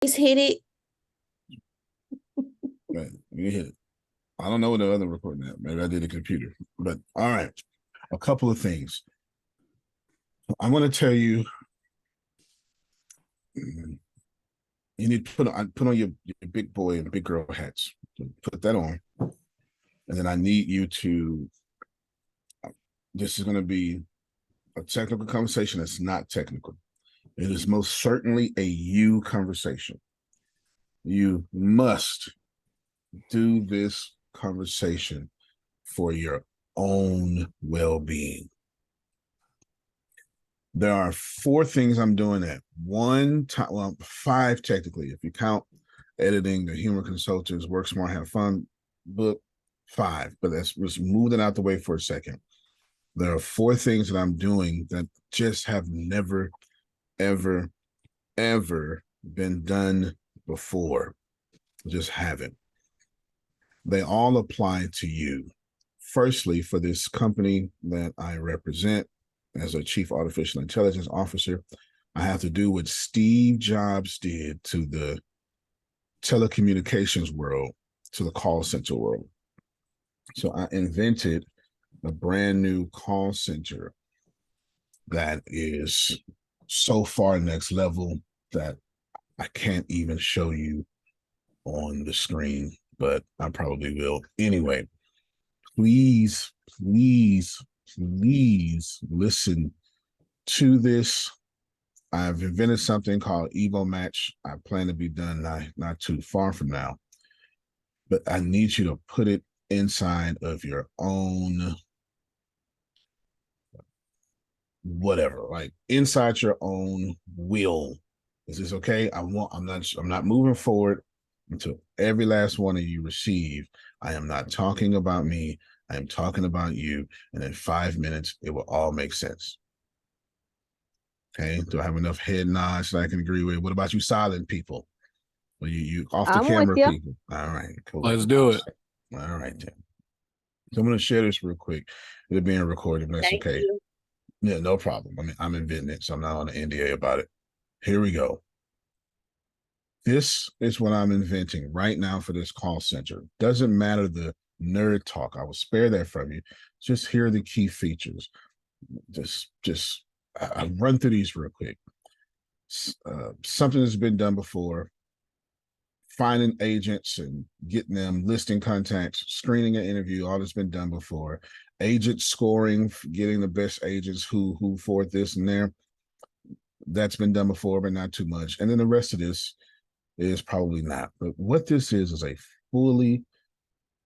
He's hit it. Right, you hit it. I don't know what the other recording at. Maybe I did a computer. But all right, a couple of things. I'm going to tell you. You need to put on your big boy and big girl hats. Put that on, and then I need you to. This is going to be a technical conversation that's not technical. It is most certainly a you conversation. You must do this conversation for your own well-being. There are 4 things I'm doing at one time. Well, 5 technically, if you count editing, the humor consultants, work smart, have fun book, 5. But let's just move it out the way for a second. There are 4 things that I'm doing that just have never, ever, ever been done before. Just haven't. They all apply to you. Firstly, for this company that I represent as a chief artificial intelligence officer, I have to do what Steve Jobs did to the telecommunications world, to the call center world. So I invented a brand new call center that is so far next level that I can't even show you on the screen, but I probably will. Anyway, please, please, please listen to this. I've invented something called Evo Match. I plan to be done not too far from now, but I need you to put it inside of your own whatever, like inside your own will. Is this okay? I'm not moving forward until every last one of you receive. I am not talking about me. I am talking about you. And in 5 minutes, it will all make sense. Okay. Do I have enough head nods that I can agree with? What about you silent people? Well, you off the I'm with camera you. people. All right, cool. Let's do it. All right, then. So I'm going to share this real quick. It's being recorded, but that's Thank okay. you. Yeah, no problem. I mean, I'm inventing it, so I'm not on an NDA about it. Here we go. This is what I'm inventing right now for this call center. Doesn't matter the nerd talk. I will spare that from you. Just here are the key features. I'll run through these real quick. Something that's been done before. Finding agents and getting them listing contacts, screening an interview, all that's been done before. Agent scoring, getting the best agents who for this and there. That's been done before, but not too much. And then the rest of this is probably not. But what this is a fully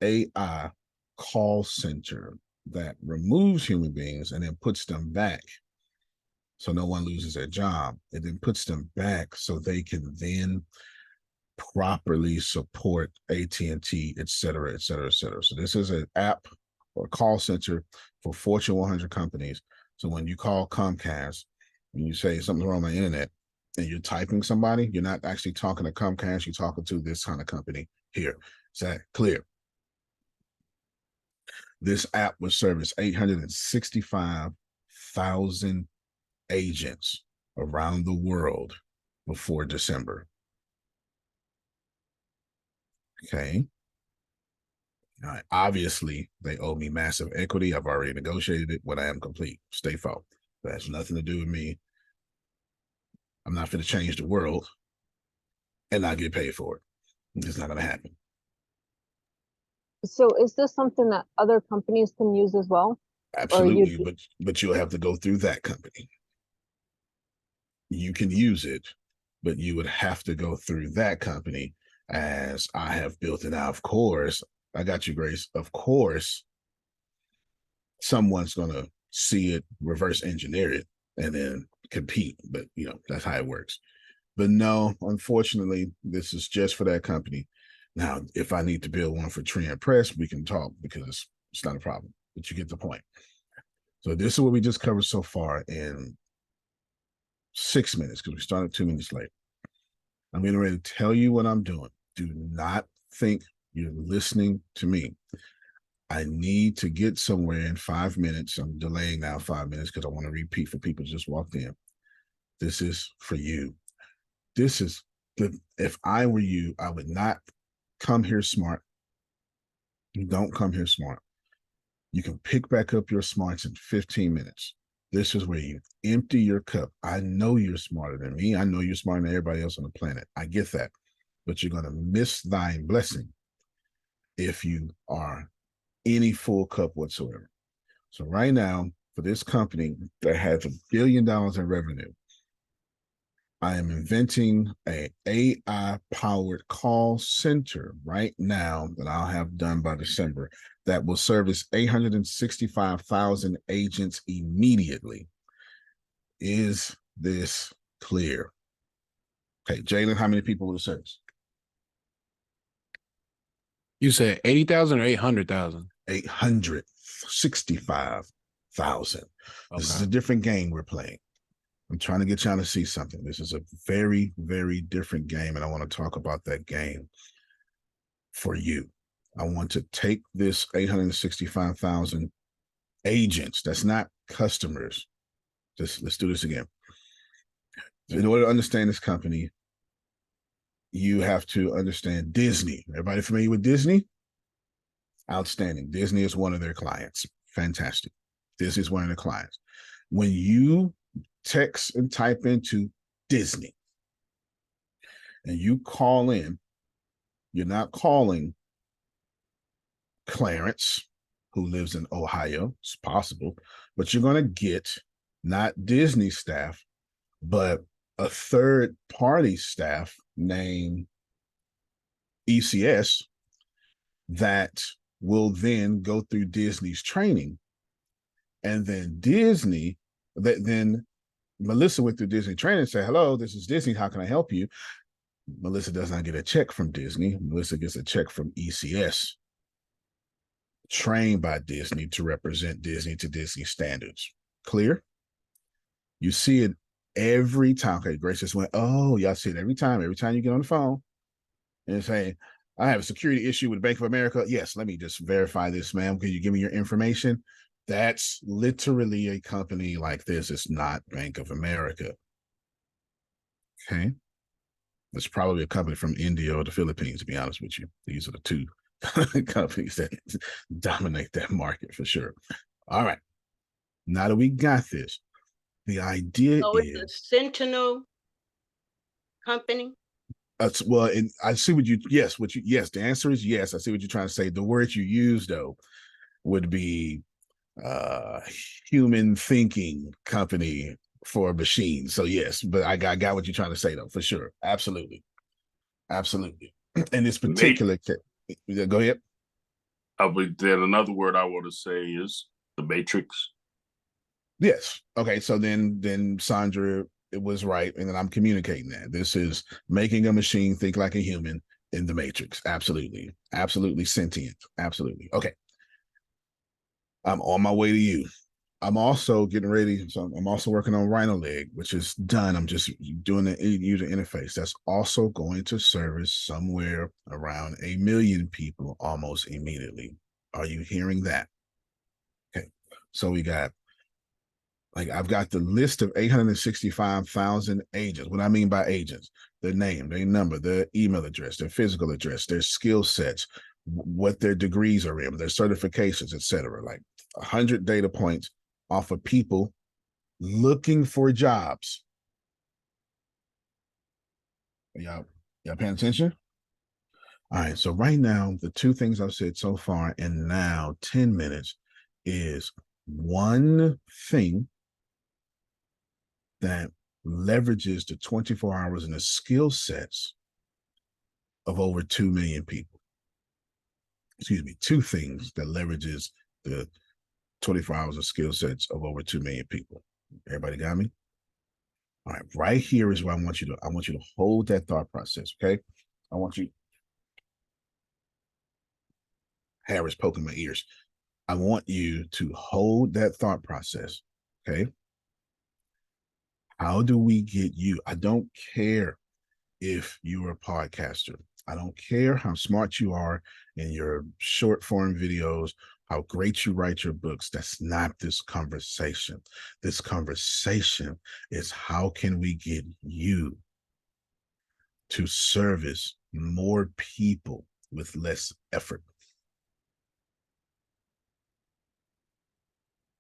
AI call center that removes human beings and then puts them back so no one loses their job. It then puts them back so they can then properly support AT&T, et cetera, et cetera, et cetera. So this is an app or call center for Fortune 100 companies. So when you call Comcast and you say something's wrong with my internet and you're typing somebody, you're not actually talking to Comcast, you're talking to this kind of company here. Is that clear? This app will service 865,000 agents around the world before December. Okay. All right. Obviously, they owe me massive equity. I've already negotiated it when I am complete. Stay focused. That has nothing to do with me. I'm not going to change the world and not get paid for it. It's not going to happen. So is this something that other companies can use as well? Absolutely, but you'll have to go through that company. You can use it, but you would have to go through that company as I have built it out. Of course, I got you, Grace. Of course, someone's going to see it, reverse engineer it, and then compete. But, that's how it works. But no, unfortunately, this is just for that company. Now, if I need to build one for Trend Press, we can talk because it's not a problem. But you get the point. So this is what we just covered so far in 6 minutes because we started 2 minutes late. I'm getting ready to tell you what I'm doing. Do not think you're listening to me. I need to get somewhere in 5 minutes. I'm delaying now 5 minutes because I want to repeat for people who just walked in. This is for you. This is if I were you, I would not come here smart. You don't come here smart. You can pick back up your smarts in 15 minutes. This is where you empty your cup. I know you're smarter than me. I know you're smarter than everybody else on the planet. I get that. But you're going to miss thy blessing if you are any full cup whatsoever. So right now, for this company that has $1 billion in revenue, I am inventing a AI-powered call center right now that I'll have done by December that will service 865,000 agents immediately. Is this clear? Okay, Jalen, how many people will it service? You said 80,000 or 800,000? 865,000. This is a different game we're playing. I'm trying to get y'all to see something. This is a very, very different game, and I want to talk about that game for you. I want to take this 865,000 agents. That's not customers. Let's do this again. In order to understand this company, you have to understand Disney. Everybody familiar with Disney? Outstanding. Disney is one of their clients. Fantastic. Disney is one of their clients. When you text and type into Disney and you call in, you're not calling Clarence, who lives in Ohio. It's possible, but you're going to get not Disney staff, but a third party staff named ECS that will then go through Disney's training. And then then Melissa went through Disney training and said, hello, this is Disney. How can I help you? Melissa does not get a check from Disney. Melissa gets a check from ECS, trained by Disney to represent Disney to Disney standards. Clear? You see it every time. Okay, Grace just went, oh, y'all see it every time you get on the phone and say, I have a security issue with Bank of America. Yes, let me just verify this, ma'am. Can you give me your information? That's literally a company like this. It's not Bank of America. Okay. It's probably a company from India or the Philippines, to be honest with you. These are the two companies that dominate that market for sure. All right. Now that we got this, the idea it's a Sentinel company. Well, and I see what yes, the answer is yes. I see what you're trying to say. The word you use though would be human thinking company for machines. So yes, but I got what you're trying to say though, for sure. Absolutely. In this particular case, go ahead. Then another word I want to say is the Matrix. Yes. Okay. So then Sandra, it was right, and then I'm communicating that this is making a machine think like a human in the Matrix. Absolutely sentient. Absolutely. Okay. I'm on my way to you. I'm also getting ready. So I'm also working on Rhino Leg, which is done. I'm just doing the user interface. That's also going to service somewhere around 1 million people almost immediately. Are you hearing that? Okay. So we got, I've got the list of 865,000 agents. What I mean by agents, their name, their number, their email address, their physical address, their skill sets, what their degrees are in, their certifications, etc. 100 data points off of people looking for jobs. Y'all paying attention? All right, so right now, the two things I've said so far in now 10 minutes is one thing that leverages the 24 hours and the skill sets of over 2 million people. Excuse me, two things that leverages the 24 hours of skill sets of over 2 million people. Everybody got me? All right, right here is where I want you to hold that thought process, okay? I want you, Harris poking my ears. I want you to hold that thought process, okay? How do we get you? I don't care if you're a podcaster. I don't care how smart you are in your short form videos, how great you write your books. That's not this conversation. This conversation is how can we get you to service more people with less effort.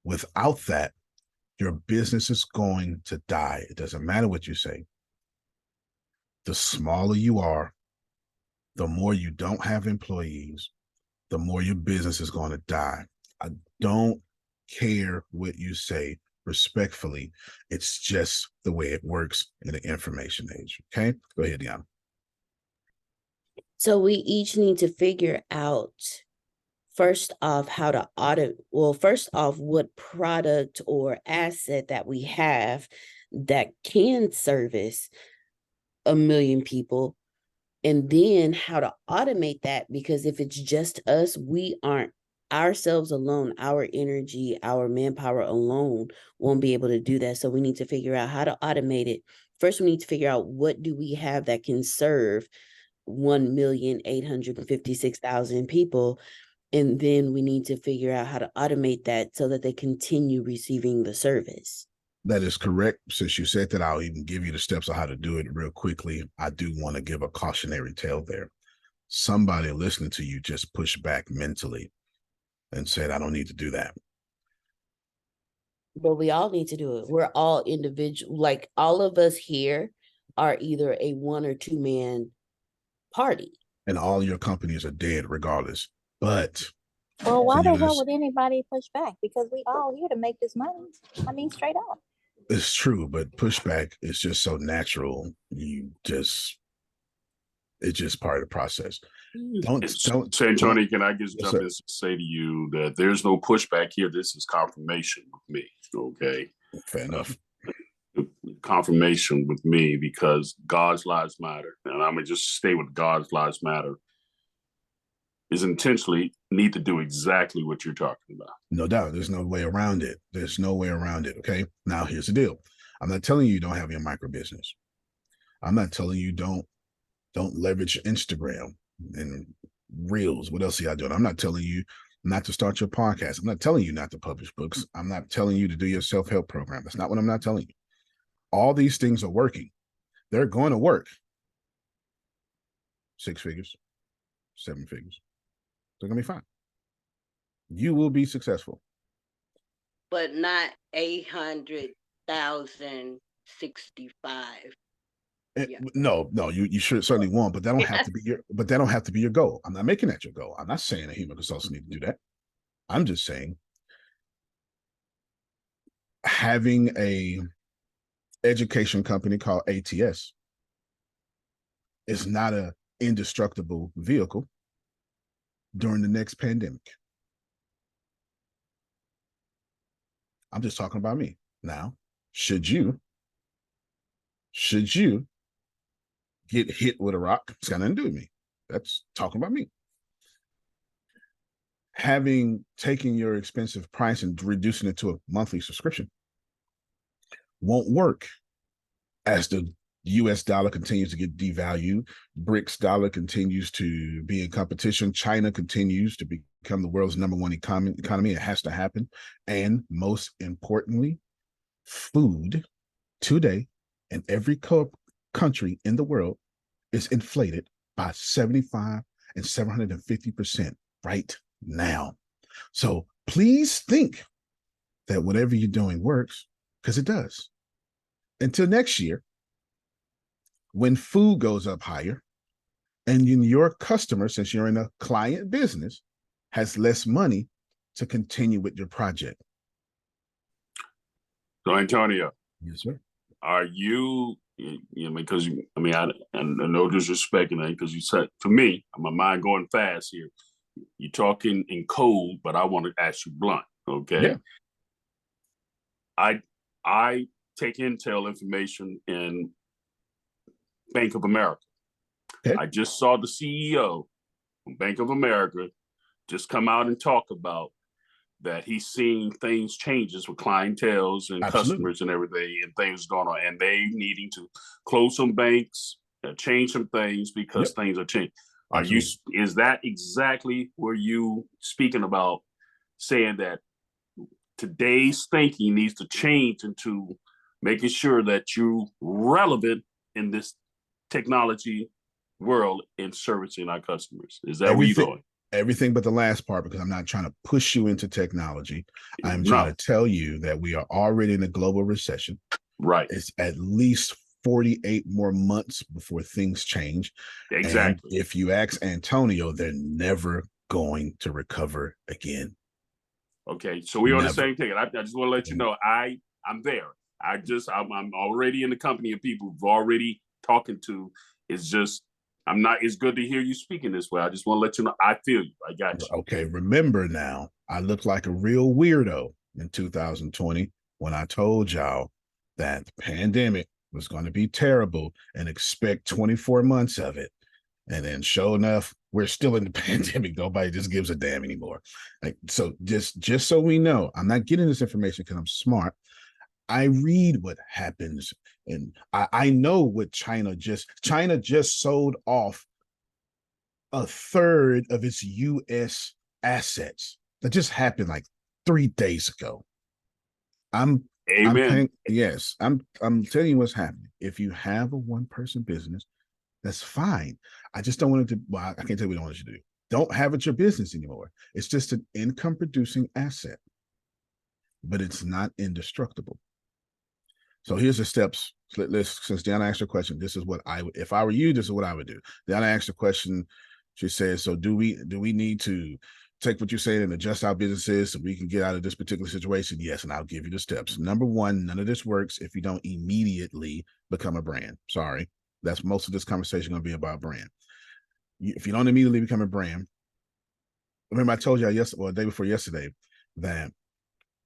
Without that, your business is going to die. It doesn't matter what you say. The smaller you are, the more you don't have employees, the more your business is going to die. I don't care what you say, respectfully. It's just the way it works in the information age. Okay, go ahead, Deanna. So we each need to figure out, first off, how to first off, what product or asset that we have that can service 1 million people, and then how to automate that, because if it's just us, we aren't ourselves alone, our energy, our manpower alone won't be able to do that. So we need to figure out how to automate it. First, we need to figure out what do we have that can serve 1,856,000 people. And then we need to figure out how to automate that so that they continue receiving the service. That is correct. Since you said that, I'll even give you the steps on how to do it real quickly. I do want to give a cautionary tale there. Somebody listening to you just pushed back mentally and said, I don't need to do that. But we all need to do it. We're all individual. Like, all of us here are either a 1 or 2 man party. And all your companies are dead regardless. But well, why the hell yes, would anybody push back? Because we all here to make this money. I mean, straight up. it's true, but pushback is just so natural. It's just part of the process. Don't San Tony, can I just Yes, jump in and say to you that there's no pushback here. This is confirmation with me. Okay. Fair enough. Confirmation with me, because God's lives matter. And I'm gonna just stay with God's lives matter. Is intentionally need to do exactly what you're talking about. No doubt. There's no way around it. There's no way around it. Okay. Now here's the deal. I'm not telling you don't have your micro business. I'm not telling you don't leverage Instagram and reels. What else are y'all doing? I'm not telling you not to start your podcast. I'm not telling you not to publish books. I'm not telling you to do your self-help program. That's not what I'm not telling you. All these things are working. They're going to work. 6 figures, 7 figures. They're going to be fine. You will be successful. But not 800,065. Yeah. No, you should certainly won't, but that don't have to be your goal. I'm not making that your goal. I'm not saying that human consultants need to do that. I'm just saying having a education company called ATS is not an indestructible vehicle during the next pandemic. I'm just talking about me. Now, should you get hit with a rock, it's got nothing to do with me. That's talking about me. Taking your expensive price and reducing it to a monthly subscription won't work as the US dollar continues to get devalued. BRICS dollar continues to be in competition. China continues to become the world's #1 economy. It has to happen. And most importantly, food today in every country in the world is inflated by 75 and 750% right now. So please think that whatever you're doing works, because it does. Until next year, when food goes up higher and your customer, since you're in a client business, has less money to continue with your project. So, Antonio. Yes, sir. Are you, because I no disrespect, because you said, to me, my mind going fast here. You're talking in code, but I want to ask you blunt. Okay. Yeah. I take intel information in Bank of America. Okay. I just saw the CEO from Bank of America just come out and talk about that he's seeing things changes with clienteles and customers and everything, and things going on, and they needing to close some banks, change some things because things are changing. Is that exactly where you speaking about, saying that today's thinking needs to change into making sure that you're relevant in this technology world in servicing our customers. Is that where you're going? Everything but the last part, because I'm not trying to push you into technology. I'm trying to tell you that we are already in a global recession. Right. It's at least 48 more months before things change. Exactly. And if you ask Antonio, they're never going to recover again. Okay, so we're on the same thing. I just want to let you know, I'm there. I'm already in the company of people who've already talking to. It's just, it's good to hear you speaking this way. I just want to let you know, I feel you. I got you. Okay, remember now, I looked like a real weirdo in 2020 when I told y'all that the pandemic was going to be terrible and expect 24 months of it. And then sure enough, we're still in the pandemic. Nobody just gives a damn anymore. Like, so just so we know, I'm not getting this information because I'm smart. I read what happens, and I know what China just sold off a third of its U.S. assets. That just happened like 3 days ago. Amen. I'm telling you what's happening. If you have a one-person business, that's fine. I just don't want it to, well, I can't tell you what I want you to do. Don't have it your business anymore. It's just an income-producing asset, but it's not indestructible. So here's the steps. Since Deanna asked her question, this is what if I were you, this is what I would do. Deanna asked a question. She says, so do we need to take what you're saying and adjust our businesses so we can get out of this particular situation? Yes, and I'll give you the steps. Number one, none of this works if you don't immediately become a brand. Sorry. That's most of this conversation going to be about brand. If you don't immediately become a brand, remember I told you yesterday, or the day before yesterday, that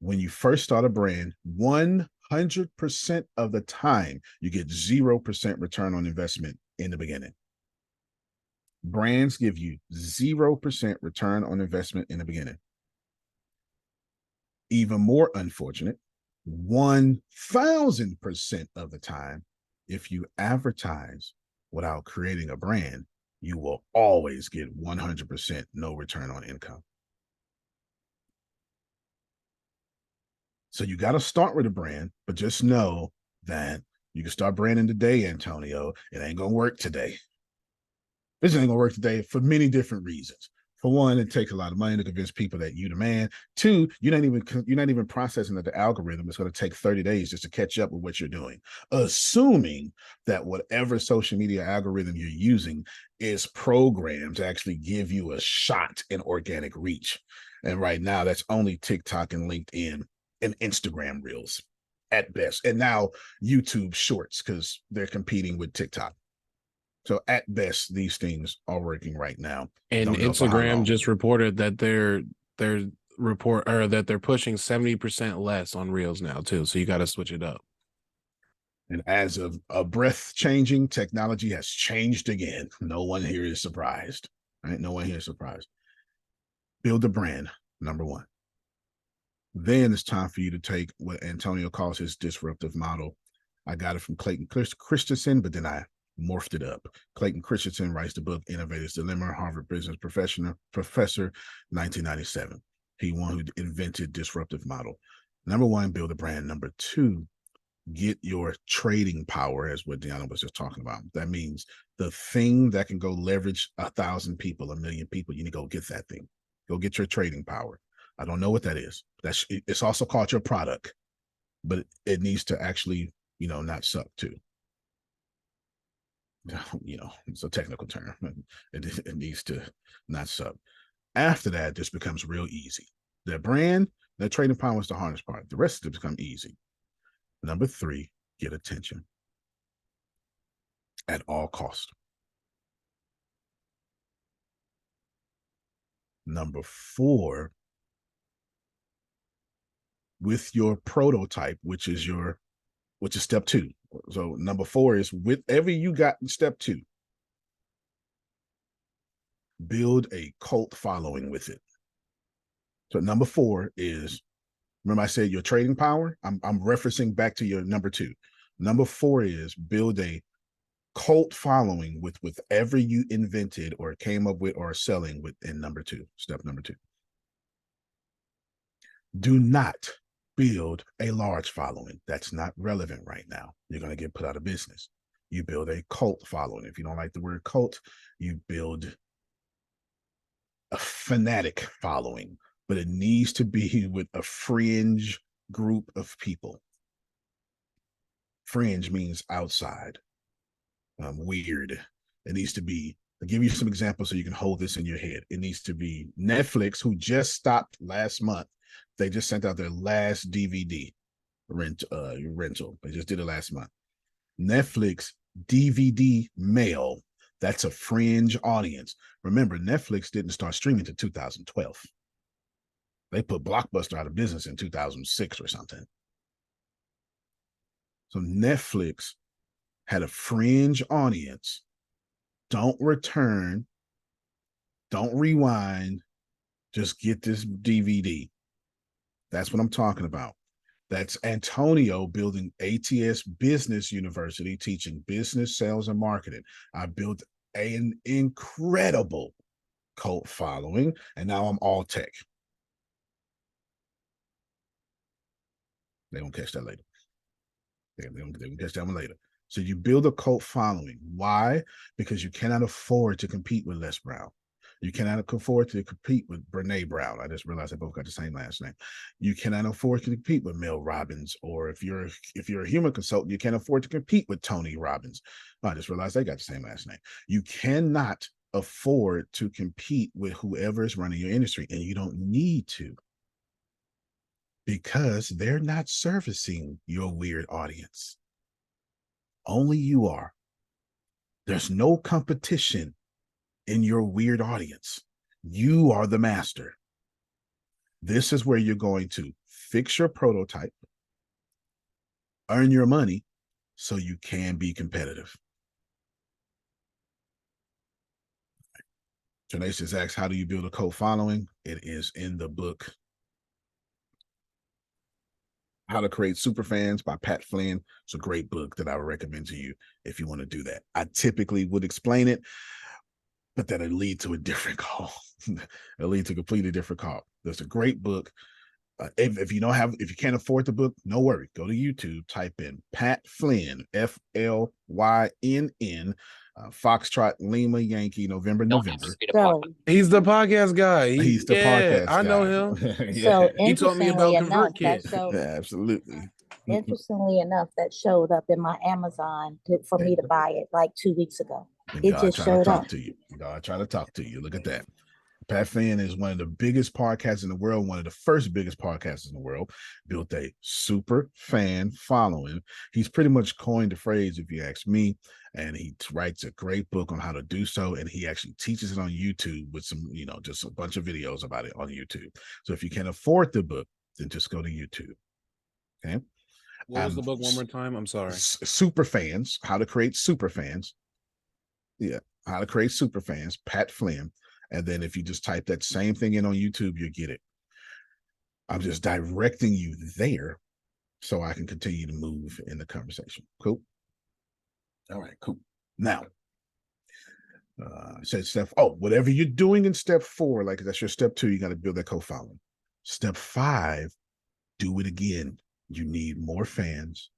when you first start a brand, 100% of the time you get 0% return on investment in the beginning. Brands give you 0% return on investment in the beginning. Even more unfortunate, 1,000% of the time, if you advertise without creating a brand, you will always get 100% no return on income. So you got to start with a brand, but just know that you can start branding today, Antonio. It ain't going to work today. This ain't going to work today for many different reasons. For one, it takes a lot of money to convince people that you the man. Two, you're not even processing that the algorithm is going to take 30 days just to catch up with what you're doing, assuming that whatever social media algorithm you're using is programmed to actually give you a shot in organic reach. And right now, that's only TikTok and LinkedIn and Instagram Reels at best. And now YouTube Shorts, because they're competing with TikTok. So at best, these things are working right now. And Instagram just reported that they're pushing 70% less on Reels now too. So you got to switch it up. And as of a breath-changing, technology has changed again. No one here is surprised. Right? No one here is surprised. Build a brand, number one. Then it's time for you to take what Antonio calls his disruptive model. I got it from Clayton Christensen, but then I morphed it up. Clayton Christensen writes the book Innovator's Dilemma, Harvard Business Professor, 1997. He one who invented disruptive model. Number one, build a brand. Number two, get your trading power, as what Deanna was just talking about. That means the thing that can go leverage 1,000 people, 1 million people, you need to go get that thing. Go get your trading power. I don't know what that is. It's also called your product, but it needs to actually, not suck too. It's a technical term. It needs to not suck. After that, this becomes real easy. The brand, the trading power is the hardest part. The rest of it become easy. Number three, get attention at all costs. Number four, with your prototype, which is step two. So number four is whatever you got in step two, build a cult following with it. So number four is, remember I said your trading power? I'm referencing back to your number two. Number four is build a cult following with whatever you invented or came up with or selling within number two, step number two. Do not build a large following. That's not relevant right now. You're going to get put out of business. You build a cult following. If you don't like the word cult, you build a fanatic following, but it needs to be with a fringe group of people. Fringe means outside, weird. It needs to be, I'll give you some examples so you can hold this in your head. It needs to be Netflix, who just stopped last month. They just sent out their last DVD rental. They just did it last month. Netflix DVD male. That's a fringe audience. Remember, Netflix didn't start streaming until 2012. They put Blockbuster out of business in 2006 or something. So Netflix had a fringe audience. Don't return. Don't rewind. Just get this DVD. That's what I'm talking about. That's Antonio building ATS Business University, teaching business, sales, and marketing. I built an incredible cult following, and now I'm all tech. They won't catch that later. They won't catch that one later. So you build a cult following. Why? Because you cannot afford to compete with Les Brown. You cannot afford to compete with Brene Brown. I just realized they both got the same last name. You cannot afford to compete with Mel Robbins, or if you're a human consultant, you can't afford to compete with Tony Robbins. I just realized they got the same last name. You cannot afford to compete with whoever is running your industry, and you don't need to, because they're not servicing your weird audience. Only you are. There's no competition in your weird audience. You are the master. This is where you're going to fix your prototype, earn your money, so you can be competitive. Tenacious asks, how do you build a cult following? It is in the book How to Create Superfans by Pat Flynn. It's a great book that I would recommend to you if you want to do that. I typically would explain it, but that'll lead to a different call. It'll lead to a completely different call. There's a great book. If you can't afford the book, no worry. Go to YouTube, type in Pat Flynn, FLYNN, Foxtrot, Lima, Yankee, November. So, He's the podcast guy. He's the podcast guy. I know him. so He told me about interestingly enough, ConvertKit. that showed, Yeah, absolutely. interestingly enough, that showed up in my Amazon for me to buy it like 2 weeks ago. And It God just trying to showed talk up. to you. God trying to talk to you. Look at that. Pat Flynn is one of the biggest podcasts in the world, one of the first biggest podcasts in the world, built a super fan following. He's pretty much coined the phrase, if you ask me, and he writes a great book on how to do so. And he actually teaches it on YouTube with some, just a bunch of videos about it on YouTube. So if you can afford the book, then just go to YouTube. Okay. What was the book one more time? I'm sorry. Super Fans, How to Create Super Fans. Yeah. How to Create Super Fans, Pat Flynn. And then if you just type that same thing in on YouTube, you'll get it. I'm just directing you there so I can continue to move in the conversation. Cool. All right, cool. Now, said whatever you're doing in step 4, like that's your step 2, you got to build that co-following. Step 5, do it again. You need more fans.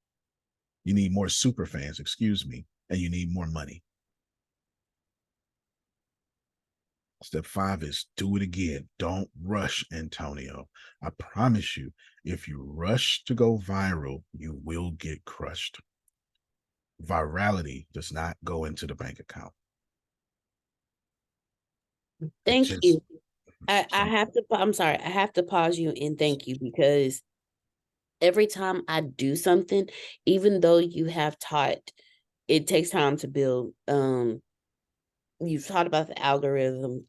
You need more super fans, and you need more money. Step 5 is do it again. Don't rush, Antonio. I promise you, if you rush to go viral, you will get crushed. Virality does not go into the bank account. Thank you. I'm sorry. I have to pause you and thank you, because every time I do something, even though you have taught, it takes time to build, you've taught about the algorithm.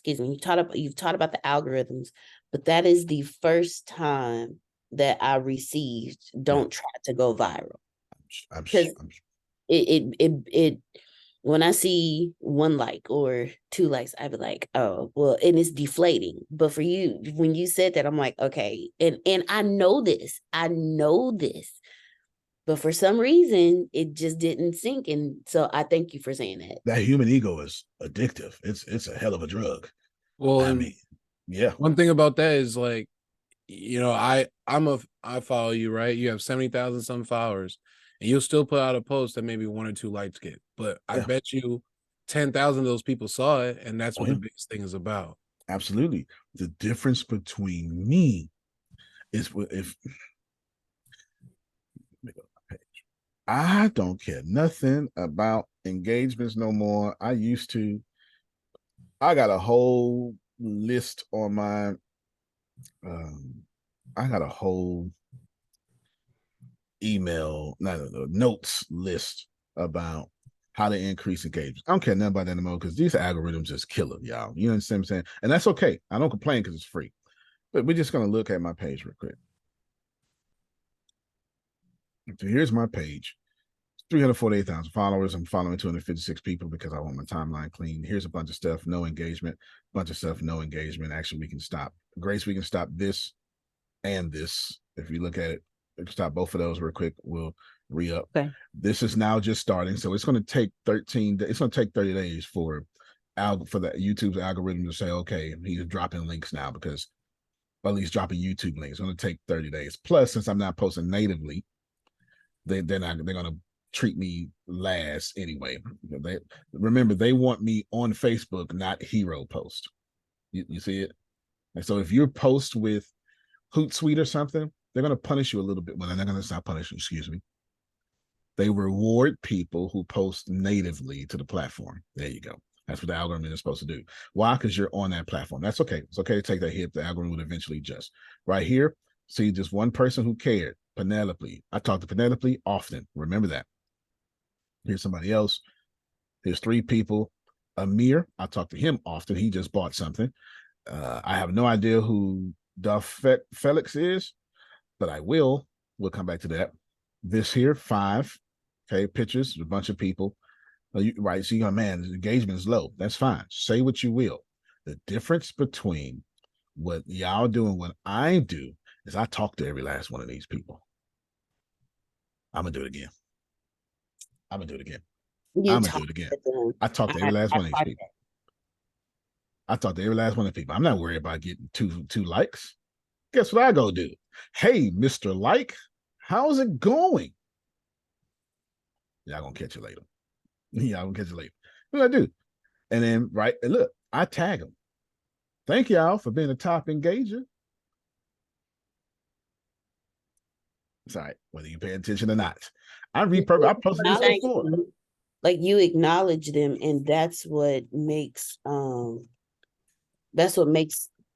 You've taught about the algorithms, but that is the first time that I received "Don't try to go viral." Because it when I see 1 like or 2 likes, I'd be like, oh well, and it's deflating. But for you, when you said that, I'm like, okay, and I know this. But for some reason, it just didn't sink. And so I thank you for saying that. That human ego is addictive. It's a hell of a drug. Well, I mean, yeah. One thing about that is like, I follow you, right? You have 70,000 some followers. and you'll still put out a post that maybe 1 or 2 likes get. But I bet you 10,000 of those people saw it, and that's what the biggest thing is about. Absolutely. The difference between me is if I don't care nothing about engagements no more. I used to. I got a whole list on my. I got a whole email, notes list about how to increase engagement. I don't care nothing about that anymore because these algorithms just kill them, y'all. You understand what I'm saying? And that's okay. I don't complain because it's free. But we're just going to look at my page real quick. So here's my page. 348,000 followers. I'm following 256 people because I want my timeline clean. Here's a bunch of stuff, no engagement. Bunch of stuff, no engagement. Actually, we can stop. Grace, we can stop this and this. If you look at it, we can stop both of those real quick. We'll re-up. Okay. This is now just starting. So it's going to take 13, it's going to take 30 days for the YouTube's algorithm to say, okay, he's dropping links now because, well, he's dropping YouTube links. It's going to take 30 days. Plus, since I'm not posting natively, they're going to treat me last anyway. Remember, they want me on Facebook, not hero post. You see it? And so if you post with Hootsuite or something, they're going to punish you a little bit. Well, they're not going to stop punishing, excuse me. They reward people who post natively to the platform. There you go. That's what the algorithm is supposed to do. Why? Because you're on that platform. That's okay. It's okay to take that hit. The algorithm would eventually adjust. Right here, see just one person who cared, Penelope. I talk to Penelope often. Remember that. Here's somebody else. Here's 3 people. Amir, I talk to him often. He just bought something. I have no idea who Duff Felix is, but I will. We'll come back to that. This here, 5, okay, pictures, a bunch of people. Right, so you go, man, the engagement is low. That's fine. Say what you will. The difference between what y'all do and what I do is I talk to every last one of these people. I'm going to do it again. I'm going to do it again. I'm going to do it again. I talk to every last one of these people. I talk to every last one of the people. I'm not worried about getting two likes. Guess what I go do? Hey, Mr. Like, how's it going? Y'all gonna catch you later. Y'all gonna catch you later. What do I do? And then, right, and look, I tag them. Thank y'all for being a top engager. It's all right, whether you pay attention or not. I posted this before. Like you acknowledge them, and that's what makes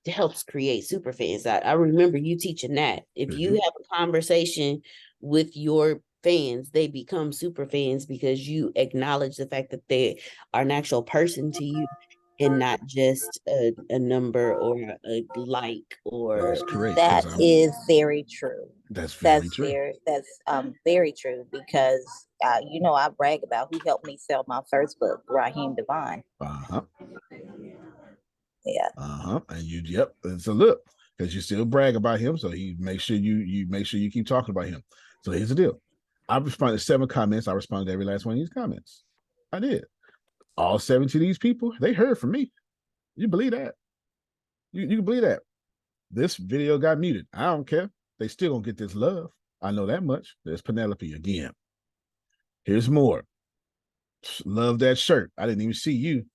helps create super fans. I remember you teaching that. If you have a conversation with your fans, they become super fans because you acknowledge the fact that they are an actual person to you and not just a number or a like or that's correct. That is very true. That's very true. That's very true because you know, I brag about who helped me sell my first book, Raheem Devine. Yeah. And yep. And so look, because you still brag about him, so he make sure you keep talking about him. So here's the deal. I responded to 7 comments. I responded to every last one of these comments. I did. All 70 of these people, they heard from me. You believe that? You can believe that. This video got muted. I don't care. They still gonna get this love. I know that much. There's Penelope again. Here's more. Love that shirt. I didn't even see you.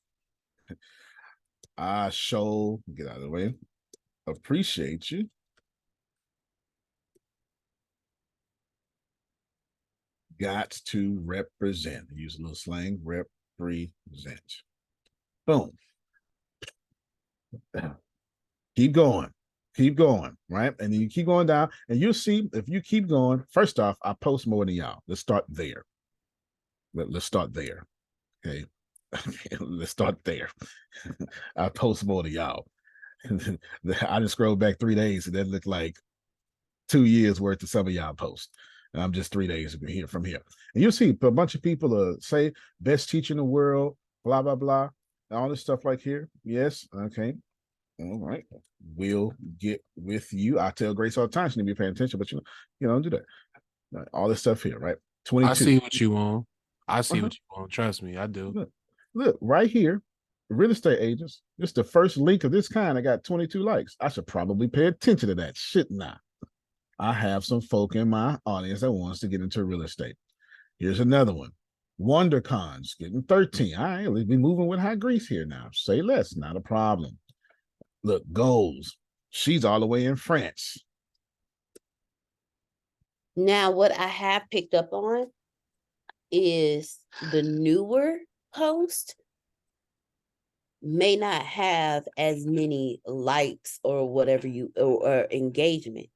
I get out of the way. Appreciate you. Got to represent. Use a little slang. Represent. Boom. Keep going. Keep going, right? And then you keep going down, and you'll see if you keep going. First off, I post more than y'all. Let's start there. Let's start there. Okay. Let's start there. I post more than y'all. I just scrolled back 3 days, and that looked like 2 years worth of some of y'all posts. And I'm just 3 days from here. And you'll see a bunch of people say best teacher in the world, blah, blah, blah. All this stuff like here. Yes. Okay. All right. We'll get with you. I tell Grace all the time she need to be paying attention, but you don't do that. All this stuff here, right? 22. I see what you want. I see what you want. Trust me, I do. Look, right here, real estate agents. This is the first link of this kind. I got 22 likes. I should probably pay attention to that, shouldn't I? I have some folk in my audience that wants to get into real estate. Here's another one. WonderCon's getting 13. All right, let's be moving with high grease here now. Say less, not a problem. Look, goals. She's all the way in France. Now, what I have picked up on is the newer post may not have as many likes or whatever or engagement,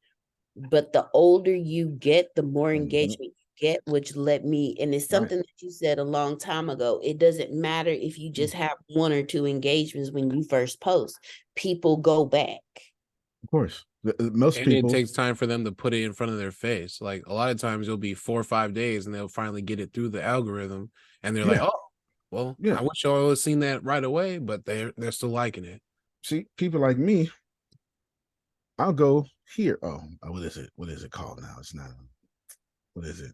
but the older you get, the more engagement you get, which let me, and it's something that you said a long time ago. It doesn't matter if you just have 1 or 2 engagements when you first post. People go back. Of course. Most and people, it takes time for them to put it in front of their face. Like a lot of times it'll be 4 or 5 days and they'll finally get it through the algorithm and they're like, oh, well, I wish y'all would have seen that right away, but they're still liking it. See, people like me, I'll go here. Oh, what is it? What is it called now? It's not. What is it?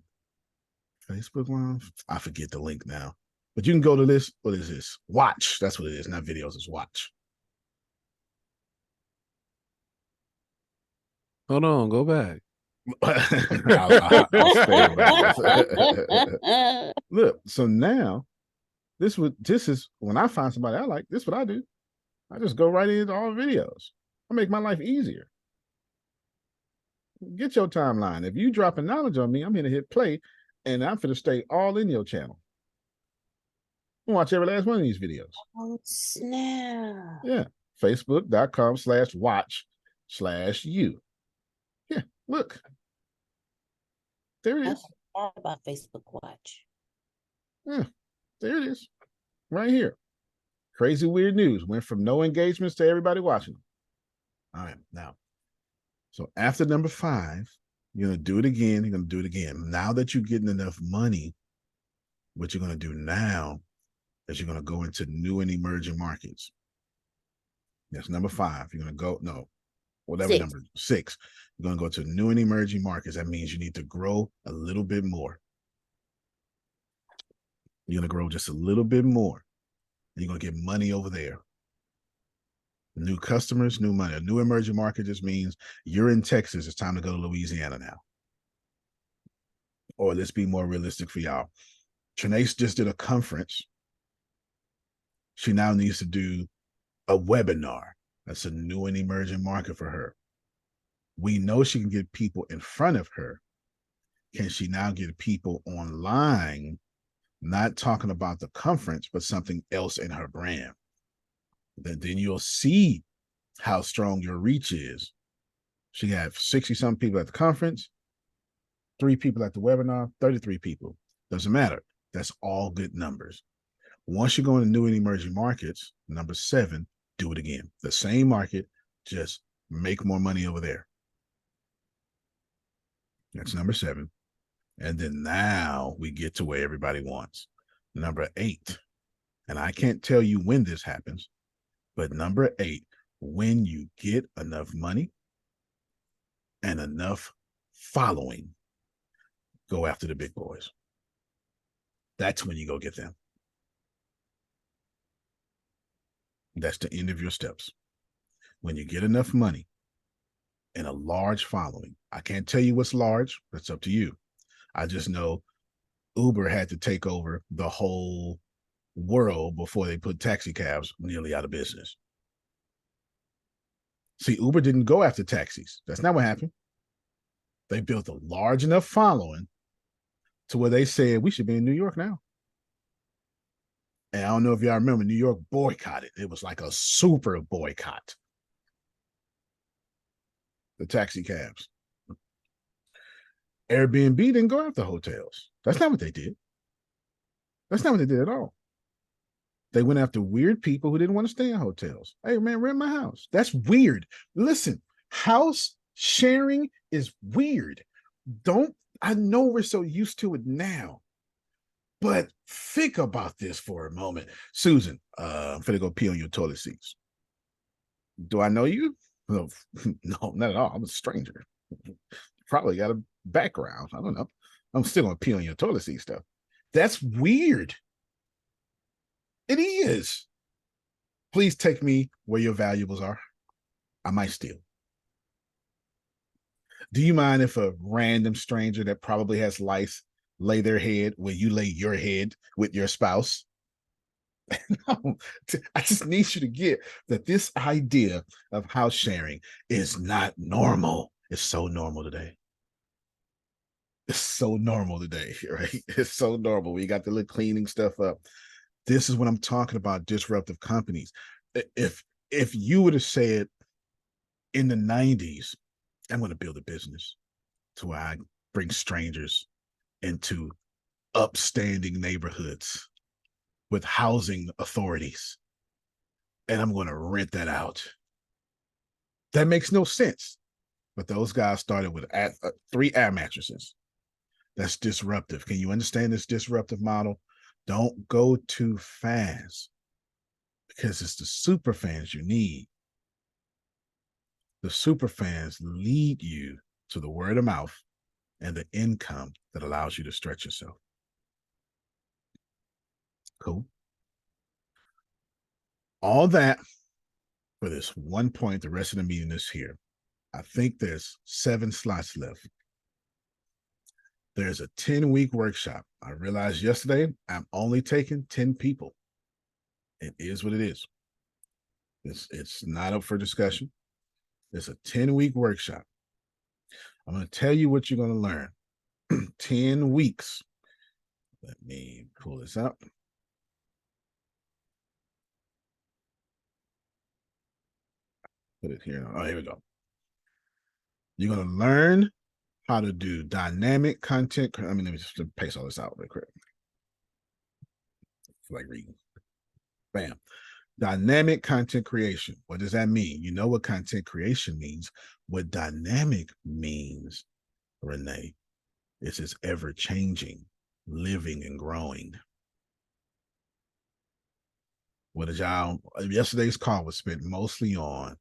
Facebook Live? I forget the link now. But you can go to this. What is this? Watch. That's what it is. Not videos. It's watch. Hold on. Go back. I'll stay. Look. So now, this is when I find somebody I like. This is what I do. I just go right into all videos. I make my life easier. Get your timeline. If you dropping knowledge on me, I'm gonna hit play, and I'm gonna stay all in your channel. Watch every last one of these videos. Oh, snap. Yeah. Facebook.com/watch/you. Yeah, look. There it is. I forgot about Facebook Watch. Yeah, there it is. Right here. Crazy weird news. Went from no engagements to everybody watching. All right, now. So after number 5, you're going to do it again. You're going to do it again. Now that you're getting enough money, what you're going to do now is you're going to go into new and emerging markets. That's number 5. You're going to go, no, whatever 6. number, 6. You're going to go to new and emerging markets. That means you need to grow a little bit more. You're going to grow just a little bit more. You're going to get money over there. New customers, new money. A new emerging market just means you're in Texas. It's time to go to Louisiana now. Or let's be more realistic for y'all. Trinace just did a conference. She now needs to do a webinar. That's a new and emerging market for her. We know she can get people in front of her. Can she now get people online, not talking about the conference, but something else in her brand? Then you'll see how strong your reach is. She had 60-some people at the conference, 3 people at the webinar, 33 people. Doesn't matter. That's all good numbers. Once you go into new and emerging markets, number 7, do it again. The same market, just make more money over there. That's number 7. And then now we get to where everybody wants. Number 8. And I can't tell you when this happens, but number 8, when you get enough money and enough following, go after the big boys. That's when you go get them. That's the end of your steps. When you get enough money and a large following, I can't tell you what's large. That's up to you. I just know Uber had to take over the whole world before they put taxi cabs nearly out of business. See, Uber didn't go after taxis. That's not what happened. They built a large enough following to where they said we should be in New York now. And I don't know if y'all remember, New York boycotted. It was like a super boycott. The taxi cabs. Airbnb didn't go after hotels. That's not what they did. That's not what they did at all. They went after weird people who didn't want to stay in hotels. Hey, man, rent my house. That's weird. Listen, house sharing is weird. I know we're so used to it now, but think about this for a moment. Susan, I'm finna go pee on your toilet seats. Do I know you? No, not at all. I'm a stranger. Probably got a background. I don't know. I'm still gonna pee on your toilet seat stuff. That's weird. It is. Please take me where your valuables are. I might steal. Do you mind if a random stranger that probably has lice lay their head where you lay your head with your spouse. No, I just need you to get that this idea of house sharing is not normal. It's so normal today. It's so normal today, right? It's so normal. We got the little cleaning stuff up. This is what I'm talking about, disruptive companies. If you would have said in the 90s, I'm going to build a business to where I bring strangers into upstanding neighborhoods with housing authorities, and I'm going to rent that out. That makes no sense. But those guys started with 3 air mattresses. That's disruptive. Can you understand this disruptive model? Don't go too fast, because it's the super fans you need. The super fans lead you to the word of mouth and the income that allows you to stretch yourself. Cool. All that for this one point. The rest of the meeting is here. I think there's 7 slots left. There's a 10-week workshop. I realized yesterday I'm only taking 10 people. It is what it is. It's not up for discussion. It's a 10-week workshop. I'm going to tell you what you're going to learn. 10 weeks. Let me pull this up. Put it here. Oh, here we go. You're going to learn how to do dynamic content. Let me just paste all this out real quick. It's like reading. Bam. Dynamic content creation. What does that mean? You know what content creation means. What dynamic means, Renee, is it's ever changing, living and growing. What is y'all? Yesterday's call was spent mostly on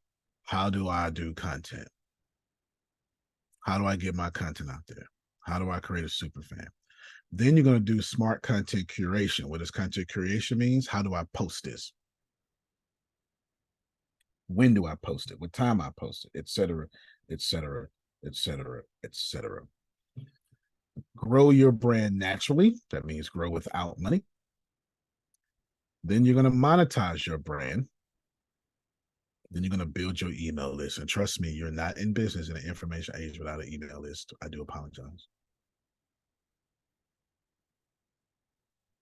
how do I do content? How do I get my content out there? How do I create a super fan? Then you're going to do smart content curation. What does content curation means? How do I post this? When do I post it? What time I post it? Et cetera, et cetera, et cetera, et cetera. Grow your brand naturally. That means grow without money. Then you're going to monetize your brand. Then you're going to build your email list. And trust me, you're not in business in an information age without an email list. I do apologize.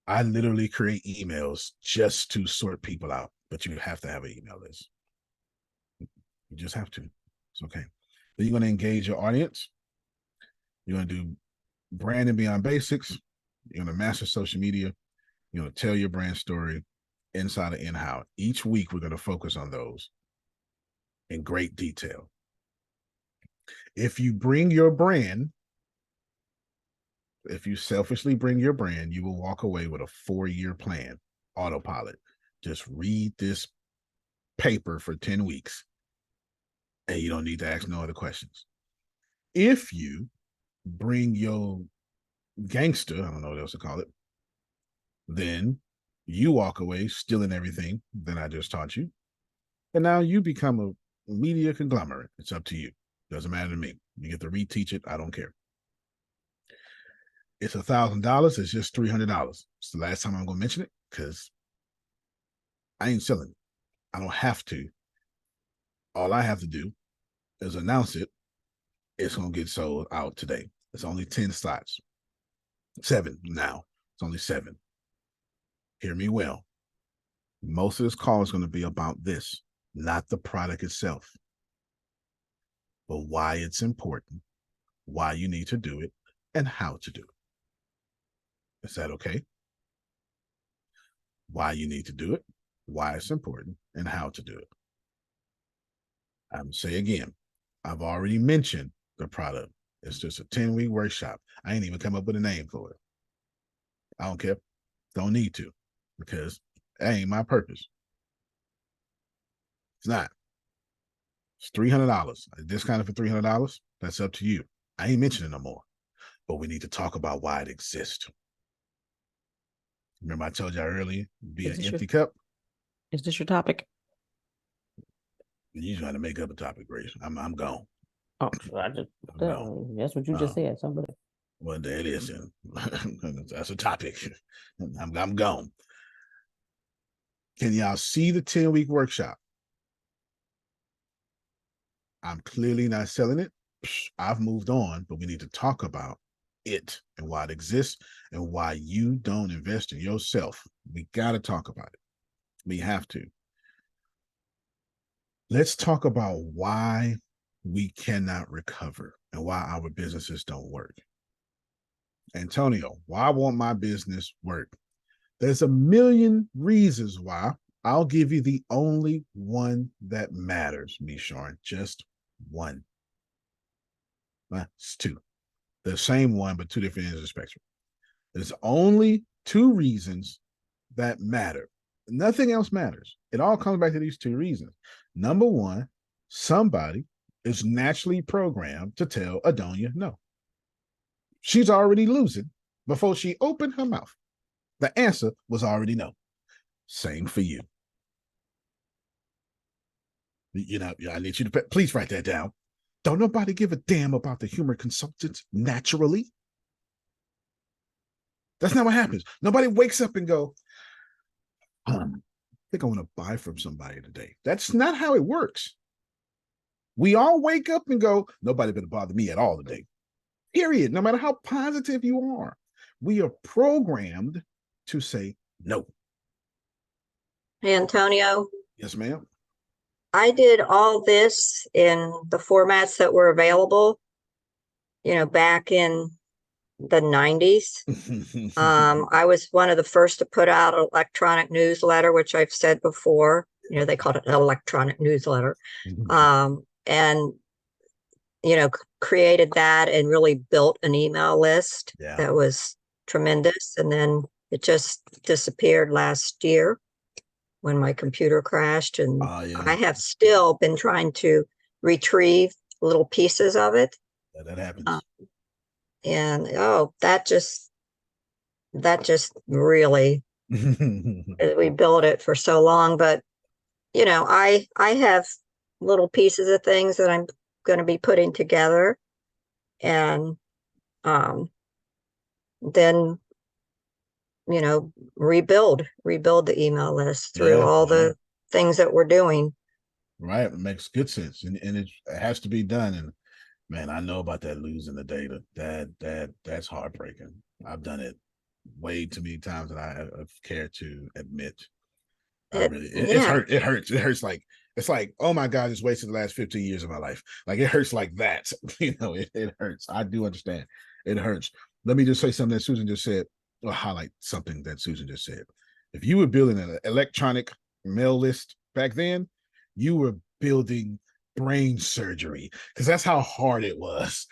I literally create emails just to sort people out, but you have to have an email list. You just have to. It's okay. Then you're going to engage your audience. You're going to do branding beyond basics. You're going to master social media. You're going to tell your brand story inside and in-house. Each week, we're going to focus on those in great detail. If you bring your brand, if you selfishly bring your brand, you will walk away with a 4-year plan, autopilot. Just read this paper for 10 weeks, and you don't need to ask no other questions. If you bring your gangster, I don't know what else to call it, then you walk away stealing everything that I just taught you. And now you become a media conglomerate. It's up to you. Doesn't matter to me. You get to reteach it. I don't care. It's $1,000. It's just $300. It's the last time I'm going to mention it because I ain't selling it. I don't have to. All I have to do is announce it. It's going to get sold out today. It's only 10 slots. 7 now. It's only 7. Hear me well. Most of this call is going to be about this, not the product itself, but why it's important, why you need to do it, and how to do it. Is that okay? Why you need to do it, why it's important, and how to do it. I'm say again, I've already mentioned the product. It's just a 10-week workshop. I ain't even come up with a name for it. I don't care. Don't need to, because that ain't my purpose. It's not. It's $300. I discounted for $300. That's up to you. I ain't mentioning no more. But we need to talk about why it exists. Remember I told y'all earlier, be an empty cup? Is this your topic? You trying to make up a topic, Grace. I'm gone. Oh, that's what you just said. Somebody. Well, there it is. That's a topic. I'm gone. Can y'all see the 10-week workshop? I'm clearly not selling it. I've moved on, but we need to talk about it and why it exists and why you don't invest in yourself. We got to talk about it. We have to. Let's talk about why we cannot recover and why our businesses don't work. Antonio, why won't my business work? There's a million reasons why. I'll give you the only one that matters, Mishorn. Just one. Well, it's two. The same one, but two different ends of the spectrum. There's only two reasons that matter. Nothing else matters. It all comes back to these two reasons. Number one, somebody is naturally programmed to tell Adonia no. She's already losing before she opened her mouth. The answer was already no. Same for you. You know, I need you to please write that down. Don't nobody give a damn about the humor consultants naturally. That's not what happens. Nobody wakes up and go, I think I want to buy from somebody today. That's not how it works. We all wake up and go, nobody better bother me at all today. Period. No matter how positive you are, we are programmed to say no. Hey, Antonio. Yes, ma'am. I did all this in the formats that were available, back in the 90s. I was one of the first to put out an electronic newsletter, which I've said before. They called it an electronic newsletter. And created that and really built an email list that was tremendous. And then it just disappeared last year when my computer crashed. And I have still been trying to retrieve little pieces of it. Yeah, that happens. And that just really we built it for so long. But I have little pieces of things that I'm going to be putting together, and then rebuild the email list through all the things that we're doing. Right. It makes good sense. And it has to be done. And man, I know about that losing the data. That's heartbreaking. I've done it way too many times than I have cared to admit. It hurts like, it's like, oh my God, it's wasted the last 15 years of my life. Like it hurts like that. It hurts. I do understand. It hurts. Let me just say something that Susan just said, or highlight something that Susan just said. If you were building an electronic mail list back then, you were building brain surgery, because that's how hard it was.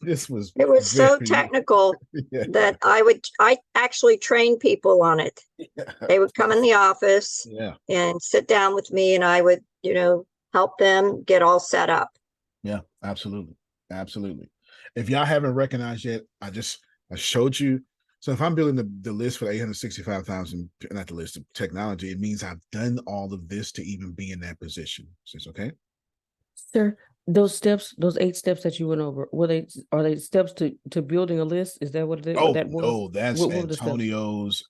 This was so technical that I actually trained people on it. They would come in the office and sit down with me, and I would help them get all set up. Yeah, absolutely. If y'all haven't recognized yet, I showed you. So if I'm building the list for the 865,000, not the list of technology, it means I've done all of this to even be in that position. Is this okay? Sir, those steps, those 8 steps that you went over, are they steps to building a list? Is that what it is? No, that's Antonio's.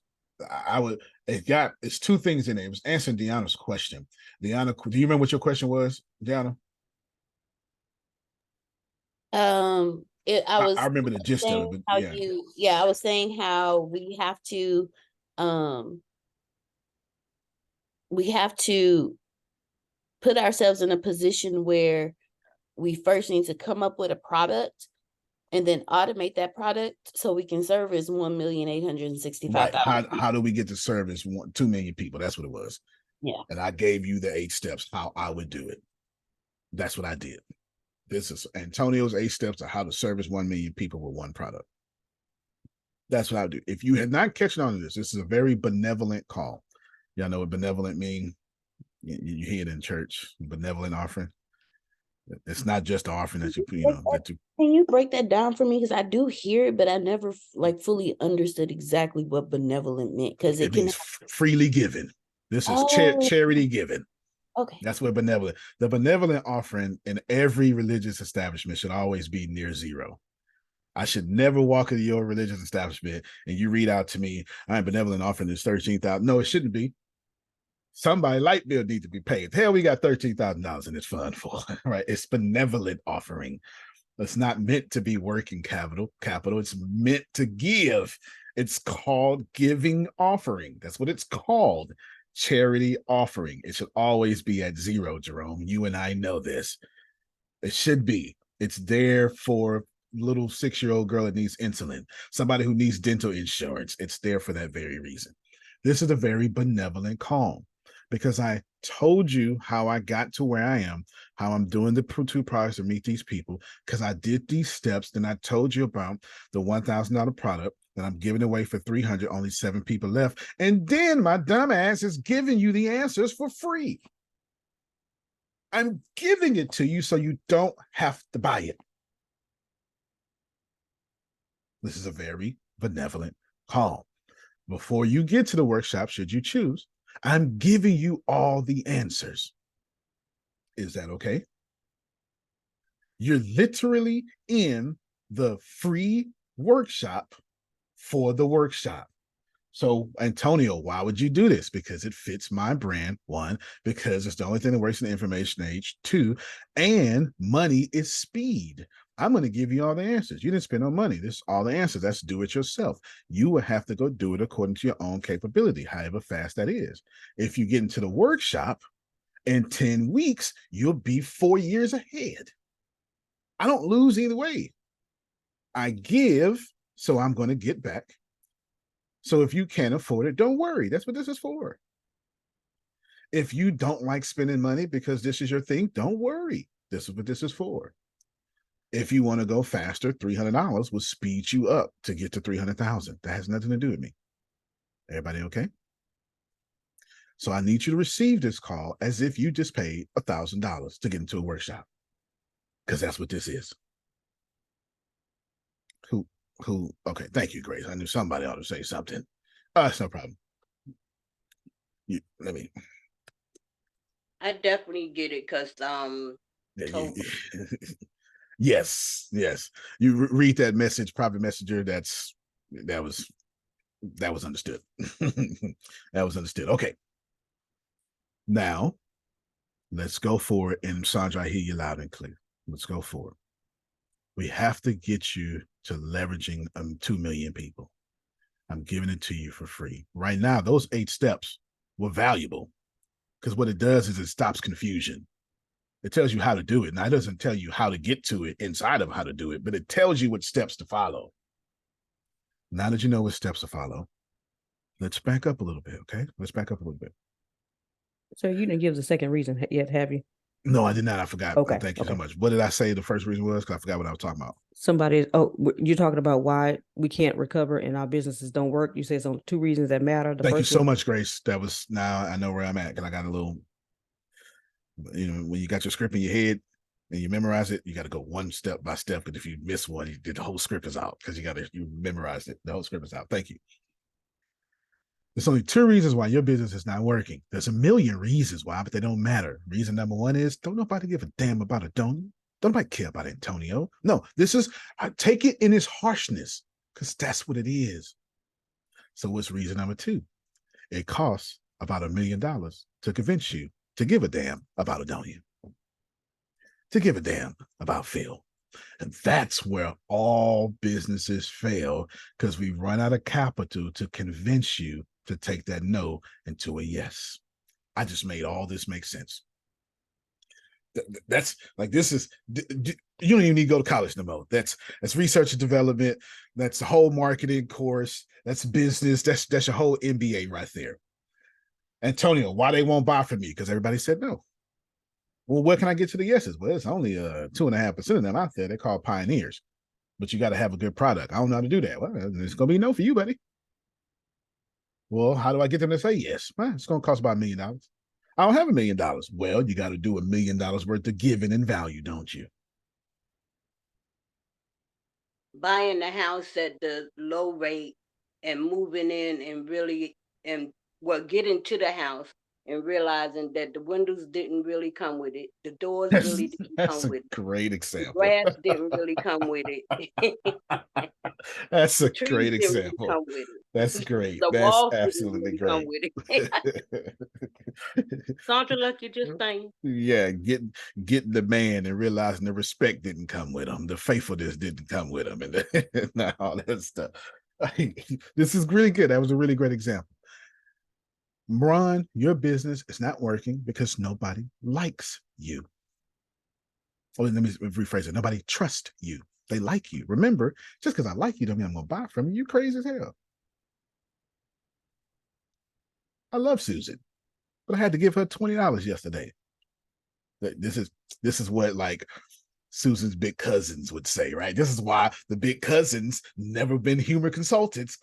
It's 2 things in there. It was answering Deanna's question. Deanna, do you remember what your question was, Deanna? I remember the gist of it, but I was saying how we have to put ourselves in a position where we first need to come up with a product and then automate that product so we can service 1,865,000. Right. How do we get to service 2 million people? That's what it was. Yeah. And I gave you the 8 steps how I would do it. That's what I did. This is Antonio's 8 steps of how to service 1 million people with one product. That's what I would do. If you had not catched on to this is a very benevolent call. Y'all know what benevolent mean? You hear it in church, benevolent offering. It's not just the offering that Can you break that down for me? Because I do hear it, but I never fully understood exactly what benevolent meant. Because it means freely given. This is charity given. Okay. That's what the benevolent offering in every religious establishment should always be near 0. I should never walk into your religious establishment and you read out to me, I'm benevolent offering this 13,000. No, it shouldn't be. Somebody light bill needs to be paid. Hell, we got $13,000 in this fund for, right? It's benevolent offering. It's not meant to be working capital. It's meant to give. It's called giving offering. That's what it's called. Charity offering. It should always be at zero, Jerome. You and I know this. It should be. It's there for little 6-year-old girl that needs insulin, somebody who needs dental insurance. It's there for that very reason. This is a very benevolent call because I told you how I got to where I am, how I'm doing the 2 products to meet these people, because I did these steps. Then I told you about the $1,000 product that I'm giving away for $300, only 7 people left. And then my dumb ass is giving you the answers for free. I'm giving it to you so you don't have to buy it. This is a very benevolent call. Before you get to the workshop, should you choose, I'm giving you all the answers. Is that okay? You're literally in the free workshop for the workshop. So, Antonio, why would you do this? Because it fits my brand. 1, because it's the only thing that works in the information age. 2, and money is speed. I'm going to give you all the answers. You didn't spend no money. This is all the answers. That's do it yourself. You will have to go do it according to your own capability, however fast that is. If you get into the workshop in 10 weeks, you'll be 4 years ahead. I don't lose either way. I give, so I'm going to get back. So if you can't afford it, don't worry. That's what this is for. If you don't like spending money because this is your thing, don't worry. This is what this is for. If you want to go faster, $300 will speed you up to get to 300,000. That has nothing to do with me. Everybody okay? So I need you to receive this call as if you just paid $1,000 to get into a workshop, because that's what this is. Who? Okay, thank you, Grace. I knew somebody ought to say something. It's no problem. I definitely get it because Yes. You read that message, private messenger. That was understood. That was understood. Okay. Now, let's go for it. And Sandra, I hear you loud and clear. Let's go for it. We have to get you to leveraging 2 million people. I'm giving it to you for free. Right now, those 8 steps were valuable because what it does is it stops confusion. It tells you how to do it. Now, it doesn't tell you how to get to it inside of how to do it, but it tells you what steps to follow. Now that you know what steps to follow, let's back up a little bit, okay? Let's back up a little bit. So you didn't give the second reason yet, have you? No, I did not. I forgot. Okay. Thank you so much. What did I say the first reason was? Because I forgot what I was talking about. You're talking about why we can't recover and our businesses don't work. You said it's on 2 reasons that matter. Thank you so much, Grace. That was, now I know where I'm at, because I got a little, when you got your script in your head and you memorize it, you got to go one step by step. Because if you miss one, the whole script is out, because you memorized it. The whole script is out. Thank you. There's only 2 reasons why your business is not working. There's a million reasons why, but they don't matter. Reason number 1 is don't nobody give a damn about a donor. Don't nobody care about Antonio. No, I take it in its harshness, because that's what it is. So what's reason number 2? It costs about $1 million to convince you to give a damn about Adonia, to give a damn about Phil. And that's where all businesses fail, because we run out of capital to convince you to take that no into a yes. I just made all this make sense. That's like, this is, you don't even need to go to college no more. That's research and development. That's the whole marketing course. That's business. That's your whole MBA right there. Antonio, why they won't buy from me? Because everybody said no. Well, where can I get to the yeses? Well, it's only 2.5% of them out there. They're called pioneers, but you got to have a good product. I don't know how to do that. Well, it's going to be no for you, buddy. Well, how do I get them to say yes? Well, it's going to cost about $1 million. I don't have $1 million. Well, you got to do $1 million worth of giving and value, don't you? Buying the house at the low rate and moving in and getting to the house and realizing that the windows didn't really come with it. The doors really didn't That's come a with it. great The example. grass didn't really come with it. That's a Trees great didn't really example. come with it. That's great. The That's walls didn't absolutely really come great. with it. Sandra, like you just saying. Yeah, getting the man and realizing the respect didn't come with him, the faithfulness didn't come with him, and all that stuff. This is really good. That was a really great example. Ron, your business is not working because nobody likes you. Oh, let me rephrase it. Nobody trusts you. They like you. Remember, just because I like you don't mean I'm going to buy from you. You crazy as hell. I love Susan, but I had to give her $20 yesterday. This is what like Susan's big cousins would say, right? This is why the big cousins never been humor consultants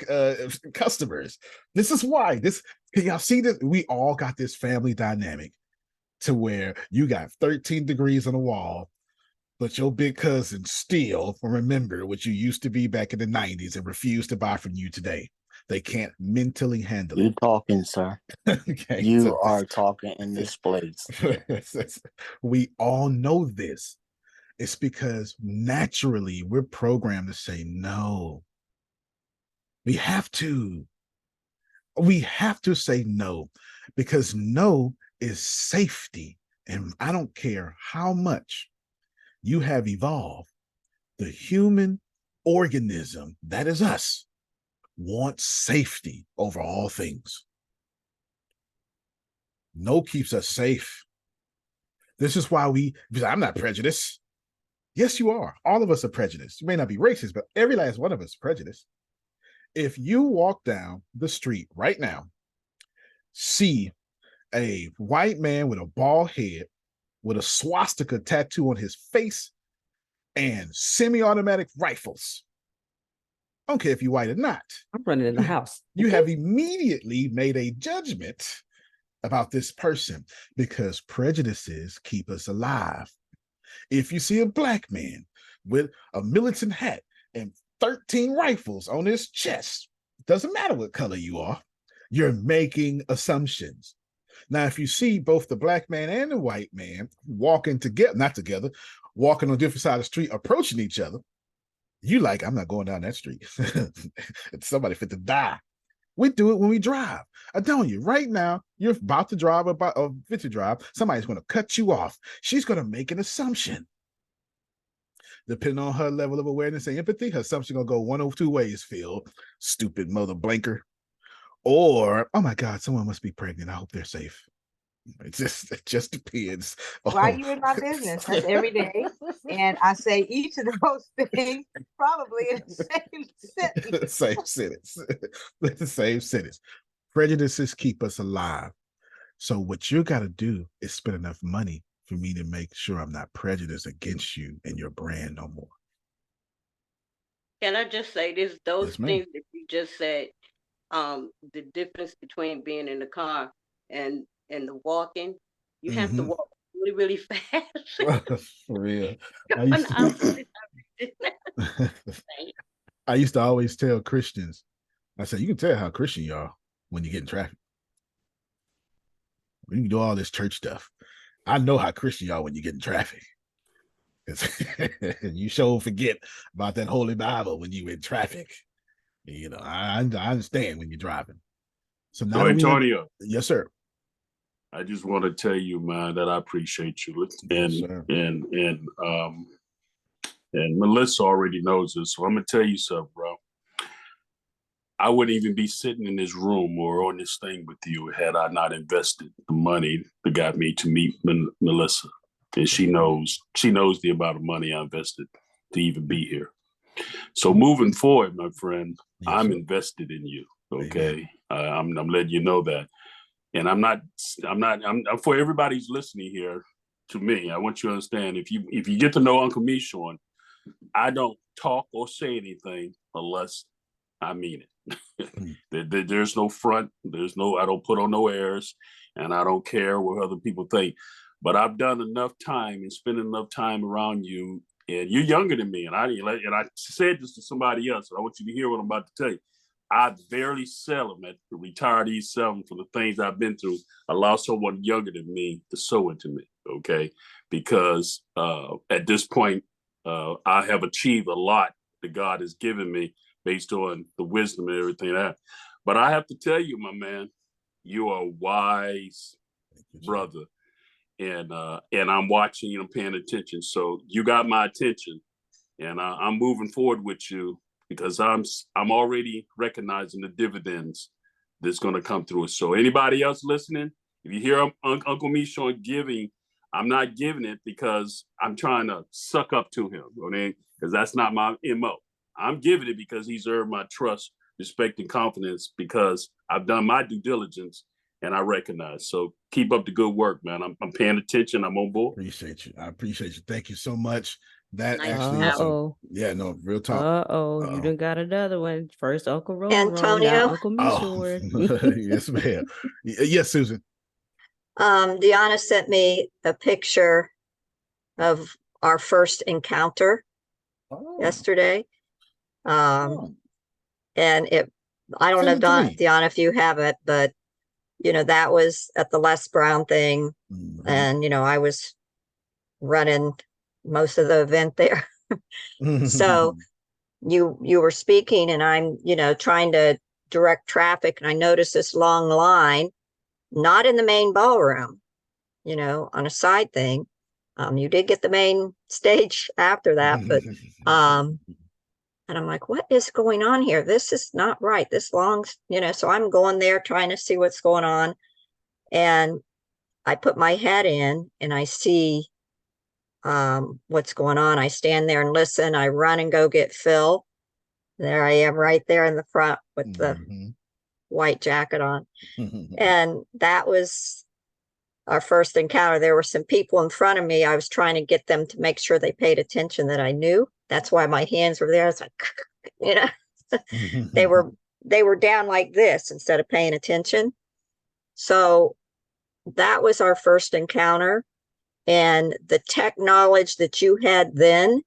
customers. This is why can y'all see this? We all got this family dynamic to where you got 13 degrees on the wall, but your big cousin still remember what you used to be back in the 90s and refuse to buy from you today. They can't mentally handle it. You're talking, sir. Okay, you are talking in this place. We all know this. It's because naturally we're programmed to say no. We have to say no, because no is safety. And I don't care how much you have evolved, the human organism, that is us, wants safety over all things. No keeps us safe. This is why I'm not prejudiced. Yes, you are. All of us are prejudiced. You may not be racist, but every last one of us is prejudiced. If you walk down the street right now, see a white man with a bald head, with a swastika tattoo on his face, and semi-automatic rifles, I don't care if you're white or not. I'm running in the house. You have immediately made a judgment about this person because prejudices keep us alive. If you see a black man with a militant hat and 13 rifles on his chest, doesn't matter what color you are, you're making assumptions. Now, if you see both the black man and the white man walking together, not together, walking on different sides of the street, approaching each other, you like, I'm not going down that street. Somebody fit to die. We do it when we drive. I tell you, right now, you're about to drive a Victory Drive. Somebody's going to cut you off. She's going to make an assumption. Depending on her level of awareness and empathy, her assumption going to go one of two ways, Phil. Stupid mother blanker. Or, oh my God, someone must be pregnant. I hope they're safe. It just depends. Why are you in my business? That's every day. And I say each of those things probably in the same sentence. The same sentence. Prejudices keep us alive. So what you got to do is spend enough money for me to make sure I'm not prejudiced against you and your brand no more. Can I just say this? Those Yes, ma'am. things that you just said, the difference between being in the car and the walking, you have to walk really, really fast. For real. I used to always tell Christians, I said, you can tell how Christian you are when you get in traffic. You can do all this church stuff. I know how Christian you are when you get in traffic. You sure forget about that Holy Bible when you in traffic. You know, I understand when you're driving. So now, Antonio. Yes, sir. I just want to tell you, man, that I appreciate you. And Melissa already knows this, so I'm gonna tell you something, bro. I wouldn't even be sitting in this room or on this thing with you had I not invested the money that got me to meet Melissa. And she knows the amount of money I invested to even be here. So moving forward, my friend, yes, I'm invested in you. Okay, I'm letting you know that. And I'm for everybody who's listening here to me, I want you to understand, if you get to know Uncle Meshorn, I don't talk or say anything unless I mean it. There's no front, I don't put on no airs, and I don't care what other people think. But I've done enough time and spent enough time around you, and you're younger than me. And I said this to somebody else, and I want you to hear what I'm about to tell you. I barely sell them at the retirees, sell them for the things I've been through. I lost someone younger than me to sow into me, okay? Because at this point, I have achieved a lot that God has given me based on the wisdom and everything that. But I have to tell you, my man, you are a wise brother. And I'm watching you and paying attention. So you got my attention, and I'm moving forward with you because I'm already recognizing the dividends that's going to come through. So anybody else listening, if you hear Uncle Michon giving, I'm not giving it because I'm trying to suck up to him, okay? Because that's not my MO. I'm giving it because he's earned my trust, respect, and confidence because I've done my due diligence and I recognize. So keep up the good work, man. I'm paying attention. I'm on board. Appreciate you. I appreciate you. Thank you so much. That Nice actually is job. yeah, no, real talk. You done got another one. First Uncle Roll, now Antonio. Uncle Oh, Mishore. yes, ma'am. Yes, Susan. Deanna sent me a picture of our first encounter yesterday. And I don't know, Deanna, if you have it, but you know, that was at the Les Brown thing. And, you know, I was running most of the event there. So you were speaking and I'm, you know, trying to direct traffic. And I noticed this long line, not in the main ballroom, you know, on a side thing. You did get the main stage after that, but, and I'm like, what is going on here? This is not right. This long, you know, so I'm going there trying to see what's going on. And I put my head in and I see what's going on. I stand there and listen. I run and go get Phil. There I am right there in the front with the white jacket on. And that was our first encounter. There were some people in front of me. I was trying to get them to make sure they paid attention that I knew. That's why my hands were there. I was like, you know, they were down like this instead of paying attention. So that was our first encounter. And the tech knowledge that you had then,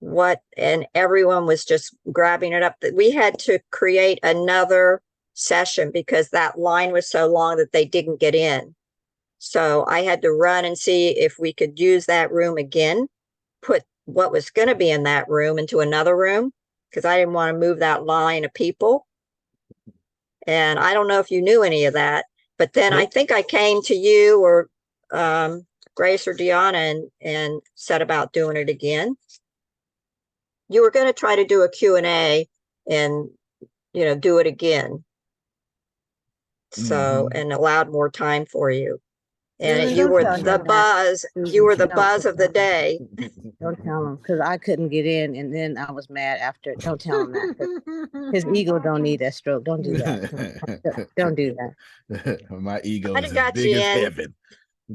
and everyone was just grabbing it up. We had to create another session because that line was so long that they didn't get in. So I had to run and see if we could use that room again, put what was going to be in that room into another room, because I didn't want to move that line of people. And I don't know if you knew any of that, but then I think I came to you or Grace or Deanna and said about doing it again. You were going to try to do a Q&A and, you know, do it again. So, and allowed more time for you. And you were the buzz. You were the buzz of the day. Don't tell him, because I couldn't get in, and then I was mad after. Don't tell him that. His ego don't need that stroke. Don't do that. Don't do that. My ego is as big as heaven.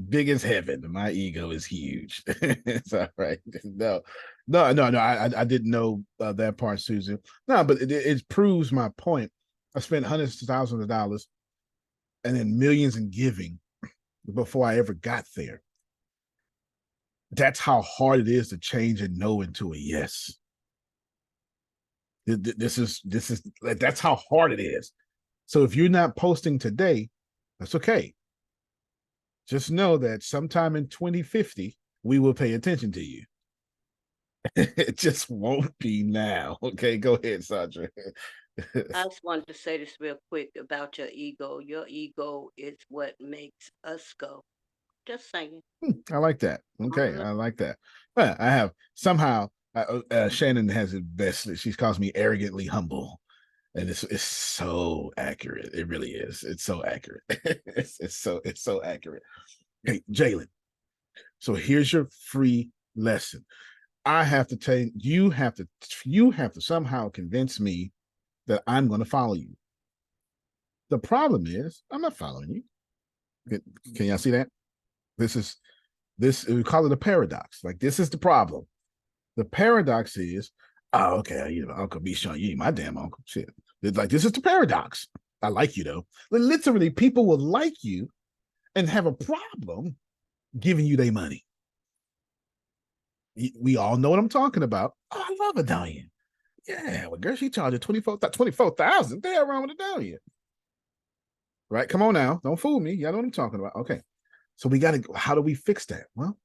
Big as heaven. My ego is huge. It's all right. No. I didn't know that part, Susan. No, but it proves my point. I spent hundreds of thousands of dollars and then millions in giving before I ever got there. That's how hard it is to change a no into a yes. That's how hard it is. So if you're not posting today, that's okay. Just know that sometime in 2050, we will pay attention to you. It just won't be now. Okay, go ahead, Sandra. I just wanted to say this real quick about your ego. Your ego is what makes us go. Just saying. I like that. Okay, I like that. Well, I have somehow Shannon has it best. She calls me arrogantly humble, and it's so accurate. It really is. It's so accurate. it's so accurate. Hey, Jalen. So here's your free lesson. I have to tell you, you have to somehow convince me that I'm going to follow you. The problem is I'm not following you. Can y'all see that? We call it a paradox. Like, this is the problem. The paradox is, oh, okay, you know, Uncle Michon, you ain't my damn uncle. Shit. It's like, this is the paradox. I like you though. Literally, people will like you and have a problem giving you their money. We all know what I'm talking about. Oh, I love Italian. Yeah, well, girl, she charged 24,000. They wrong with it down here. Right? Come on now. Don't fool me. Y'all know what I'm talking about. Okay. So we got to go. How do we fix that? Well,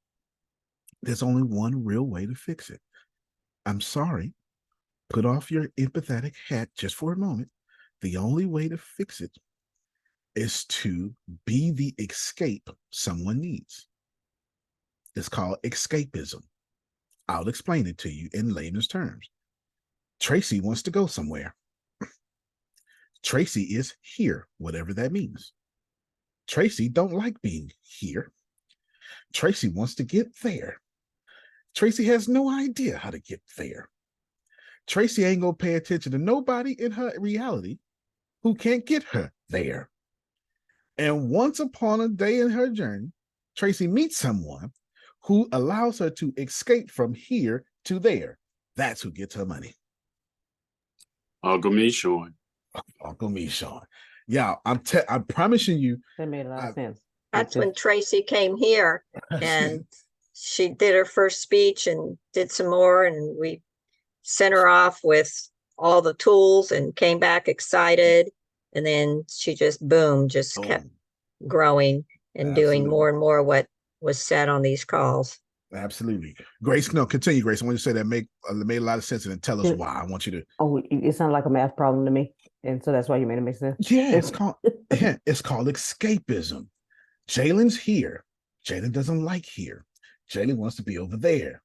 there's only one real way to fix it. I'm sorry. Put off your empathetic hat just for a moment. The only way to fix it is to be the escape someone needs. It's called escapism. I'll explain it to you in layman's terms. Tracy wants to go somewhere. Tracy is here, whatever that means. Tracy don't like being here. Tracy wants to get there. Tracy has no idea how to get there. Tracy ain't gonna pay attention to nobody in her reality who can't get her there. And once upon a day in her journey, Tracy meets someone who allows her to escape from here to there. That's who gets her money. Uncle Michon. Uncle Michon. Yeah, I'm promising you. That made a lot of sense. That's when Tracy came here and she did her first speech and did some more, and we sent her off with all the tools and came back excited. And then she just, boom, just kept growing and doing more and more what was said on these calls. Absolutely. Grace, no, continue, Grace. I want you to say that made a lot of sense, and then tell us why. I want you to. Oh, it sounded like a math problem to me. And so that's why you made it make sense. Yeah, it's called escapism. Jalen's here. Jalen doesn't like here. Jalen wants to be over there.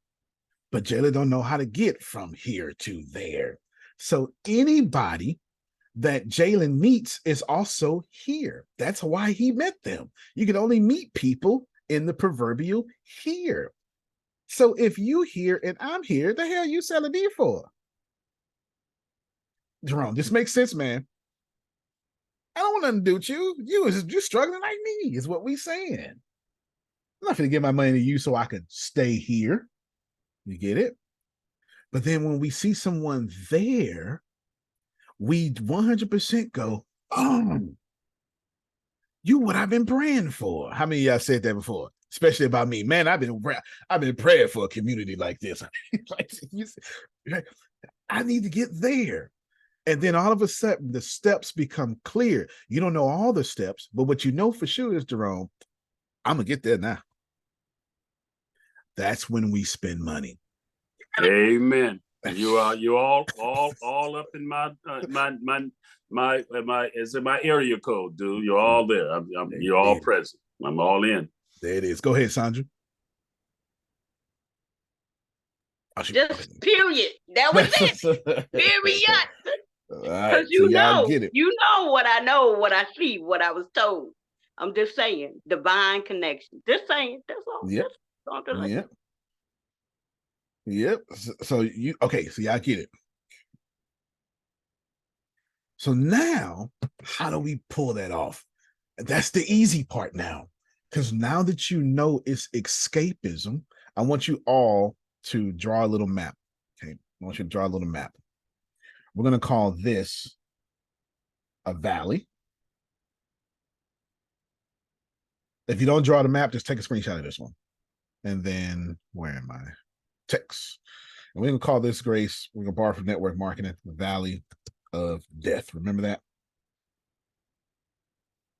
But Jalen don't know how to get from here to there. So anybody that Jalen meets is also here. That's why he met them. You can only meet people in the proverbial here. So if you here and I'm here, the hell you selling me for? Jerome, this makes sense, man. I don't want nothing to do with you. You struggling like me, is what we saying. I'm not going to give my money to you so I can stay here. You get it? But then when we see someone there, we 100% go, oh, you what I've been praying for. How many of y'all said that before? Especially about me. Man, I've been praying for a community like this. I need to get there. And then all of a sudden, the steps become clear. You don't know all the steps, but what you know for sure is, Jerome, I'm going to get there now. That's when we spend money. Amen. You all up in my is it my area code, dude? You're all there. You're all present. I'm all in. There it is. Go ahead, Sandra. Just period. That was it. Period. Because you know what I know, what I see, what I was told. I'm just saying, divine connection. Just saying, that's all. Yep. Yep. Yep. So y'all get it. So now, how do we pull that off? That's the easy part now. Because now that you know it's escapism, I want you all to draw a little map. Okay. I want you to draw a little map. We're going to call this a valley. If you don't draw the map, just take a screenshot of this one. And then, where am I? Text. And we're going to call this, Grace, we're going to borrow from network marketing, the Valley of Death. Remember that?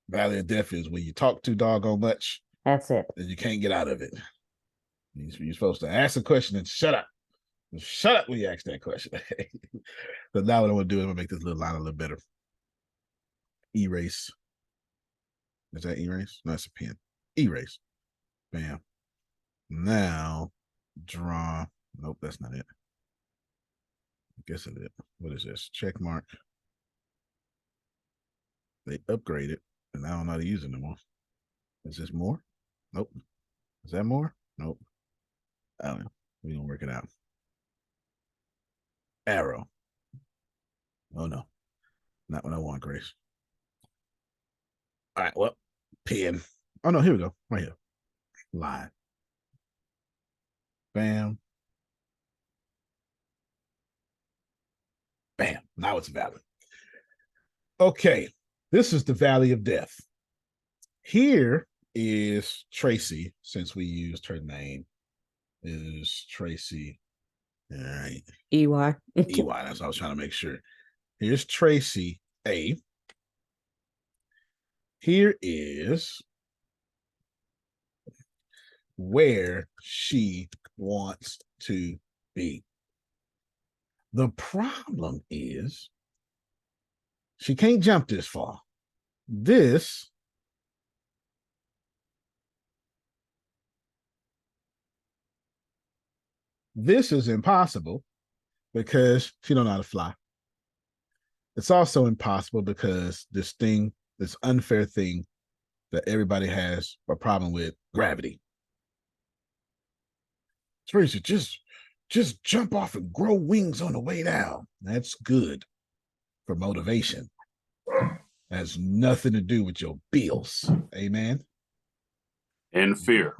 Valley of Death is when you talk too doggone much. That's it. And you can't get out of it. You're supposed to ask a question and shut up. Shut up when you ask that question. So now what I'm going to do is I'm going to make this little line a little better. Erase. Is that erase? No, it's a pen. Erase. Bam. Now, draw. Nope, that's not it. I guess it is. What is this? Check mark. They upgraded, and I don't know how to use it no more. Is this more? Nope. Is that more? Nope. I don't know. We're going to work it out. Arrow. Oh, no. Not what I want, Grace. All right, well, pen. Oh, no, here we go. Right here. Line. Bam. Bam. Now it's valid. Okay. This is the Valley of Death. Here is Tracy, since we used her name, is Tracy. All right. EY. That's what I was trying to make sure. Here's Tracy A. Here is where she wants to be. The problem is she can't jump this far. This is impossible because she don't know how to fly. It's also impossible because this unfair thing that everybody has a problem with, gravity. Tracy, just jump off and grow wings on the way down. That's good for motivation. That has nothing to do with your bills. Amen. And fear.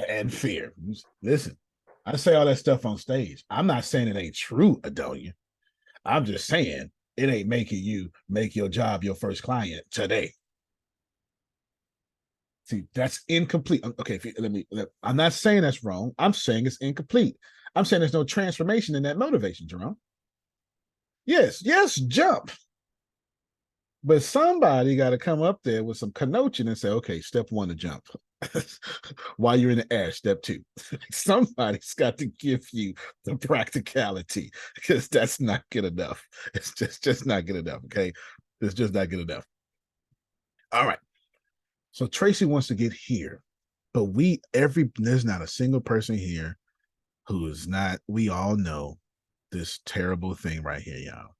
And fear. Listen, I say all that stuff on stage. I'm not saying it ain't true, Adonia. I'm just saying it ain't making you make your job your first client today. See, that's incomplete. Okay, I'm not saying that's wrong. I'm saying it's incomplete. I'm saying there's no transformation in that motivation, Jerome. Yes, jump. But somebody got to come up there with some connotation and say, okay, step 1 to jump. While you're in the air, step 2. Somebody's got to give you the practicality because that's not good enough. It's just not good enough, okay? It's just not good enough. All right. So Tracy wants to get here, but there's not a single person here who is not, we all know this terrible thing right here, y'all.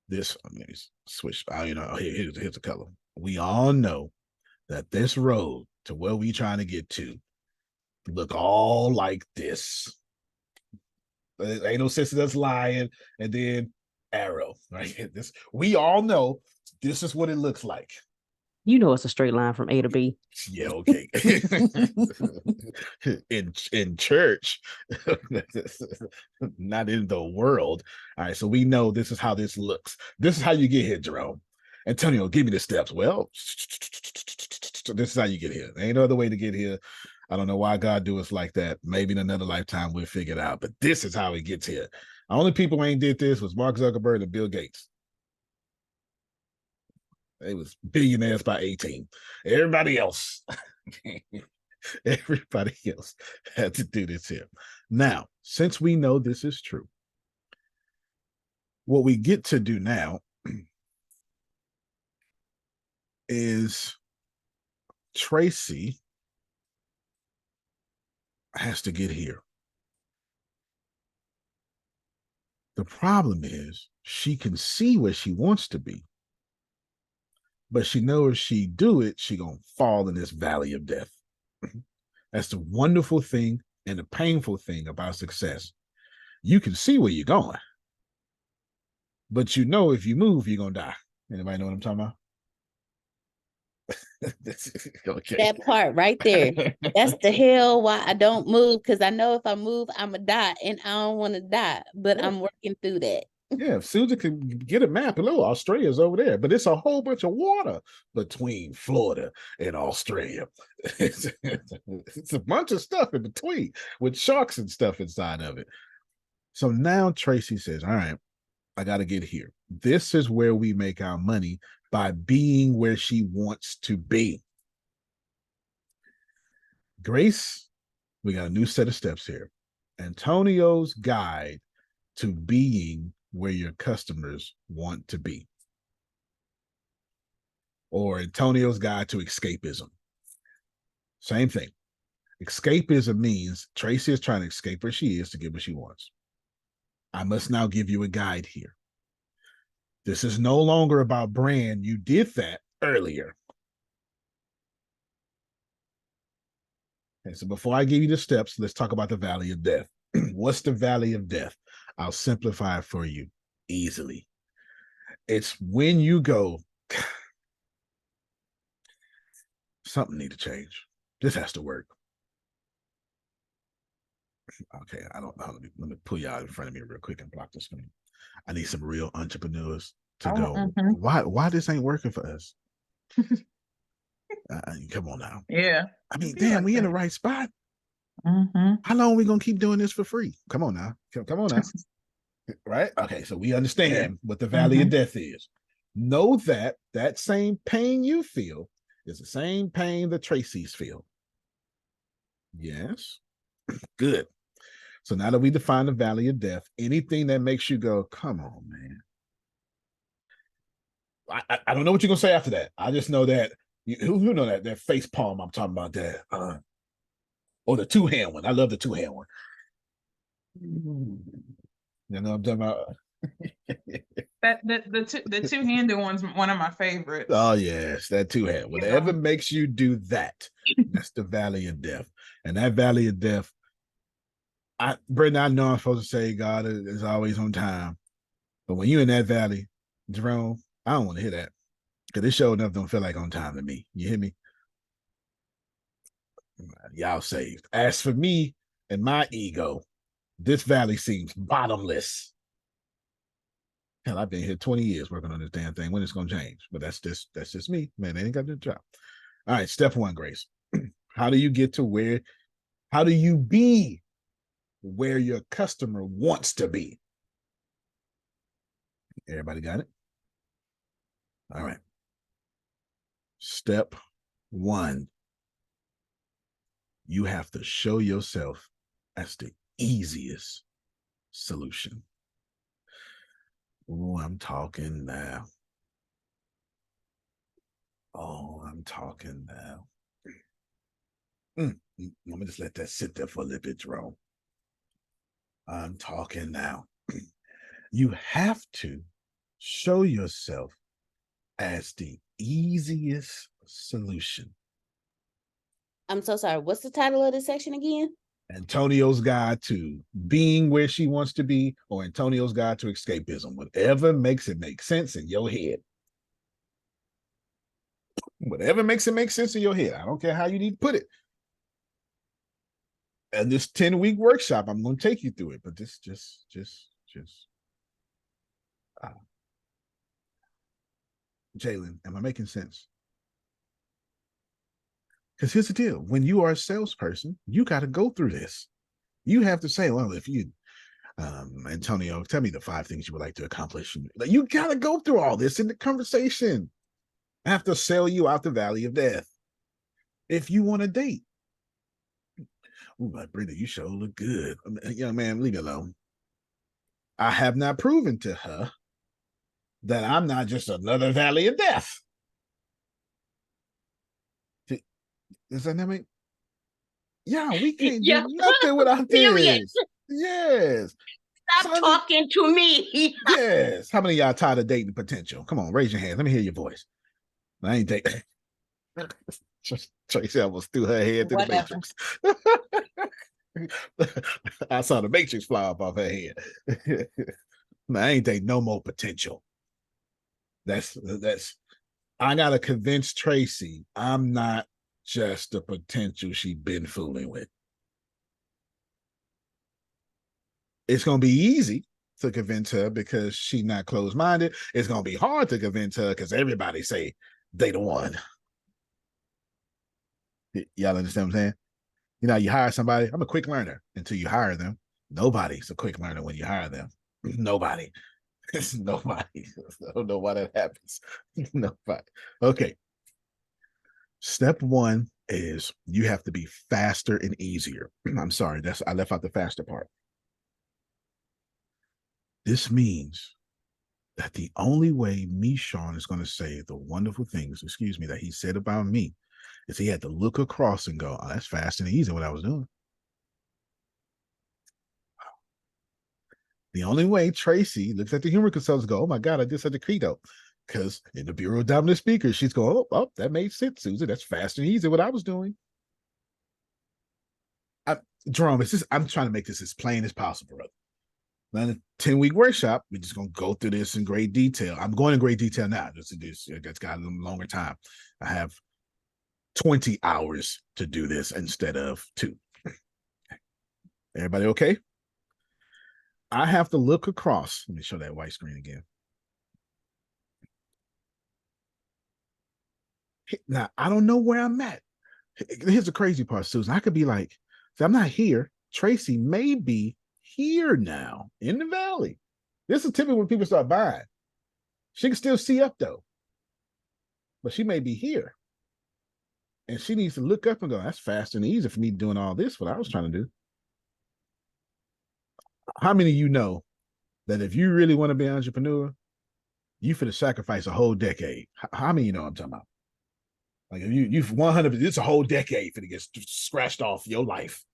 This, let me switch, here's the color. We all know that this road to where we trying to get to look all like this. There ain't no sense of us lying and then arrow, right? We all know this is what it looks like. You know it's a straight line from A to B. Yeah, okay. in church, not in the world. All right, so we know this is how this looks. This is how you get here, Jerome. Antonio, give me the steps. Well, this is how you get here. There ain't no other way to get here. I don't know why God do us like that. Maybe in another lifetime we'll figure it out. But this is how it gets here. The only people who ain't did this was Mark Zuckerberg and Bill Gates. They was billionaires by 18. Everybody else had to do this here. Now, since we know this is true, what we get to do now is Tracy has to get here. The problem is she can see where she wants to be, but she knows if she do it, she gonna fall in this valley of death. That's the wonderful thing and the painful thing about success. You can see where you're going, but you know if you move, you're gonna die. Anybody know what I'm talking about? Okay. That part right there. That's the hell why I don't move, because I know if I move, I'm gonna die, and I don't want to die. But I'm working through that. Yeah, if Susan can get a map, hello, Australia's over there, but it's a whole bunch of water between Florida and Australia. It's a bunch of stuff in between with sharks and stuff inside of it. So now Tracy says, all right, I got to get here. This is where we make our money, by being where she wants to be. Grace, we got a new set of steps here. Antonio's guide to being where your customers want to be, or Antonio's guide to escapism. Same thing. Escapism means Tracy is trying to escape where she is to get what she wants. I must now give you a guide here. This is no longer about brand. You did that earlier. Okay, so before I give you the steps, let's talk about the valley of death. What's the valley of death? I'll simplify it for you easily. It's when you go, something need to change. This has to work. Okay, I don't know. Let me pull you out in front of me real quick and block the screen. I need some real entrepreneurs to go. Why this ain't working for us? Come on now. Yeah. I mean, damn, we in the right spot. How long are we gonna keep doing this for free? Come on now. Come on now. Right? Okay, so we understand what the valley of death is. Know that that same pain you feel is the same pain the Tracy's feel. Yes. Good. So now that we define the valley of death, anything that makes you go, come on, man. I don't know what you're gonna say after that. I just know that who know that face palm I'm talking about that. Or the two-hand one. I love the two-hand one. You know I'm talking about. That the two-handed one's one of my favorites. Oh yes, that two-hand. Whatever makes you do that, that's the valley of death. And that valley of death, Brittany, I know I'm supposed to say God is always on time. But when you're in that valley, Jerome, I don't want to hear that. Because this show enough don't feel like on time to me. You hear me? Y'all saved. As for me and my ego, this valley seems bottomless. Hell, I've been here 20 years working on this damn thing. When it's gonna change? But that's just me. Man, they ain't got to do the job. All right, step one, Grace. How do you get to where? How do you be where your customer wants to be? Everybody got it? All right. Step one. You have to show yourself as the easiest solution. Oh, I'm talking now. Oh, I'm talking now. Let me just let that sit there for a little bit, Jerome. I'm talking now. You have to show yourself as the easiest solution. I'm so sorry. What's the title of this section again? Antonio's Guide to Being Where She Wants to Be, or Antonio's Guide to Escapism. Whatever makes it make sense in your head. Whatever makes it make sense in your head. I don't care how you need to put it. And this 10-week workshop, I'm going to take you through it, but this just Jalen, am I making sense? Because here's the deal. When you are a salesperson, you got to go through this. You have to say, well, if you, Antonio, tell me the 5 things you would like to accomplish. You got to go through all this in the conversation. I have to sell you out the valley of death. If you want to date. Oh, my Brenda, you sure look good. Young man, leave me alone. I have not proven to her that I'm not just another valley of death. Does that make? Yeah, we can't do nothing without this. Yes. Stop talking to me. Yes. How many of y'all tired of dating potential? Come on, raise your hands. Let me hear your voice. I ain't dating. Tracy almost threw her head through the matrix. I saw the matrix fly up off her head. I ain't dating no more potential. That's I gotta convince Tracy I'm not just the potential she been fooling with. It's gonna be easy to convince her because she's not closed-minded. It's gonna be hard to convince her because everybody say they the one. Y'all understand what I'm saying? You know, you hire somebody. I'm a quick learner until you hire them. Nobody's a quick learner when you hire them. Nobody. It's nobody. I don't know why that happens. Nobody. Okay. Step one is you have to be faster and easier. I'm sorry, I left out the faster part. This means that the only way me, Sean, is going to say the wonderful things, that he said about me is he had to look across and go, oh, that's fast and easy what I was doing. The only way Tracy looks at the humor consultants go, oh my God, I did such a credo. Because in the Bureau of Dominant Speakers, she's going, oh, that made sense, Susan. That's fast and easy what I was doing. Jerome, I'm trying to make this as plain as possible, brother. Now, in a 10-week workshop, we're just going to go through this in great detail. I'm going in great detail now. That's got a little longer time. I have 20 hours to do this instead of 2. Everybody okay? I have to look across. Let me show that white screen again. Now, I don't know where I'm at. Here's the crazy part, Susan. I could be like, So I'm not here. Tracy may be here now in the valley. This is typically when people start buying. She can still see up though, but she may be here. And she needs to look up and go, that's fast and easy for me doing all this, what I was trying to do. How many of you know that if you really want to be an entrepreneur, you finna sacrifice a whole decade? How many of you know what I'm talking about? Like if you've 100%, it's a whole decade finna get scratched off your life.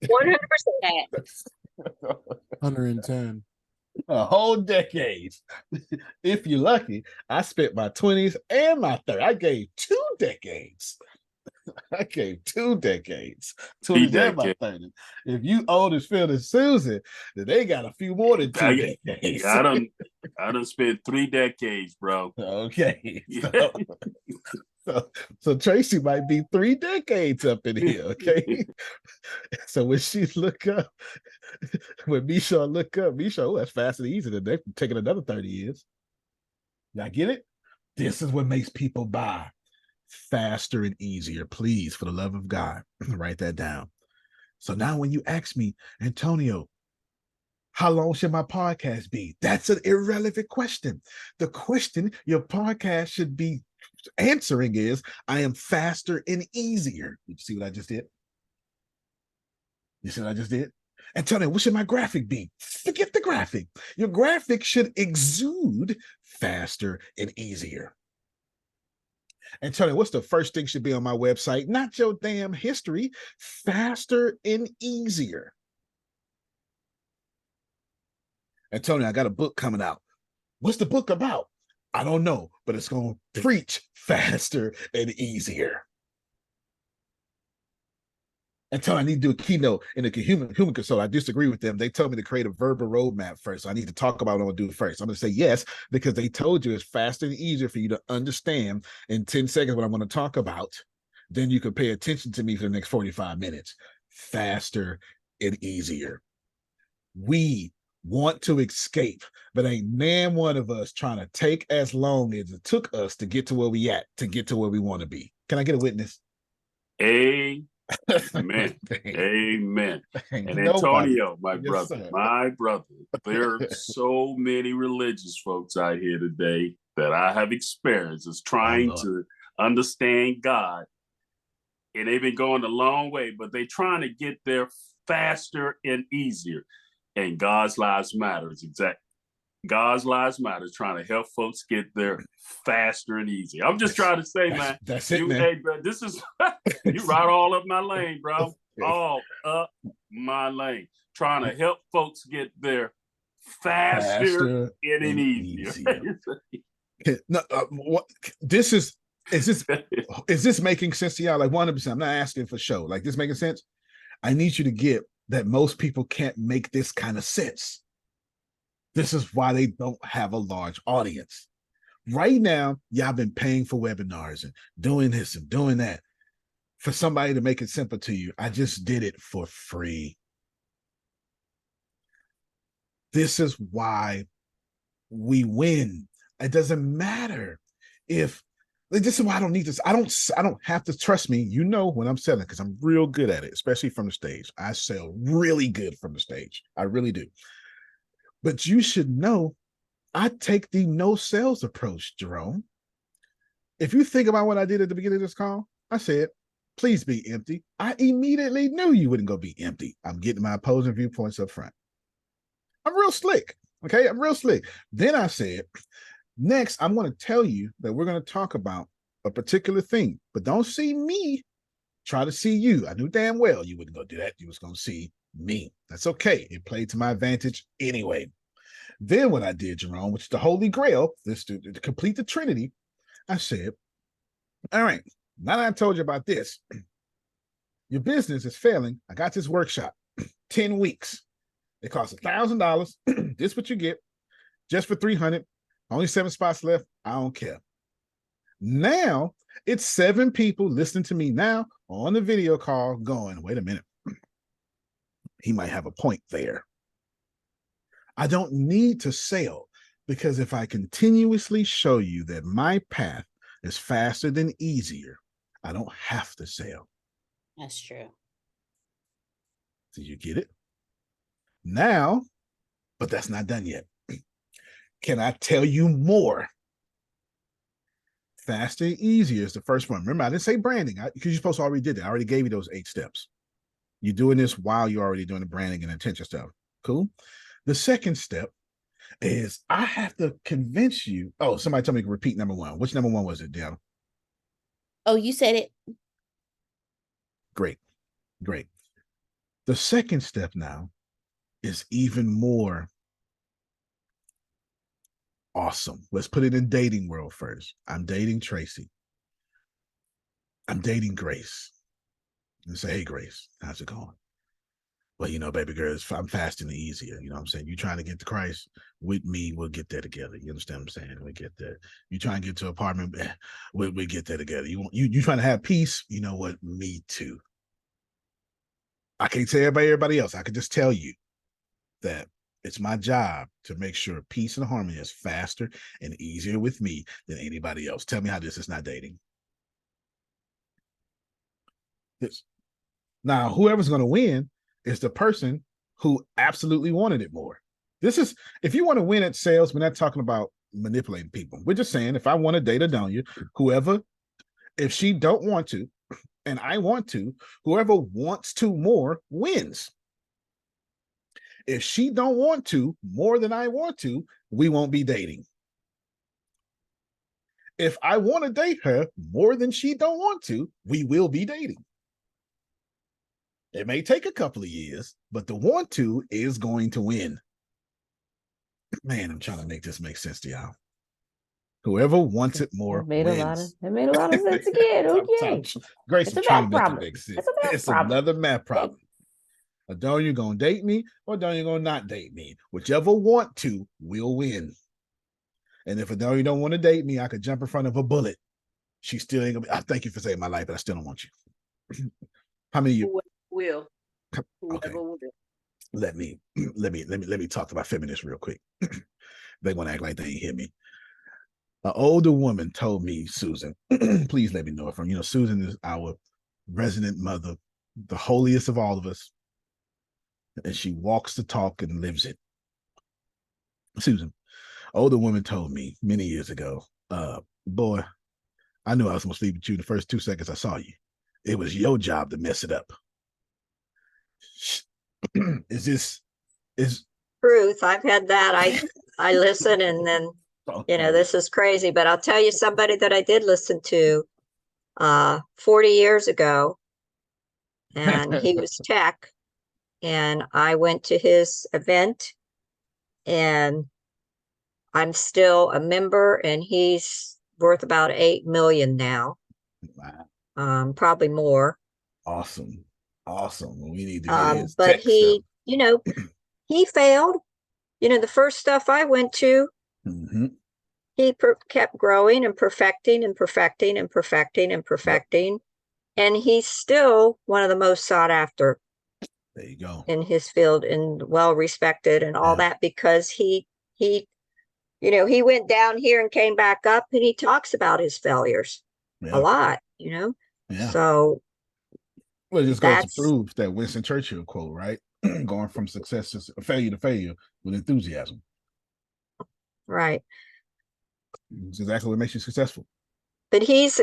100%. 110. A whole decade. If you're lucky, I spent my 20s and my 30s. I gave 2 decades. I gave 2 decades. 20s and my 30s. If you old as Phil and Susan, then they got a few more than 2 decades. I done spent 3 decades, bro. Okay. So Tracy might be 3 decades up in here, okay? So when she look up, when Misha look up, Misha, oh, that's fast and easy. They're taking another 30 years. Y'all get it? This is what makes people buy faster and easier. Please, for the love of God, write that down. So now when you ask me, Antonio, how long should my podcast be? That's an irrelevant question. The question your podcast should be answering is, I am faster and easier. Did you see what I just did? You see what I just did? Antonio, what should my graphic be? Forget the graphic. Your graphic should exude faster and easier. Antonio, what's the first thing should be on my website? Not your damn history. Faster and easier. Antonio, I got a book coming out. What's the book about? I don't know, but it's going to preach faster and easier. Antonio, I need to do a keynote in the human consult. I disagree with them. They told me to create a verbal roadmap first. So I need to talk about what I'm going to do first. I'm going to say yes, because they told you it's faster and easier for you to understand in 10 seconds what I'm going to talk about. Then you can pay attention to me for the next 45 minutes. Faster and easier. We want to escape, but ain't man one of us trying to take as long as it took us to get to where we at, to get to where we want to be. Can I get a witness? Amen. Amen. And Antonio, my brother, there are so many religious folks out here today that I have experienced is trying to understand God. And they've been going a long way, but they're trying to get there faster and easier. And God's Lives Matter is God's Lives Matter, trying to help folks get there faster and easier. I'm just trying to say, man. That's it, man. Hey, bro, this is you right all up my lane, bro. All up my lane. Trying to help folks get there faster and easier. No, is this making sense to y'all? Like 100%. I'm not asking for show. Like, this making sense? I need you to get that most people can't make this kind of sense. This is why they don't have a large audience. Right now, y'all been paying for webinars and doing this and doing that for somebody to make it simple to you. I just did it for free. This is why we win. It doesn't matter if this is why I don't need this. I don't have to, trust me. You know when I'm selling, because I'm real good at it, especially from the stage. I sell really good from the stage. I really do. But you should know I take the no sales approach, Jerome. If you think about what I did at the beginning of this call, I said, please be empty. I immediately knew you wouldn't go be empty. I'm getting my opposing viewpoints up front. I'm real slick. Okay, I'm real slick. Then I said, next, I'm going to tell you that we're going to talk about a particular thing, but don't see me. Try to see you. I knew damn well you wouldn't go do that. You was going to see me. That's okay. It played to my advantage anyway. Then what I did, Jerome, which is the Holy Grail, this to complete the Trinity, I said, all right, now that I told you about this, your business is failing. I got this workshop, 10 weeks. It costs $1,000. This is what you get just for $300. Only 7 spots left. I don't care. Now it's 7 people listening to me now on the video call going, wait a minute. He might have a point there. I don't need to sell, because if I continuously show you that my path is faster than easier, I don't have to sell. That's true. So you get it? Now, but that's not done yet. Can I tell you more? Faster and easier is the first one. Remember, I didn't say branding because you're supposed to already did that. I already gave you those 8 steps. You're doing this while you're already doing the branding and attention stuff. Cool. The second step is I have to convince you. Oh, somebody tell me to repeat number 1. Which number 1 was it, Deanna? Oh, you said it. Great. The second step now is even more awesome. Let's put it in dating world first. I'm dating Tracy. I'm dating Grace. And say, hey, Grace, how's it going? Well, baby girl, I'm faster and easier. You know what I'm saying? You trying to get to Christ with me, we'll get there together. You understand what I'm saying? We get there. You trying to get to an apartment, we'll get there together. You trying to have peace? You know what? Me too. I can't tell everybody else. I can just tell you that it's my job to make sure peace and harmony is faster and easier with me than anybody else. Tell me how this is not dating. Now, whoever's going to win is the person who absolutely wanted it more. This is, if you want to win at sales, we're not talking about manipulating people. We're just saying, if I want to date Adonia, whoever, if she don't want to, and I want to, whoever wants to more wins. If she don't want to more than I want to, we won't be dating. If I want to date her more than she don't want to, we will be dating. It may take a couple of years, but the want to is going to win. Man, I'm trying to make this make sense to y'all. Whoever wants it more wins. It made a lot of sense again. Okay. Grace, It's I'm a trying math to make it problem. make sense. It's a math It's problem. another math problem. Adonia gonna date me, or Adonia gonna not date me. Whichever want to will win. And if Adonia don't want to date me, I could jump in front of a bullet. She still ain't gonna be. I thank you for saving my life, but I still don't want you. How many of you will? Okay. Let me talk to my feminists real quick. They want to act like they ain't hear me. An older woman told me, Susan, please let me know from, Susan is our resident mother, the holiest of all of us. And she walks the talk and lives it. Susan, older woman told me many years ago, boy, I knew I was going to sleep with you the first 2 seconds I saw you. It was your job to mess it up. Is truth? I've had that. I listen and then, this is crazy, but I'll tell you somebody that I did listen to 40 years ago, and he was tech, and I went to his event, and I'm still a member, and he's worth about 8 million now. Wow. Probably more. Awesome. We need to get his but tech he, stuff. He failed. The first stuff I went to, he kept growing and perfecting and perfecting and perfecting and perfecting. Yep. And he's still one of the most sought after. There you go. In his field and well respected and all that, because he he went down here and came back up, and he talks about his failures a lot, Yeah. So well, it just goes to prove that Winston Churchill quote, right? Going from success to failure with enthusiasm. Right. It's exactly what makes you successful. But he's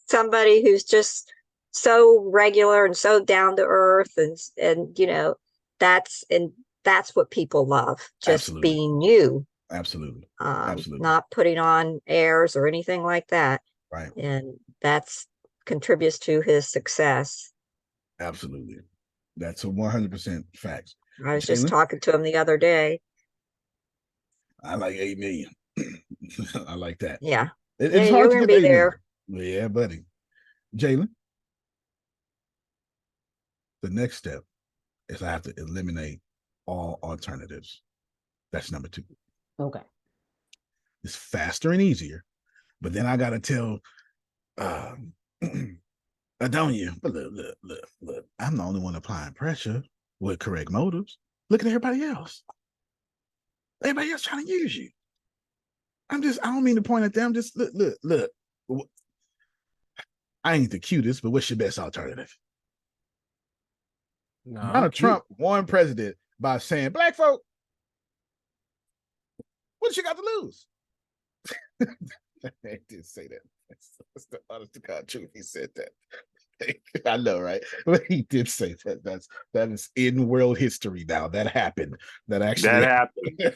somebody who's just so regular and so down to earth, and that's what people love. Just Absolutely. Being you. Absolutely. Not putting on airs or anything like that. Right. And that's contributes to his success. Absolutely. That's a 100% fact. I was just talking to him the other day. I like 8 million. I like that. Yeah. It's hard to get there. Yeah, buddy. Jalen, the next step is I have to eliminate all alternatives. That's number 2. Okay. It's faster and easier, but then I got to tell Adonia, but look, I'm the only one applying pressure with correct motives. Look at everybody else. Everybody else trying to use you. I don't mean to point at them. Just look. I ain't the cutest, but what's your best alternative? Donald Trump won president by saying, "Black folk, what you got to lose?" He did say that. That's the honest to God truth. He said that. I know, right? But he did say that. That is in world history now. That happened. That happened.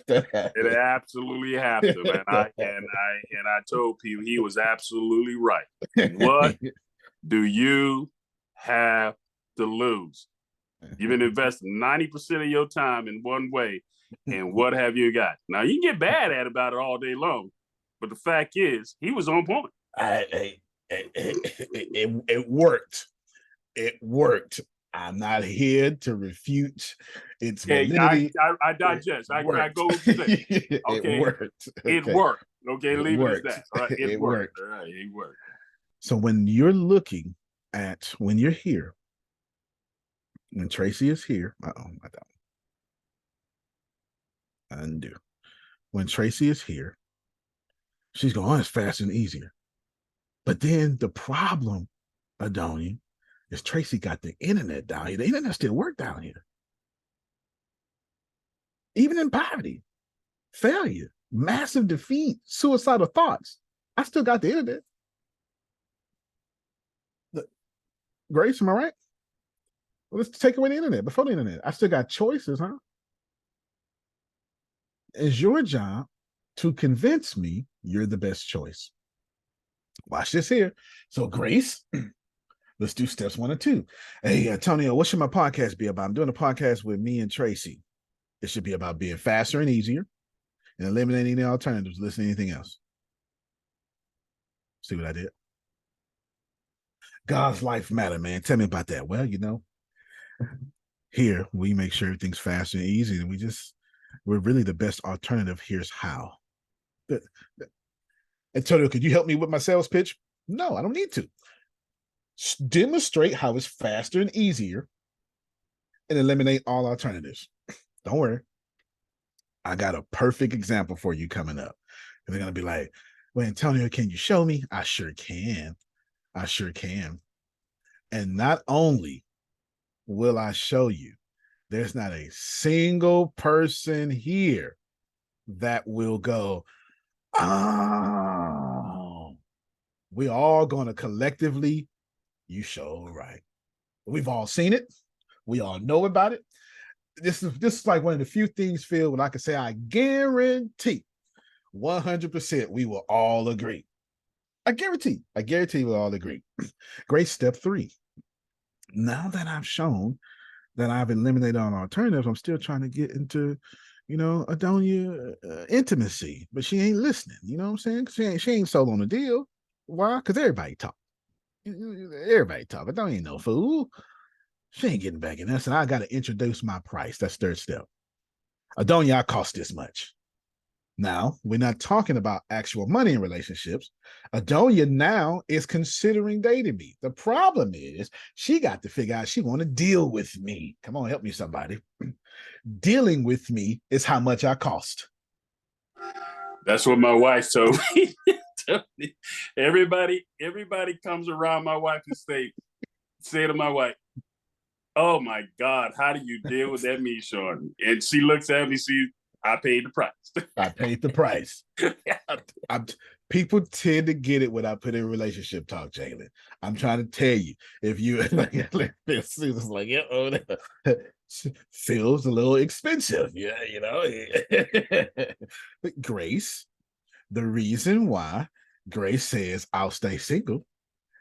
That happened. It absolutely happened, and I told people he was absolutely right. What do you have to lose? You've been investing 90% of your time in one way, and what have you got? Now you can get bad at about it all day long, but the fact is, he was on point. It worked. It worked. I'm not here to refute its validity. I digest. I go with okay. It worked. Okay. It worked. Okay, leave it as that. All right. It worked. All right, it worked. So when you're looking at when you're here, when Tracy is here, undo. When Tracy is here, she's going, "Oh, it's faster and easier." But then the problem, Adonia, is Tracy got the internet down here. The internet still works down here. Even in poverty, failure, massive defeat, suicidal thoughts, I still got the internet. Grace, am I right? Well, let's take away the internet. Before the internet, I still got choices, huh? It's your job to convince me you're the best choice. Watch this here. So, Grace, let's do steps 1 and 2. Hey, Antonio, what should my podcast be about? I'm doing a podcast with me and Tracy. It should be about being faster and easier and eliminating the alternatives. Listen to anything else. See what I did? God's life matter, man. Tell me about that. Well, here we make sure everything's faster and easy, and we're really the best alternative. Here's how. Antonio, could you help me with my sales pitch? No, I don't need to. Demonstrate how it's faster and easier and eliminate all alternatives. Don't worry. I got a perfect example for you coming up. And they're going to be like, "Well, Antonio, can you show me?" I sure can. I sure can. And not only will I show you, there's not a single person here that will go, "Oh, we're all going to collectively, you sure right." We've all seen it. We all know about it. This is like one of the few things, Phil, when I can say I guarantee 100% we will all agree. I guarantee we'll all agree. Great. Step 3. Now that I've shown that I've eliminated all alternatives, I'm still trying to get into, Adonia intimacy, but she ain't listening. You know what I'm saying? She ain't sold on the deal. Why? Because everybody talk. Adonia ain't no fool. She ain't getting back in this, and I got to introduce my price. That's 3rd step. Adonia, I cost this much. Now, we're not talking about actual money in relationships. Adonia now is considering dating me. The problem is she got to figure out she want to deal with me. Come on, help me, somebody. Dealing with me is how much I cost. That's what my wife told me. Everybody comes around my wife and say to my wife, "Oh my God, how do you deal with that me, Sean?" And she looks at me, I paid the price. I paid the price. People tend to get it when I put in relationship talk, Jalen. I'm trying to tell you, if you Susan's like, feels a little expensive. But Grace, the reason why Grace says I'll stay single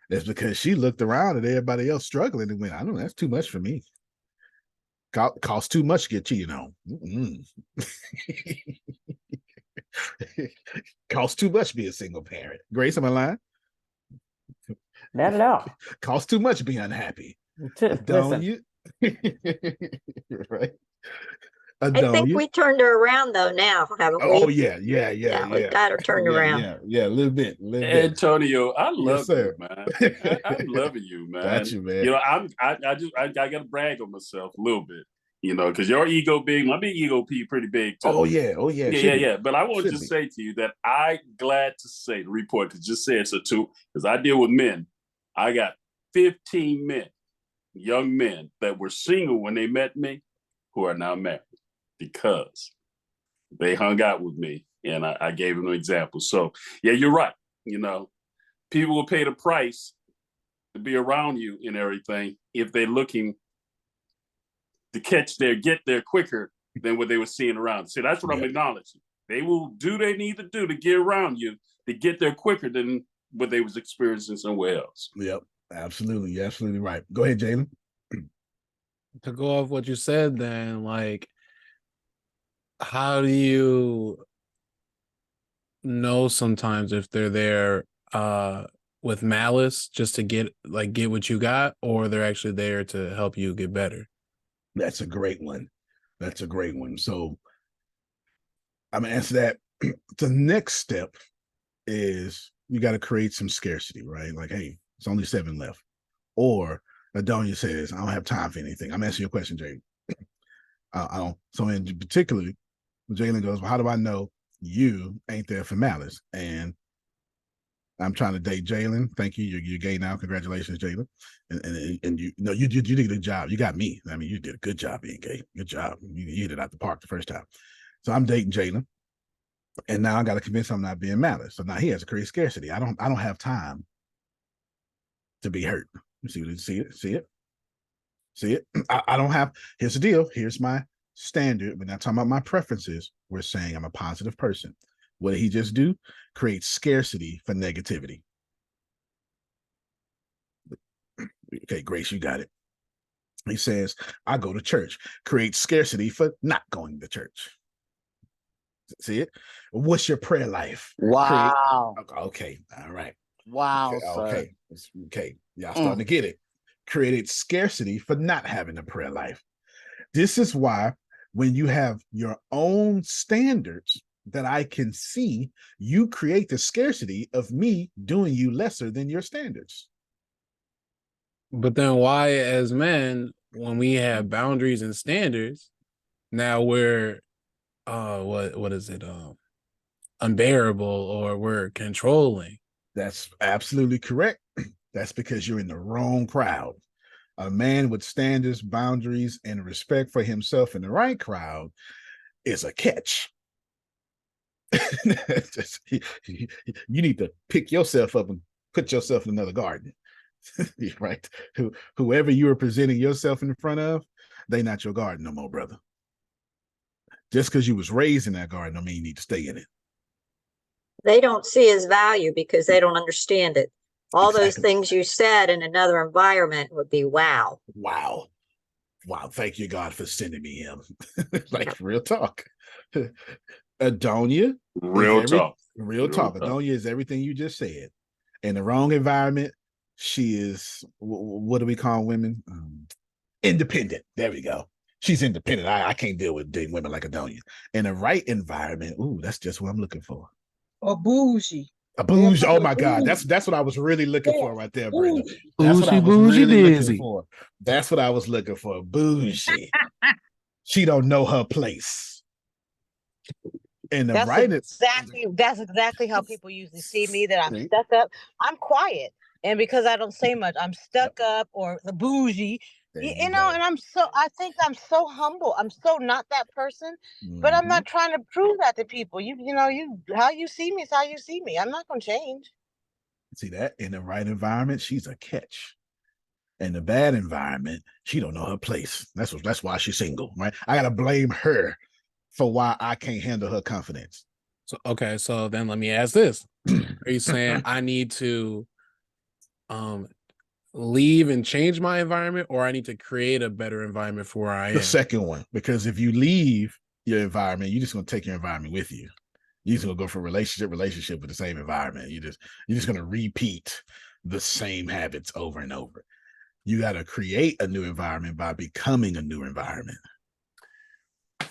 is because she looked around at everybody else struggling and went, "I don't know, that's too much for me. Costs too much to get cheated on. Costs too much to be a single parent." Grace, am I lying? Not at all. Costs too much to be unhappy. Don't you? Right? I think we turned her around though now, haven't we? Oh yeah. We got her turned around. Yeah, a little bit. Antonio, I love you, sir. man. I'm loving you, man. Got you, man. I gotta brag on myself a little bit, because your ego big, my big ego pretty big too. Oh yeah. Yeah. But I want to say to you that I'm glad to say the report just said so too, because I deal with men. I got 15 men young men that were single when they met me who are now married because they hung out with me and I gave them an example. So yeah, you're right. You know, people will pay the price to be around you and everything if they're looking to get there quicker than what they were seeing around. See, that's what I'm acknowledging. They will do they need to do to get around you to get there quicker than what they was experiencing somewhere else. Yep, absolutely. You're absolutely right. Go ahead, Jalen. To go off what you said, then, like, how do you know sometimes if they're there with malice just to get what you got, or they're actually there to help you get better? That's a great one. That's a great one. So I'm gonna answer that. The next step is you got to create some scarcity, right? Like, hey, it's only 7 left. Or Adonia says, I don't have time for anything. I'm answering your question, Jay. I don't. So in particular, Jalen goes, well, how do I know you ain't there for malice? And I'm trying to date Jalen. Thank you. You're gay now. Congratulations, Jalen. And you know you did a good job. You got me. I mean, you did a good job being gay. Good job. You hit it out the park the first time. So I'm dating Jalen. And now I got to convince him I'm not being malice. So now he has to create scarcity. I don't have time to be hurt. You see it. I don't have. Here's the deal. Here's my standard. We're not talking about my preferences. We're saying I'm a positive person. What did he just do? Create scarcity for negativity. Okay, Grace, you got it. He says, I go to church. Create scarcity for not going to church. See it? What's your prayer life? Wow. Okay. All right. Wow. Okay. Y'all starting to get it. Created scarcity for not having a prayer life. This is why when you have your own standards that I can see, you create the scarcity of me doing you lesser than your standards. But then why, as men, when we have boundaries and standards, now we're what is it? Unbearable, or we're controlling. That's absolutely correct. That's because you're in the wrong crowd. A man with standards, boundaries, and respect for himself in the right crowd is a catch. You need to pick yourself up and put yourself in another garden. Right? Whoever you are presenting yourself in front of, they not your garden no more, brother. Just because you was raised in that garden don't mean you need to stay in it. They don't see his value because they don't understand it. All those things you said in another environment would be wow. Wow. Thank you, God, for sending me him. Like, real talk. Adonia. Real talk. Adonia is everything you just said. In the wrong environment, she is, what do we call women? Independent. There we go. She's independent. I can't deal with dating women like Adonia. In the right environment, that's just what I'm looking for. A bougie. A bougie. Oh my God. That's what I was really looking for right there, Brenda. That's what I was really looking for. That's what I was looking for. Bougie. She don't know her place. And that's exactly how people usually see me, that I'm stuck up. I'm quiet. And because I don't say much, I'm stuck up or the bougie. You know, and I think I'm so humble. I'm so not that person, but I'm not trying to prove that to people. You know, how you see me is how you see me. I'm not going to change. See that? In the right environment, she's a catch. In the bad environment, she don't know her place. That's why she's single, right? I got to blame her for why I can't handle her confidence. So then let me ask this. Are you saying I need to leave and change my environment, or I need to create a better environment for where I am? The second one, because if you leave your environment, you're just going to take your environment with you. You're just going to go from relationship with the same environment. You're just going to repeat the same habits over and over. You got to create a new environment by becoming a new environment.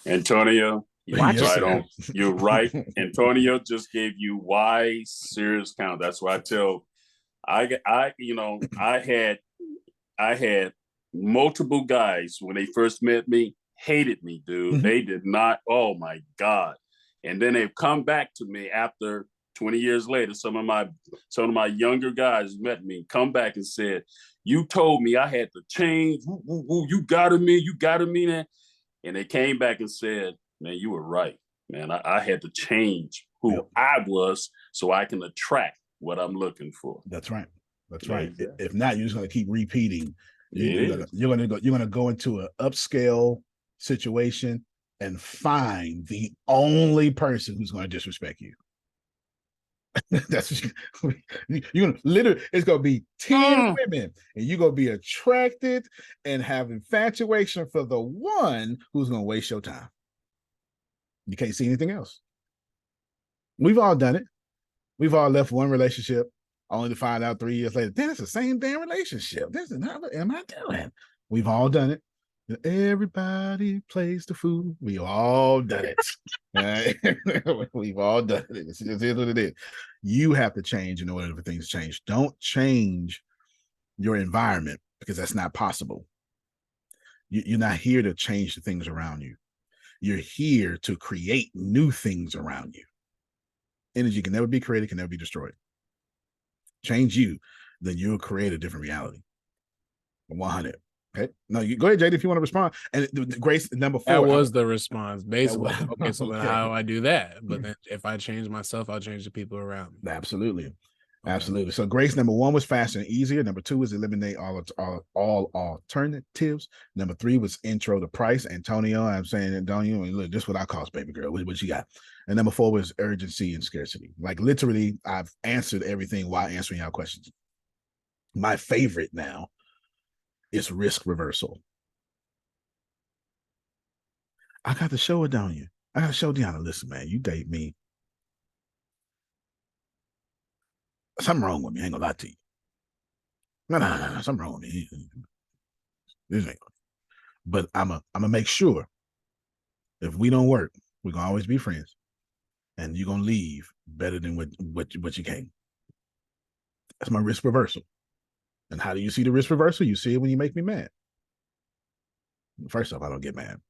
Antonio, you're right. Antonio just gave you wise, serious count. That's why I tell. I had multiple guys when they first met me, hated me, dude. They did not. Oh my God. And then they've come back to me after 20 years later. Some of my younger guys met me, come back and said, You told me I had to change. Woo, woo, woo, you got to me. You got to me, man. And they came back and said, man, you were right, man. I had to change who I was so I can attract what I'm looking for. That's right. That's right. If not, you're just going to keep repeating. You're going to go into an upscale situation and find the only person who's going to disrespect you. That's what you're gonna literally. It's gonna be 10 women, and you're gonna be attracted and have infatuation for the one who's gonna waste your time. You can't see anything else. We've all done it. We've all left one relationship only to find out 3 years later, then it's the same damn relationship. This is not what am I doing? We've all done it. Everybody plays the fool. We all done it. Right? We've all done it. It's just what it is. You have to change in order for things to change. Don't change your environment because that's not possible. You're not here to change the things around you. You're here to create new things around you. Energy can never be created, can never be destroyed. Change you, then you'll create a different reality. 100. Okay. No, you go ahead, Jade, if you want to respond. And Grace, number 4. That was the response, basically. Okay, so okay. then how do I do that? But then if I change myself, I'll change the people around me. Absolutely. Absolutely. So Grace, number 1 was faster and easier. Number 2 was eliminate all alternatives. Number 3 was intro to price. Antonio, I'm saying, Antonio, look, this is what I cost, baby girl. What you got? And number 4 was urgency and scarcity. Like literally, I've answered everything while answering your questions. My favorite now is risk reversal. I got to show it down you. I got to show Deanna, listen, man, you date me. Something wrong with me. I ain't gonna lie to you. No, something wrong with me. This ain't. But I'm gonna make sure if we don't work, we're gonna always be friends, and you're gonna leave better than what you came. That's my risk reversal. And how do you see the risk reversal? You see it when you make me mad. First off, I don't get mad.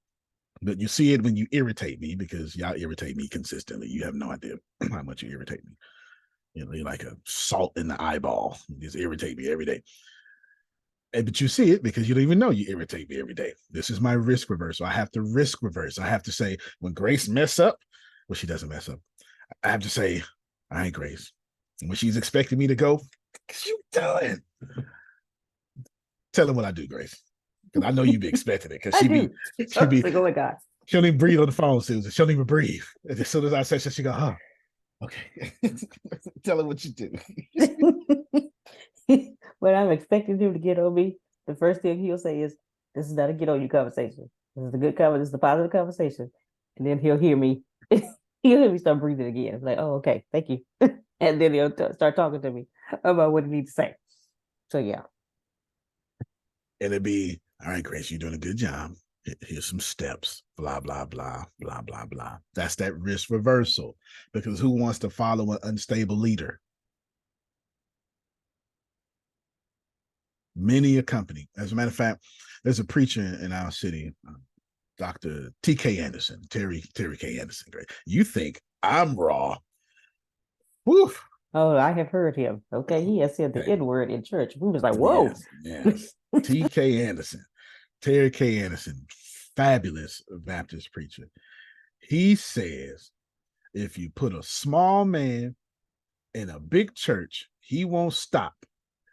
But you see it when you irritate me because y'all irritate me consistently. You have no idea how much you irritate me. You know, you're like a salt in the eyeball. You just irritate me every day. But you see it because you don't even know you irritate me every day. This is my risk reversal. I have to risk reverse. I have to say, when Grace mess up, well, she doesn't mess up. I have to say, all right, Grace. And when she's expecting me to go, what you doing? Tell him what I do, Grace. Because I know you be expecting it. Because she be like, oh my God. She don't even breathe on the phone, Susan. She don't even breathe. And as soon as I say she go, huh. Okay. Tell her what you do. When I'm expecting him to get on me, the first thing he'll say is, this is not a get on you conversation. This is a good conversation. This is a positive conversation. And then he'll hear me. He'll hear me start breathing again. It's like, oh, okay, thank you. And then he'll start talking to me about what he needs to say. So yeah. And it'd be, all right, Grace, you're doing a good job. Here's some steps, blah, blah, blah, blah, blah, blah. That's that risk reversal. Because who wants to follow an unstable leader? Many a company. As a matter of fact, there's a preacher in our city, Dr. T.K. Anderson, Terry K. Anderson. Great. You think I'm raw? Woo. Oh, I have heard him. Okay, he has said the N-word in church. We was like, whoa. Yes. T.K. Anderson, Terry K. Anderson, fabulous Baptist preacher. He says, if you put a small man in a big church, he won't stop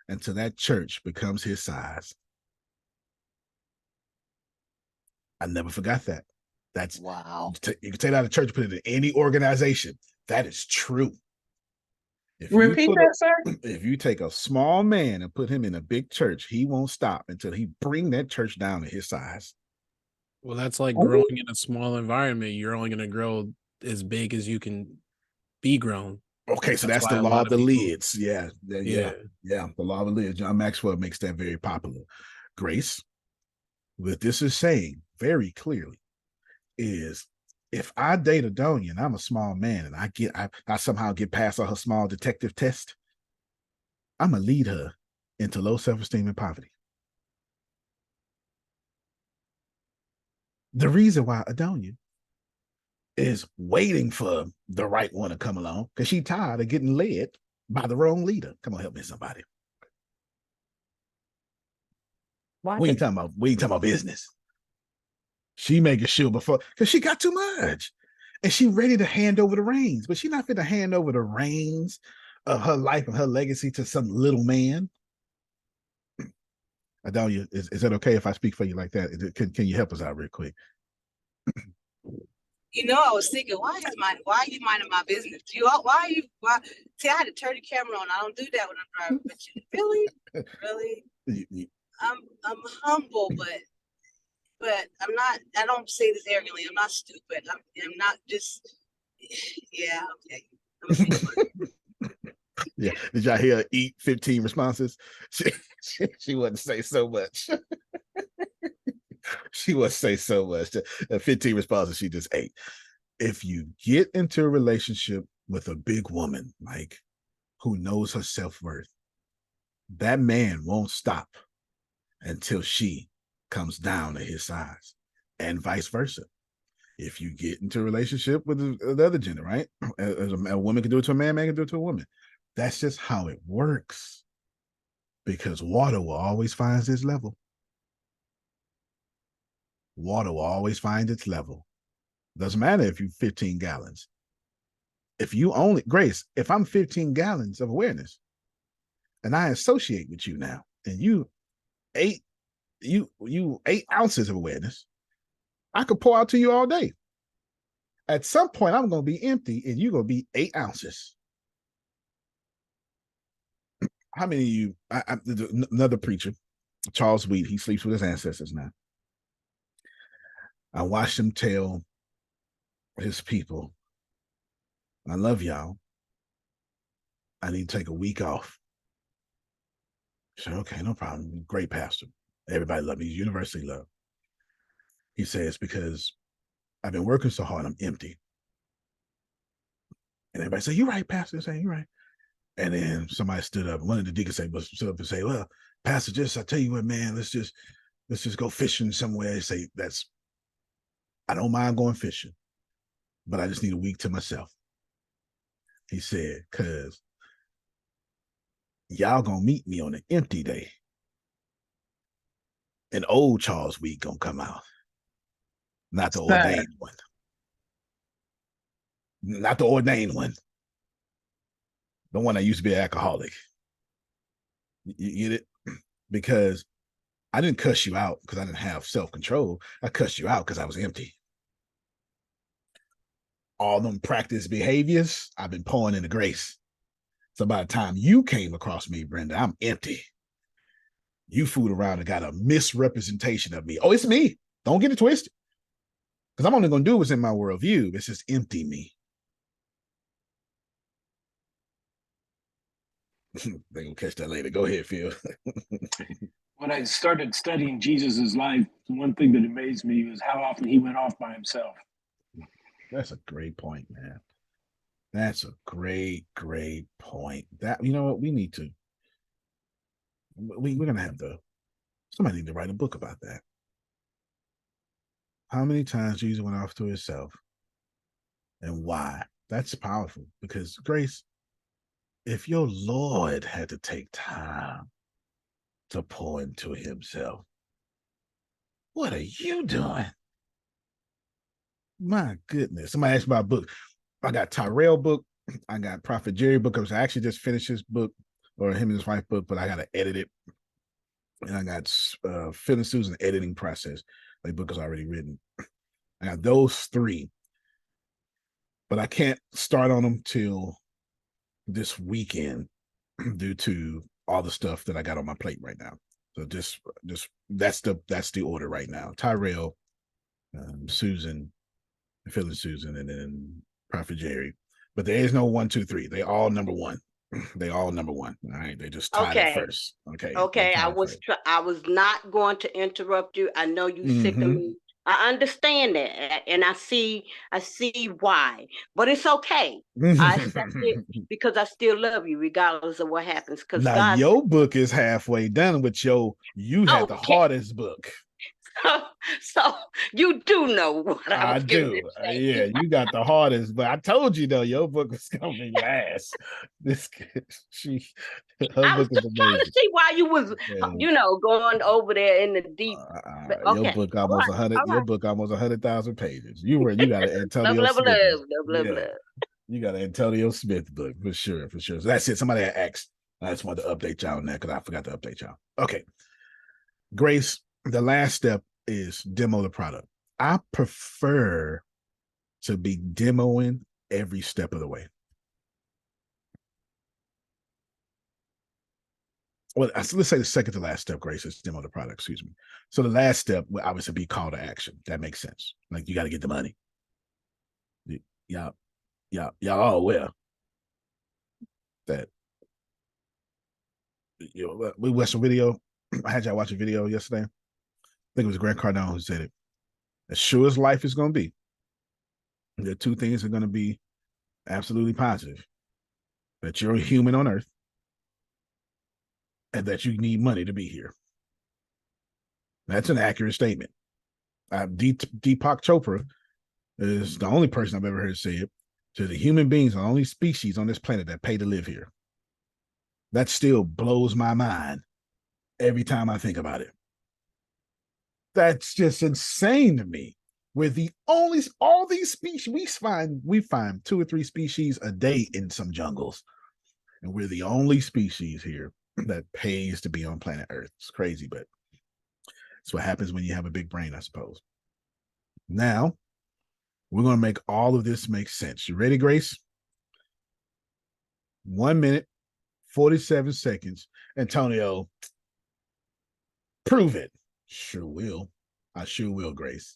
until that church becomes his size. I never forgot that. That's wow. You can take it out of church, put it in any organization. That is true. Repeat that, sir. If you take a small man and put him in a big church, he won't stop until he bring that church down to his size. Well, that's like growing in a small environment. You're only going to grow as big as you can be grown. Okay, so that's the law of the lids. Yeah. The law of the lids. John Maxwell makes that very popular. Grace, what this is saying very clearly is, if I date Adonia and I'm a small man and I somehow get past her small detective test, I'm gonna lead her into low self-esteem and poverty. The reason why Adonia is waiting for the right one to come along, because she's tired of getting led by the wrong leader. Come on, help me, somebody. We ain't talking about business. She making sure before, because she got too much. And she ready to hand over the reins, but she not fit to hand over the reins of her life and her legacy to some little man. Adalia, is that okay if I speak for you like that? Can you help us out real quick? I was thinking, why are you minding my business? Why? See, I had to turn the camera on. I don't do that when I'm driving. But really, I'm humble, but I'm not. I don't say this arrogantly. I'm not stupid. I'm not just. Yeah. Okay. Yeah. Did y'all hear her eat 15 responses? She wouldn't say so much. She wouldn't say so much. 15 responses she just ate. If you get into a relationship with a big woman, like who knows her self-worth, that man won't stop until she comes down to his size, and vice versa. If you get into a relationship with the other gender, right? As a woman can do it to a man can do it to a woman. That's just how it works. Because water will always find its level. Water will always find its level. Doesn't matter if you're 15 gallons. If you only, Grace, if I'm 15 gallons of awareness and I associate with you now, and you 8 ounces of awareness, I could pour out to you all day. At some point, I'm going to be empty and you're going to be 8 ounces. How many of you, another preacher, Charles Wheat, he sleeps with his ancestors now. I watched him tell his people, I love y'all. I need to take a week off. He said, okay, no problem. Great pastor. Everybody loved me. He's universally loved. He says, because I've been working so hard, I'm empty. And everybody said, you're right, pastor. They say, you're right. And then somebody stood up. One of the deacons stood up and say, well, pastor, I tell you what, man, let's just go fishing somewhere. They say, I don't mind going fishing, but I just need a week to myself. He said, because y'all gonna meet me on an empty day. And old Charles Wheat gonna come out. Not the ordained one. Not the ordained one. The one that used to be an alcoholic. You get it? Because I didn't cuss you out because I didn't have self-control. I cussed you out because I was empty. All them practice behaviors, I've been pouring into grace. So by the time you came across me, Brenda, I'm empty. You fooled around and got a misrepresentation of me. Oh, it's me. Don't get it twisted. Because I'm only going to do what's in my worldview. It's just empty me. They're going to catch that later. Go ahead, Phil. When I started studying Jesus's life, one thing that amazed me was how often he went off by himself. That's a great point, man. That's a great point. That, you know what, we're going to have somebody need to write a book about that. How many times Jesus went off to himself and why? That's powerful because, Grace, if your Lord had to take time to pour into himself, what are you doing? My goodness. Somebody asked about a book. I got Tyrell book. I got Prophet Jerry book. I actually just finished his book, or him and his wife book, but I got to edit it. And I got Phil and Susan editing process. The book is already written. I got those 3. But I can't start on them till this weekend due to all the stuff that I got on my plate right now. So just that's the order right now. Tyrell, Susan, Phil and Susan, and then Prophet Jerry. But there is no 1, 2, 3. They all number 1. They all number 1. All right. They just tied it first. Okay. Okay. I was not going to interrupt you. I know you sick of me. I understand that, and I see why, but it's okay. I accept it because I still love you, regardless of what happens. Because now your book is halfway done with you had the hardest book. So you do know what I I was getting do. ready to say. Yeah, you got the hardest, but I told you though, your book was gonna be last. This her I was book is just trying to amazing. see why you was, going over there in the deep. Your Okay, book all almost right, 100. all Your right. book almost 100,000 pages. You got an Blah Antonio blah blah Smith. blah blah Yeah, blah. you got an Antonio Smith book for sure, for sure. So that's it. Somebody had asked. I just wanted to update y'all on that because I forgot to update y'all. Okay, Grace. The last step is demo the product. I prefer to be demoing every step of the way. Well, let's say the second to last step, Grace, is demo the product. Excuse me. So the last step would obviously be call to action. That makes sense. Like you got to get the money. Y'all all aware that we watched a video. I had y'all watch a video yesterday. I think it was Grant Cardone who said it. As sure as life is going to be, the two things are going to be absolutely positive: that you're a human on Earth, and that you need money to be here. That's an accurate statement. Deepak Chopra is the only person I've ever heard say it. So the human beings are the only species on this planet that pay to live here. That still blows my mind every time I think about it. That's just insane to me. We're the only, all these species, we find 2 or 3 species a day in some jungles. And we're the only species here that pays to be on planet Earth. It's crazy, but it's what happens when you have a big brain, I suppose. Now, we're going to make all of this make sense. You ready, Grace? 1 minute, 47 seconds. Antonio, prove it. Sure will. I sure will, Grace.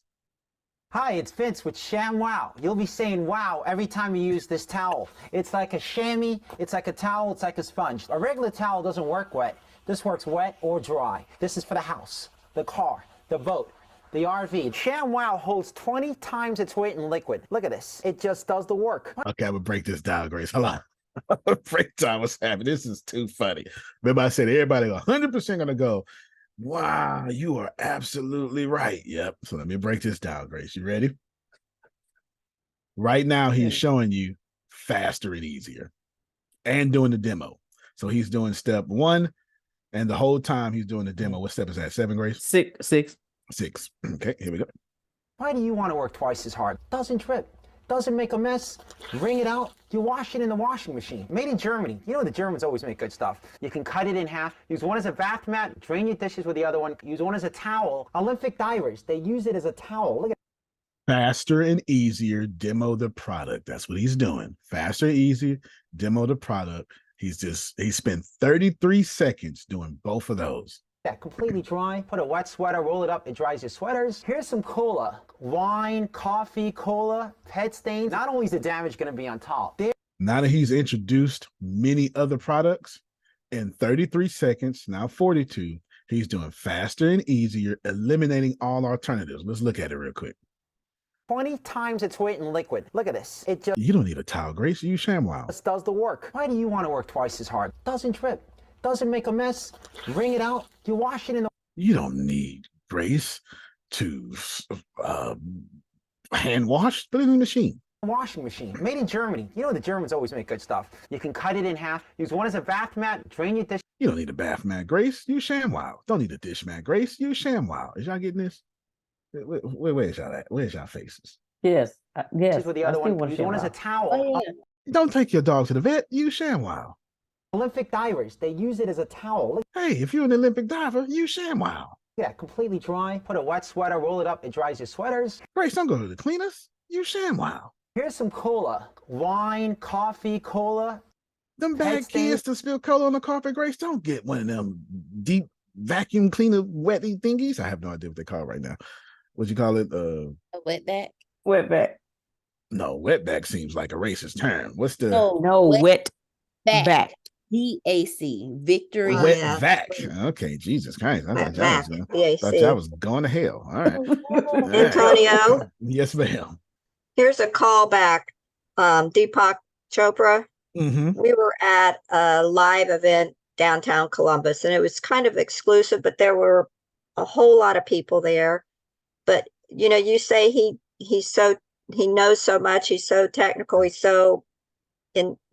Hi, it's Vince with Sham Wow. You'll be saying wow every time you use this towel. It's like a chamois, it's like a towel, it's like a sponge. A regular towel doesn't work wet. This works wet or dry. This is for the house, the car, the boat, the RV. Sham Wow holds 20 times its weight in liquid. Look at this. It just does the work. Okay, I'm going to break this down, Grace. Hold on. Break down what's happening. This is too funny. Remember I said everybody 100% going to go, wow, you are absolutely right. Yep. So let me break this down, Grace. You ready? Right now, he's showing you faster and easier and doing the demo. So he's doing step 1, and the whole time he's doing the demo. What step is that? 7, Grace? 6. Okay, here we go. Why do you want to work twice as hard? Doesn't drip. Doesn't make a mess. Wring it out. You wash it in the washing machine. Made in Germany. You know the Germans always make good stuff. You can cut it in half. Use one as a bath mat. Drain your dishes with the other one. Use one as a towel. Olympic divers, they use it as a towel. Look at Faster and easier, demo the product. That's what he's doing. Faster and easier, demo the product. He spent 33 seconds doing both of those. that. Completely dry. Put a wet sweater, roll it up. It dries your sweaters. Here's some cola. Wine, coffee, cola, pet stains. Not only is the damage going to be on top. Now that he's introduced many other products, in 33 seconds, now 42, he's doing faster and easier, eliminating all alternatives. Let's look at it real quick. 20 times its weight in liquid. Look at this. It just You don't need a towel, Grace. You ShamWow. does the work. Why do you want to work twice as hard? Doesn't drip. Doesn't make a mess. Wring it out. You wash it in the... You don't need, Grace, to hand wash. Put it in the machine. washing machine. Made in Germany. You know the Germans always make good stuff. You can cut it in half. Use one as a bath mat. Drain your dish. You don't need a bath mat, Grace. You ShamWow. Don't need a dish mat, Grace. You ShamWow. Is y'all getting this? Where's y'all at? Where's y'all faces? Yes. Yes. With the other one. Use one as a towel. Oh, yeah. Don't take your dog to the vet. You ShamWow. Olympic divers. They use it as a towel. Hey, if you're an Olympic diver, you ShamWow. Yeah, completely dry. Put a wet sweater, roll it up. It dries your sweaters. Grace, don't go to the cleaners. You ShamWow. Here's some cola. Wine, coffee, cola. Them bad kids to spill cola on the carpet, Grace. Don't get one of them deep vacuum cleaner wetty thingies. I have no idea what they call it right now. What you call it? A wetback. Wetback. No, wetback seems like a racist term. What's the No, wet back. VAC. Victory. wet vac? Okay, Jesus Christ. I thought y'all was going to hell. All right. Antonio, Yes, ma'am. here's a call back. Deepak Chopra. Mm-hmm. We were at a live event downtown Columbus, and it was kind of exclusive, but there were a whole lot of people there. you know, you say he knows so much, he's so technical, he's so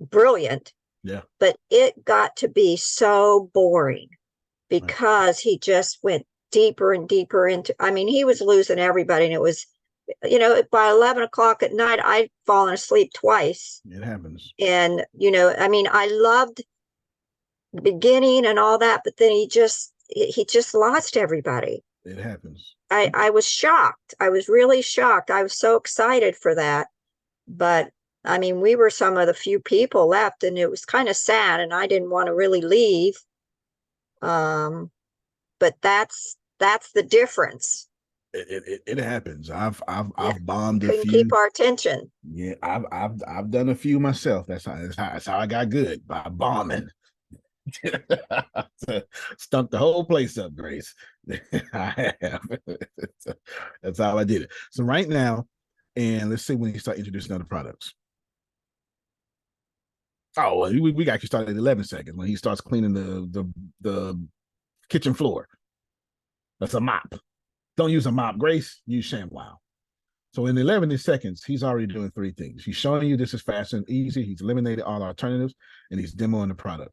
brilliant. Yeah. But it got to be so boring because he just went deeper and deeper into, I mean, he was losing everybody. And it was, you know, by 11 o'clock at night, I'd fallen asleep twice. It happens. And, you know, I mean, I loved the beginning and all that, but then he just lost everybody. It happens. I was shocked. I was really shocked. I was so excited for that. But I mean, we were some of the few people left, and it was kind of sad, and I didn't want to really leave. But that's the difference. It happens. I've bombed a Couldn't few. keep our attention. Yeah, I've done a few myself. That's how I got good, by bombing. Stunk the whole place up, Grace. I have. That's how I did it. So right now, and let's see when you start introducing other products. Oh, well, we got you started at 11 seconds when he starts cleaning the kitchen floor. That's a mop. Don't use a mop, Grace. Use ShamWow. So in 11 seconds, he's already doing 3 things. He's showing you this is fast and easy. He's eliminated all alternatives, and he's demoing the product.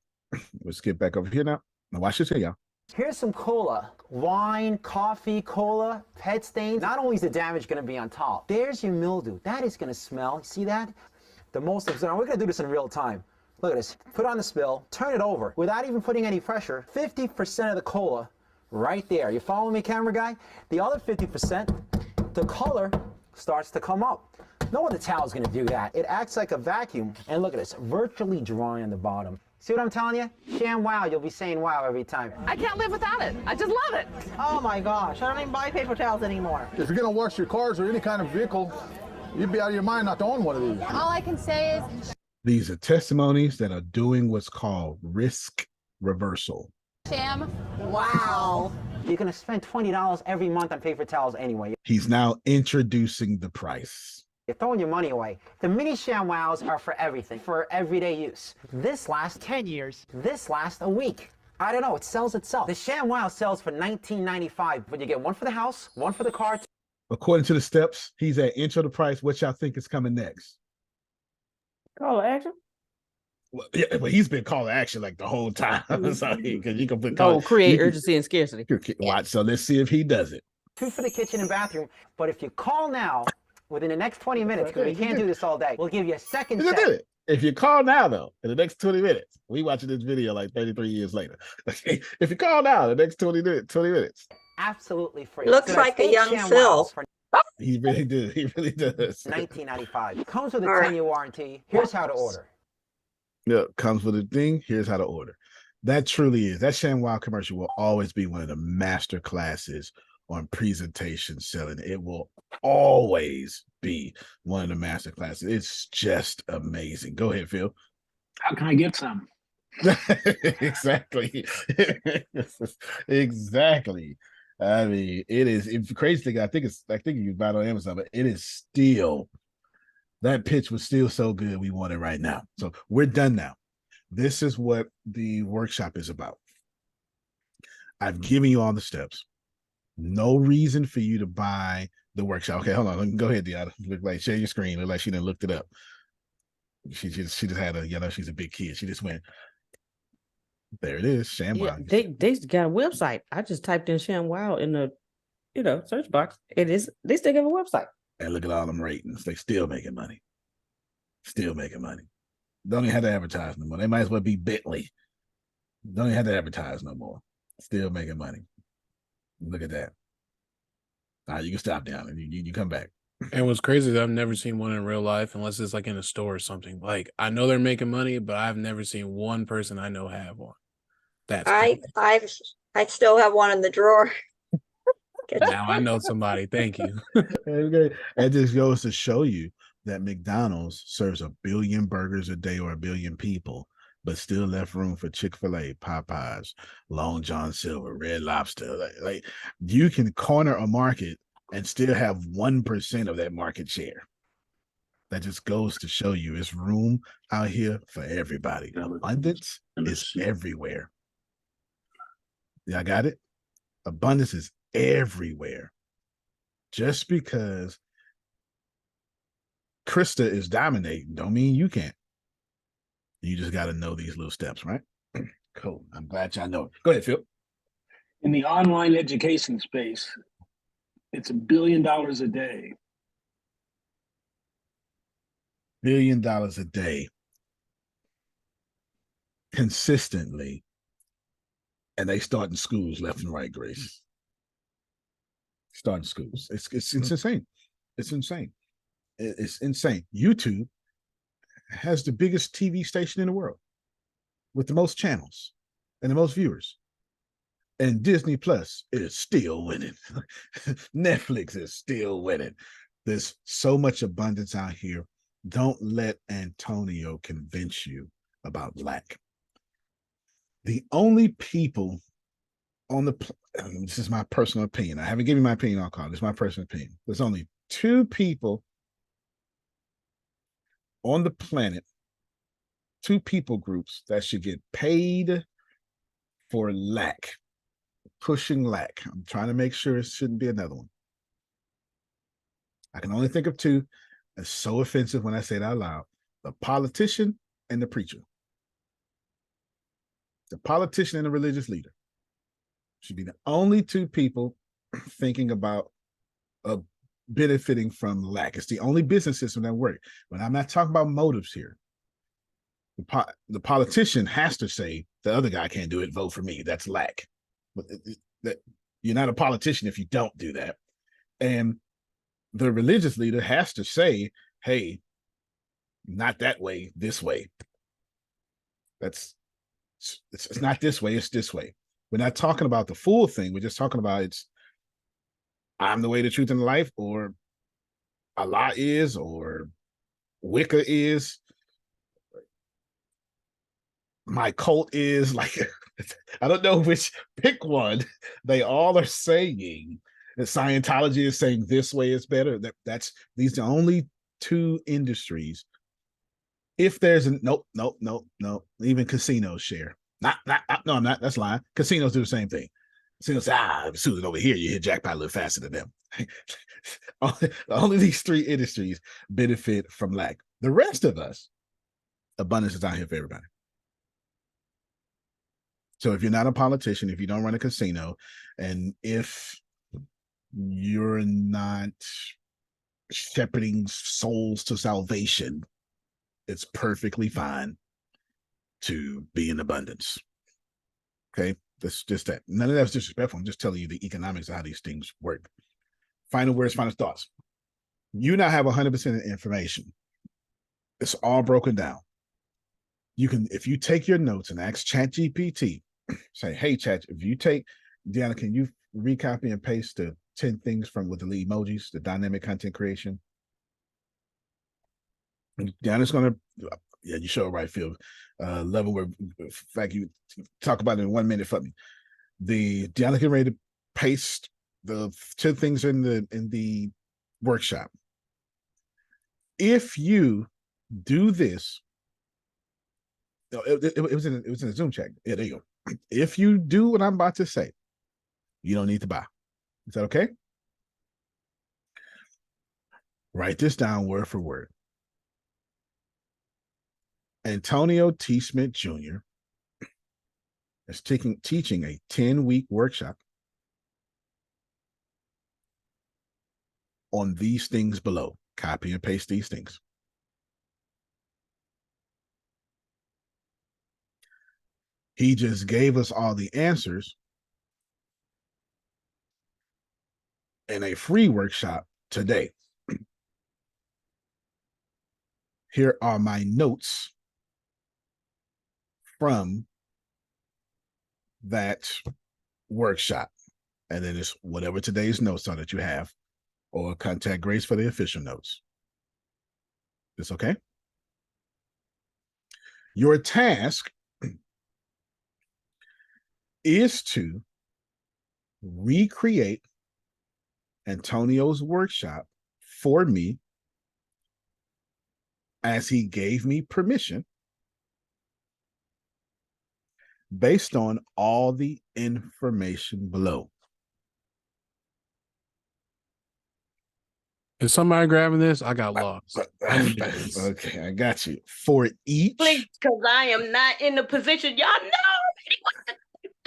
Let's skip back over here now. Now watch this here, y'all. Here's some cola. Wine, coffee, cola, pet stains. Not only is the damage going to be on top, there's your mildew. That is going to smell. See that? The most observed. We're going to do this in real time. Look at this. Put on the spill, turn it over. Without even putting any pressure, 50% of the cola right there. You follow me, camera guy? The other 50%, the color starts to come up. No other towel is going to do that. It acts like a vacuum. And look at this, virtually dry on the bottom. See what I'm telling you? ShamWow, you'll be saying wow every time. I can't live without it. I just love it. Oh my gosh, I don't even buy paper towels anymore. If you're gonna wash your cars or any kind of vehicle, you'd be out of your mind not to own one of these. All I can say is These are testimonies that are doing what's called risk reversal. Sham, wow. You're going to spend $20 every month on paper towels anyway. He's now introducing the price. You're throwing your money away. The mini ShamWows are for everything, for everyday use. This lasts 10 years. This lasts a week. I don't know, it sells itself. The ShamWow sells for $19.95, but you get one for the house, one for the car. According to the steps, he's at intro to price. What y'all think is coming next? Call to action? Well, yeah, but he's been calling action like the whole time. So because you can put create urgency and scarcity. Watch. So let's see if he does it. 2 for the kitchen and bathroom. But if you call now, within the next 20 minutes, because we can't do this all day, we'll give you a second You set. did it. If you call now, though, in the next 20 minutes, we watching this video like 33 years later. Okay, if you call now, the next 20 minutes, Absolutely free. Looks So like that's a young 8 Phil. ShamWows for he really did. He really does. $19.95. Comes with a All right. 10-year warranty. Here's how to order. Yeah, comes with a thing. Here's how to order. That truly is. That ShamWow commercial will always be one of the master classes on presentation selling. It will always be one of the master classes. It's just amazing. Go ahead, Phil. How can I get some? Exactly. Exactly. I mean, it's crazy thing. I think you can buy it on Amazon, but it is still, that pitch was still so good. We want it right now. So we're done now. This is what the workshop is about. I've given you all the steps. No reason for you to buy the workshop. Okay, hold on. Go ahead, Deanna. Look like share your screen. Look like she done looked it up. She just had a, she's a big kid. She just went, there it is, ShamWow. Yeah, they got a website. I just typed in ShamWow in the search box. They still have a website. And look at all them ratings. They still making money. Still making money. Don't even have to advertise no more. They might as well be Bentley. Don't even have to advertise no more. Still making money. Look at that. All right, you can stop down and you come back. And what's crazy is I've never seen one in real life unless it's like in a store or something. Like I know they're making money, but I've never seen one person I know have one. I still have one in the drawer. Now I know somebody. Thank you. Okay. It just goes to show you that McDonald's serves 1 billion burgers a day or 1 billion people, but still left room for Chick-fil-A, Popeyes, Long John Silver, Red Lobster. Like you can corner a market and still have 1% of that market share. That just goes to show you it's room out here for everybody. Abundance is everywhere. Y'all got it? Abundance is everywhere. Just because Krista is dominating don't mean you can't. You just got to know these little steps, right? Cool. I'm glad y'all know it. Go ahead, Phil. In the online education space, it's $1 billion a day. $1 billion a day consistently. And they start in schools left and right, Grace. Starting schools. It's insane. It's insane. It's insane. YouTube has the biggest TV station in the world with the most channels and the most viewers. And Disney Plus is still winning. Netflix is still winning. There's so much abundance out here. Don't let Antonio convince you about lack. The only people on the, this is my personal opinion. I haven't given my opinion on call. It's my personal opinion. There's only 2 people on the planet, 2 people groups that should get paid for lack, pushing lack. I'm trying to make sure it shouldn't be another one. I can only think of 2. It's so offensive when I say it out loud. The politician and the preacher. The politician and the religious leader should be the only 2 people thinking about benefiting from lack. It's the only business system that works. But I'm not talking about motives here. The politician has to say the other guy can't do it, vote for me. That's lack. But you're not a politician if you don't do that. And the religious leader has to say, hey, not that way, this way. It's not this way, it's this way. We're not talking about the full thing. We're just talking about it's I'm the way, the truth, and the life, or Allah is, or Wicca is, my cult is. Like, I don't know which, pick one. They all are saying that Scientology is saying this way is better. These are the only 2 industries. If there's a nope. Even casinos share. No, I'm not. That's lying. Casinos do the same thing. Casinos say, as soon as over here, you hit jackpot a little faster than them. Only these 3 industries benefit from lack. The rest of us, abundance is out here for everybody. So if you're not a politician, if you don't run a casino, and if you're not shepherding souls to salvation, it's perfectly fine to be in abundance. Okay, that's just that. None of that's disrespectful. I'm just telling you the economics of how these things work. Final words, final thoughts. You now have 100% of information. It's all broken down. You can, if you take your notes and ask ChatGPT, say, hey, Chat, if you take, Deanna, can you recopy and paste the 10 things from with the emojis, the dynamic content creation? Deanna's going to, yeah, you show it right, Phil. Level where, in fact, you talk about it in 1 minute for me. Deanna can ready to paste the 10 things in the workshop. If you do this, it was in a Zoom chat. Yeah, there you go. If you do what I'm about to say, you don't need to buy. Is that okay? Write this down word for word. Antonio T. Smith Jr. is teaching a 10-week workshop on these things below. Copy and paste these things. He just gave us all the answers in a free workshop today. Here are my notes from that workshop. And then it's whatever today's notes are that you have, or contact Grace for the official notes. This okay? Your task is to recreate Antonio's workshop for me as he gave me permission based on all the information below. Is somebody grabbing this? I got lost. Okay, I got you. For each, Please, because I am not in the position. Y'all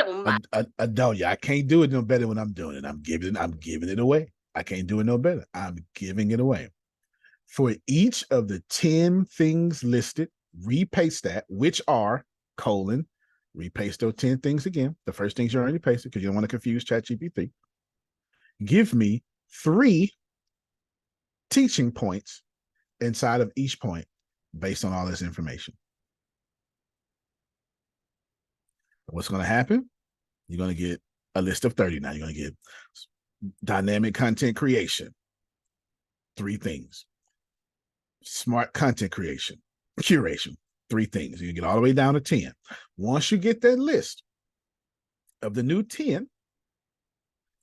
know. I don't. Yeah, I can't do it no better when I'm doing it. I'm giving it away. I can't do it no better. I'm giving it away. For each of the 10 things listed, repaste that, which are colon, repaste those 10 things again. The first things you already pasted because you don't want to confuse ChatGPT. Give me 3 teaching points inside of each point based on all this information. What's going to happen? You're going to get a list of 30 now. You're going to get dynamic content creation, 3 things. Smart content creation, curation, 3 things. You get all the way down to 10. Once you get that list of the new 10,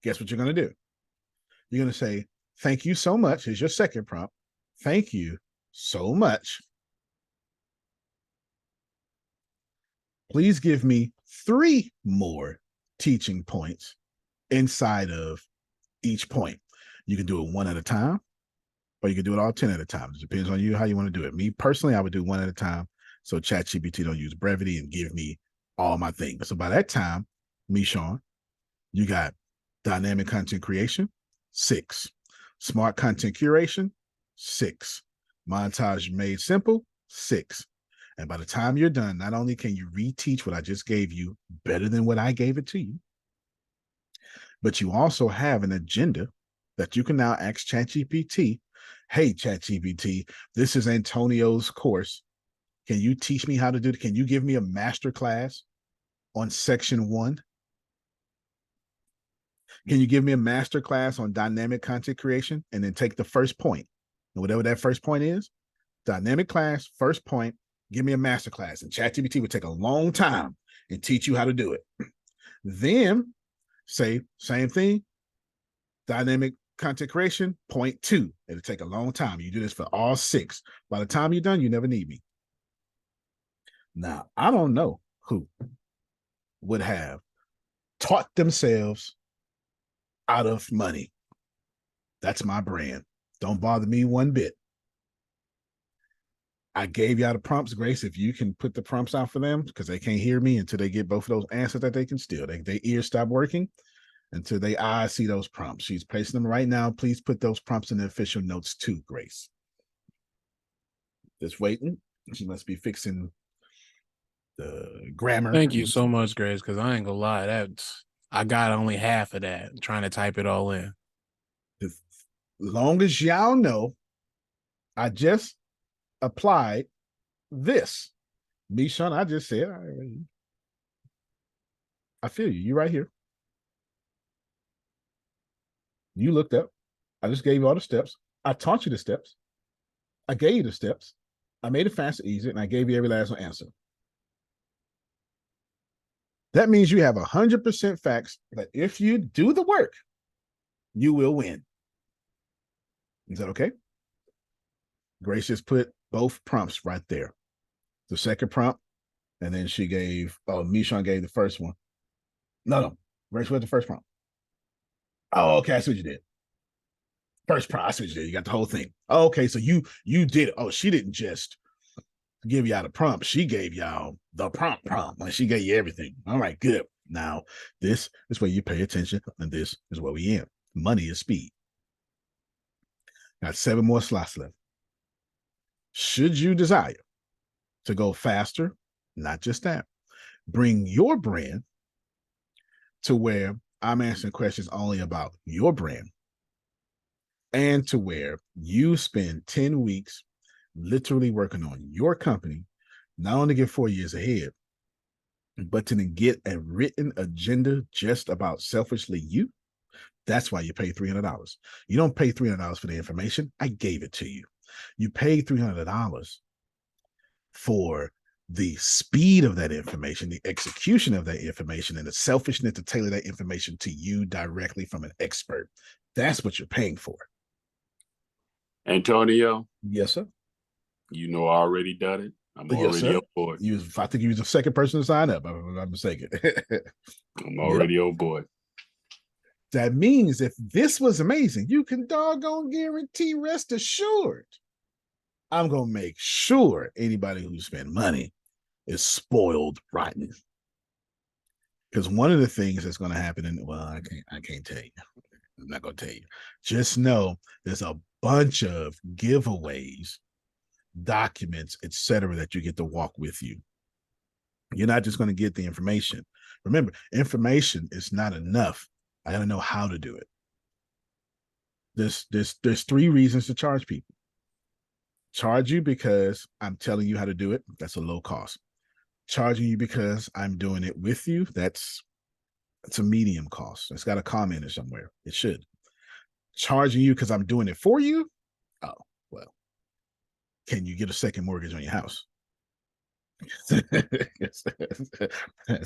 guess what you're going to do? You're going to say, thank you so much. Here's your second prompt. Thank you so much. Please give me 3 more teaching points inside of each point. You can do it 1 at a time, or you can do it all 10 at a time. It depends on you how you want to do it. Me personally, I would do 1 at a time. So ChatGPT don't use brevity and give me all my things. So by that time, me, Sean, you got dynamic content creation, 6. Smart content curation, 6. Montage made simple, 6. And by the time you're done, not only can you reteach what I just gave you better than what I gave it to you, but you also have an agenda that you can now ask ChatGPT, hey, ChatGPT, this is Antonio's course. Can you teach me how to do it? Can you give me a master class on section 1? Can you give me a master class on dynamic content creation and then take the first point? And whatever that first point is, dynamic class, first point, give me a master class. And ChatGPT would take a long time and teach you how to do it. Then say, same thing, dynamic content creation, point 2. It'll take a long time. You do this for all 6. By the time you're done, you never need me. Now, I don't know who would have taught themselves out of money. That's my brand. Don't bother me one bit. I gave y'all the prompts, Grace. If you can put the prompts out for them, because they can't hear me until they get both of those answers that they can steal. Their ears stop working until they eyes see those prompts. She's placing them right now. Please put those prompts in the official notes too, Grace. Just waiting. She must be fixing the grammar. Thank you so much, Grace, because I ain't gonna lie, I got only half of that trying to type it all in. As long as y'all know, I just applied this. Me, Sean, I just said, I feel you. You're right here. You looked up. I just gave you all the steps. I taught you the steps. I gave you the steps. I made it fast and easy, and I gave you every last one answer. That means you have 100% facts that if you do the work, you will win. Is that okay? Grace just put both prompts right there. The second prompt, and then she gave, Mishon gave the first one. No. Grace went the first prompt. Oh, okay, I see what you did. First prompt, I see what you did. You got the whole thing. Oh, okay, so you did. Oh, she didn't just give y'all the prompt. She gave y'all the prompt. Like she gave you everything. All right, good. Now, this is where you pay attention, and this is where we end. Money is speed. Got 7 more slots left. Should you desire to go faster, not just that, bring your brand to where I'm answering questions only about your brand, and to where you spend 10 weeks literally working on your company, not only get 4 years ahead, but to then get a written agenda just about selfishly you. That's why you pay $300. You don't pay $300 for the information. I gave it to you. You pay $300 for the speed of that information, the execution of that information, and the selfishness to tailor that information to you directly from an expert. That's what you're paying for. Antonio? Yes, sir. You know I already done it. I'm already on board. I think you was the second person to sign up, if I'm not mistaken. I'm already on board. That means if this was amazing, you can doggone guarantee, rest assured, I'm going to make sure anybody who spent money is spoiled rotten. Because one of the things that's going to happen, I can't tell you. I'm not going to tell you. Just know there's a bunch of giveaways, documents, etc., that you get to walk with you. You're not just going to get the information. Remember, information is not enough. I got to know how to do it. There's 3 reasons to charge people. Charge you because I'm telling you how to do it. That's a low cost. Charging you because I'm doing it with you. That's a medium cost. It's got a comment in somewhere. It should. Charging you because I'm doing it for you. Oh, well, can you get a second mortgage on your house? That's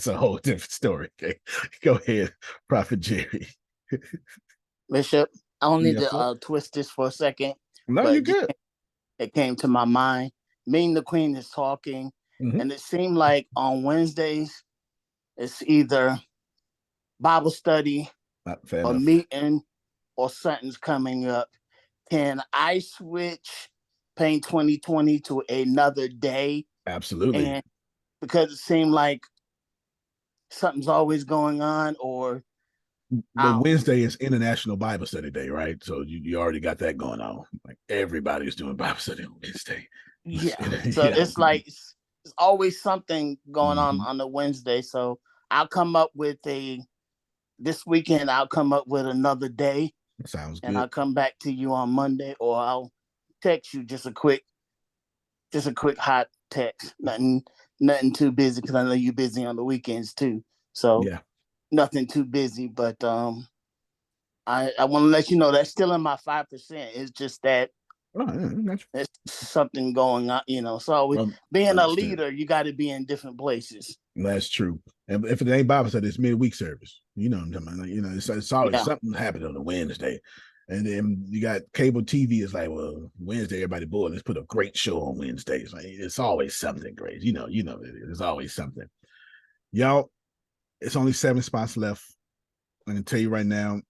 a whole different story. Okay, go ahead, Prophet Jerry. Bishop, I don't need Yes, to twist this for a second. No, but you're good. It came to my mind. Me and the Queen is talking, and it seemed like on Wednesdays, it's either Bible study or meeting or something's coming up. Can I switch Pain 2020 to another day? Absolutely. And because it seemed like something's always going on, or Well, Wednesday is International Bible Study Day, right? So you already got that going on. Like everybody's doing Bible study on Wednesday. Yeah. So it's like it's always something going on the Wednesday. So I'll come up with this weekend I'll come up with another day. Sounds good. And I'll come back to you on Monday, or I'll text you just a quick hot text. Nothing too busy, because I know you're busy on the weekends too. So yeah. Nothing too busy, but I want to let you know that's still in my 5%. It's just that it's something going on, So being a leader, you got to be in different places. That's true. And if it ain't Bible study, it's midweek service. You know what I'm talking about? It's always something happening on a Wednesday. And then you got cable TV. It's like, well, Wednesday, everybody bored. Let's put a great show on Wednesdays. Like, it's always something great. There's always something. Y'all, it's only 7 spots left. I can tell you right now,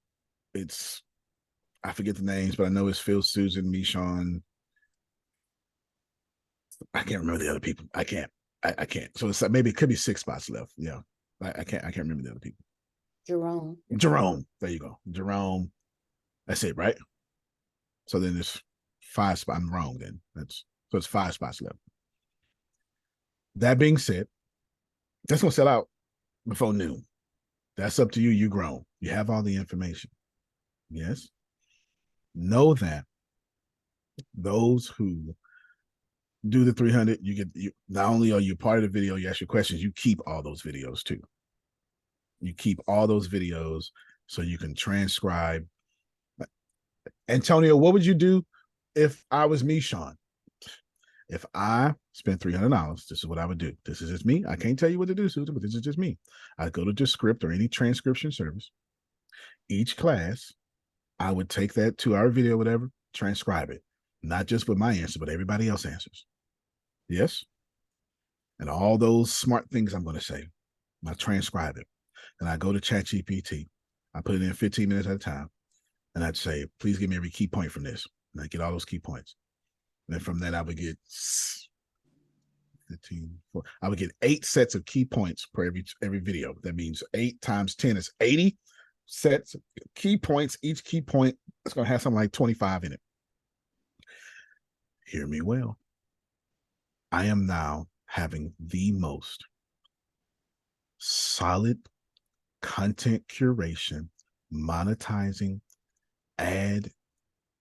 I forget the names, but I know it's Phil, Susan, Michon. I can't remember the other people. I can't. So it's like maybe it could be 6 spots left. Yeah. I can't remember the other people. Jerome. There you go. Jerome. That's it, right? So then there's 5 spots. I'm wrong then. So it's 5 spots left. That being said, that's gonna sell out before noon. That's up to you. You grown. You have all the information. Yes. Know that those who do the 300, you not only are you part of the video, you ask your questions, you keep all those videos too. You keep all those videos so you can transcribe. Antonio, what would you do if I was me, Sean? If I spent $300, this is what I would do. This is just me. I can't tell you what to do, Susan, but this is just me. I'd go to Descript or any transcription service. Each class, I would take that 2-hour video, whatever, transcribe it. Not just with my answer, but everybody else's answers. Yes? And all those smart things I'm going to say, I transcribe it. And I go to ChatGPT. I put it in 15 minutes at a time. And I'd say, please give me every key point from this. And I get all those key points. And then from that, I would get 15, 4. I would get 8 sets of key points per every video. That means 8 times 10 is 80 sets of key points. Each key point is going to have something like 25 in it. Hear me well. I am now having the most solid content curation, monetizing, ad,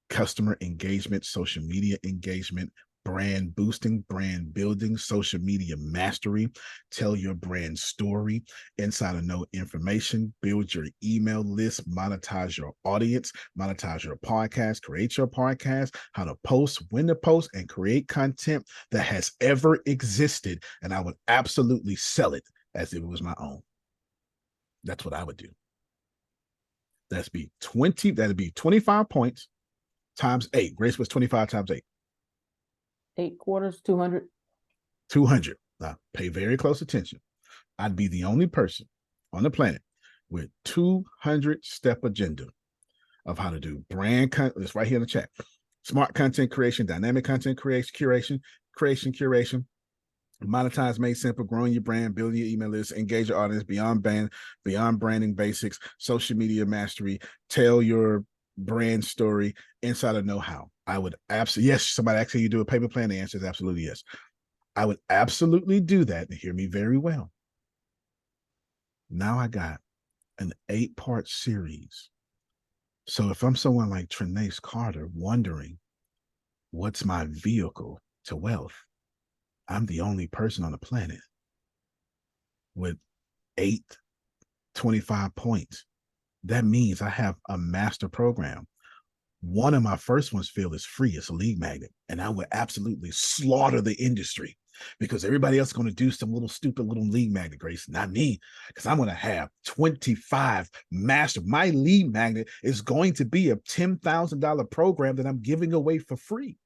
customer engagement, social media engagement, brand boosting, brand building, social media mastery, tell your brand story, inside of know information, build your email list, monetize your audience, monetize your podcast, create your podcast, how to post, when to post, and create content that has ever existed. And I would absolutely sell it as if it was my own. That's what I would do. That'd be 25 points times 8. Grace was 25 times 8. 8 quarters, 200. 200. Now, pay very close attention. I'd be the only person on the planet with 200-step agenda of how to do brand content. It's right here in the chat. Smart content creation, dynamic content creation, curation, monetize made simple, growing your brand, building your email list, engage your audience beyond branding basics, social media mastery, tell your brand story, insider know-how. I would absolutely, yes, somebody asking you do a payment plan, the answer is absolutely yes. I would absolutely do that, and hear me very well. Now I got an 8-part series. So if I'm someone like Trinace Carter wondering, what's my vehicle to wealth? I'm the only person on the planet with 25 points. That means I have a master program. One of my first ones, Phil, is free. It's a lead magnet. And I would absolutely slaughter the industry because everybody else is going to do some little stupid little lead magnet, Grace. Not me, because I'm going to have 25 master. My lead magnet is going to be a $10,000 program that I'm giving away for free.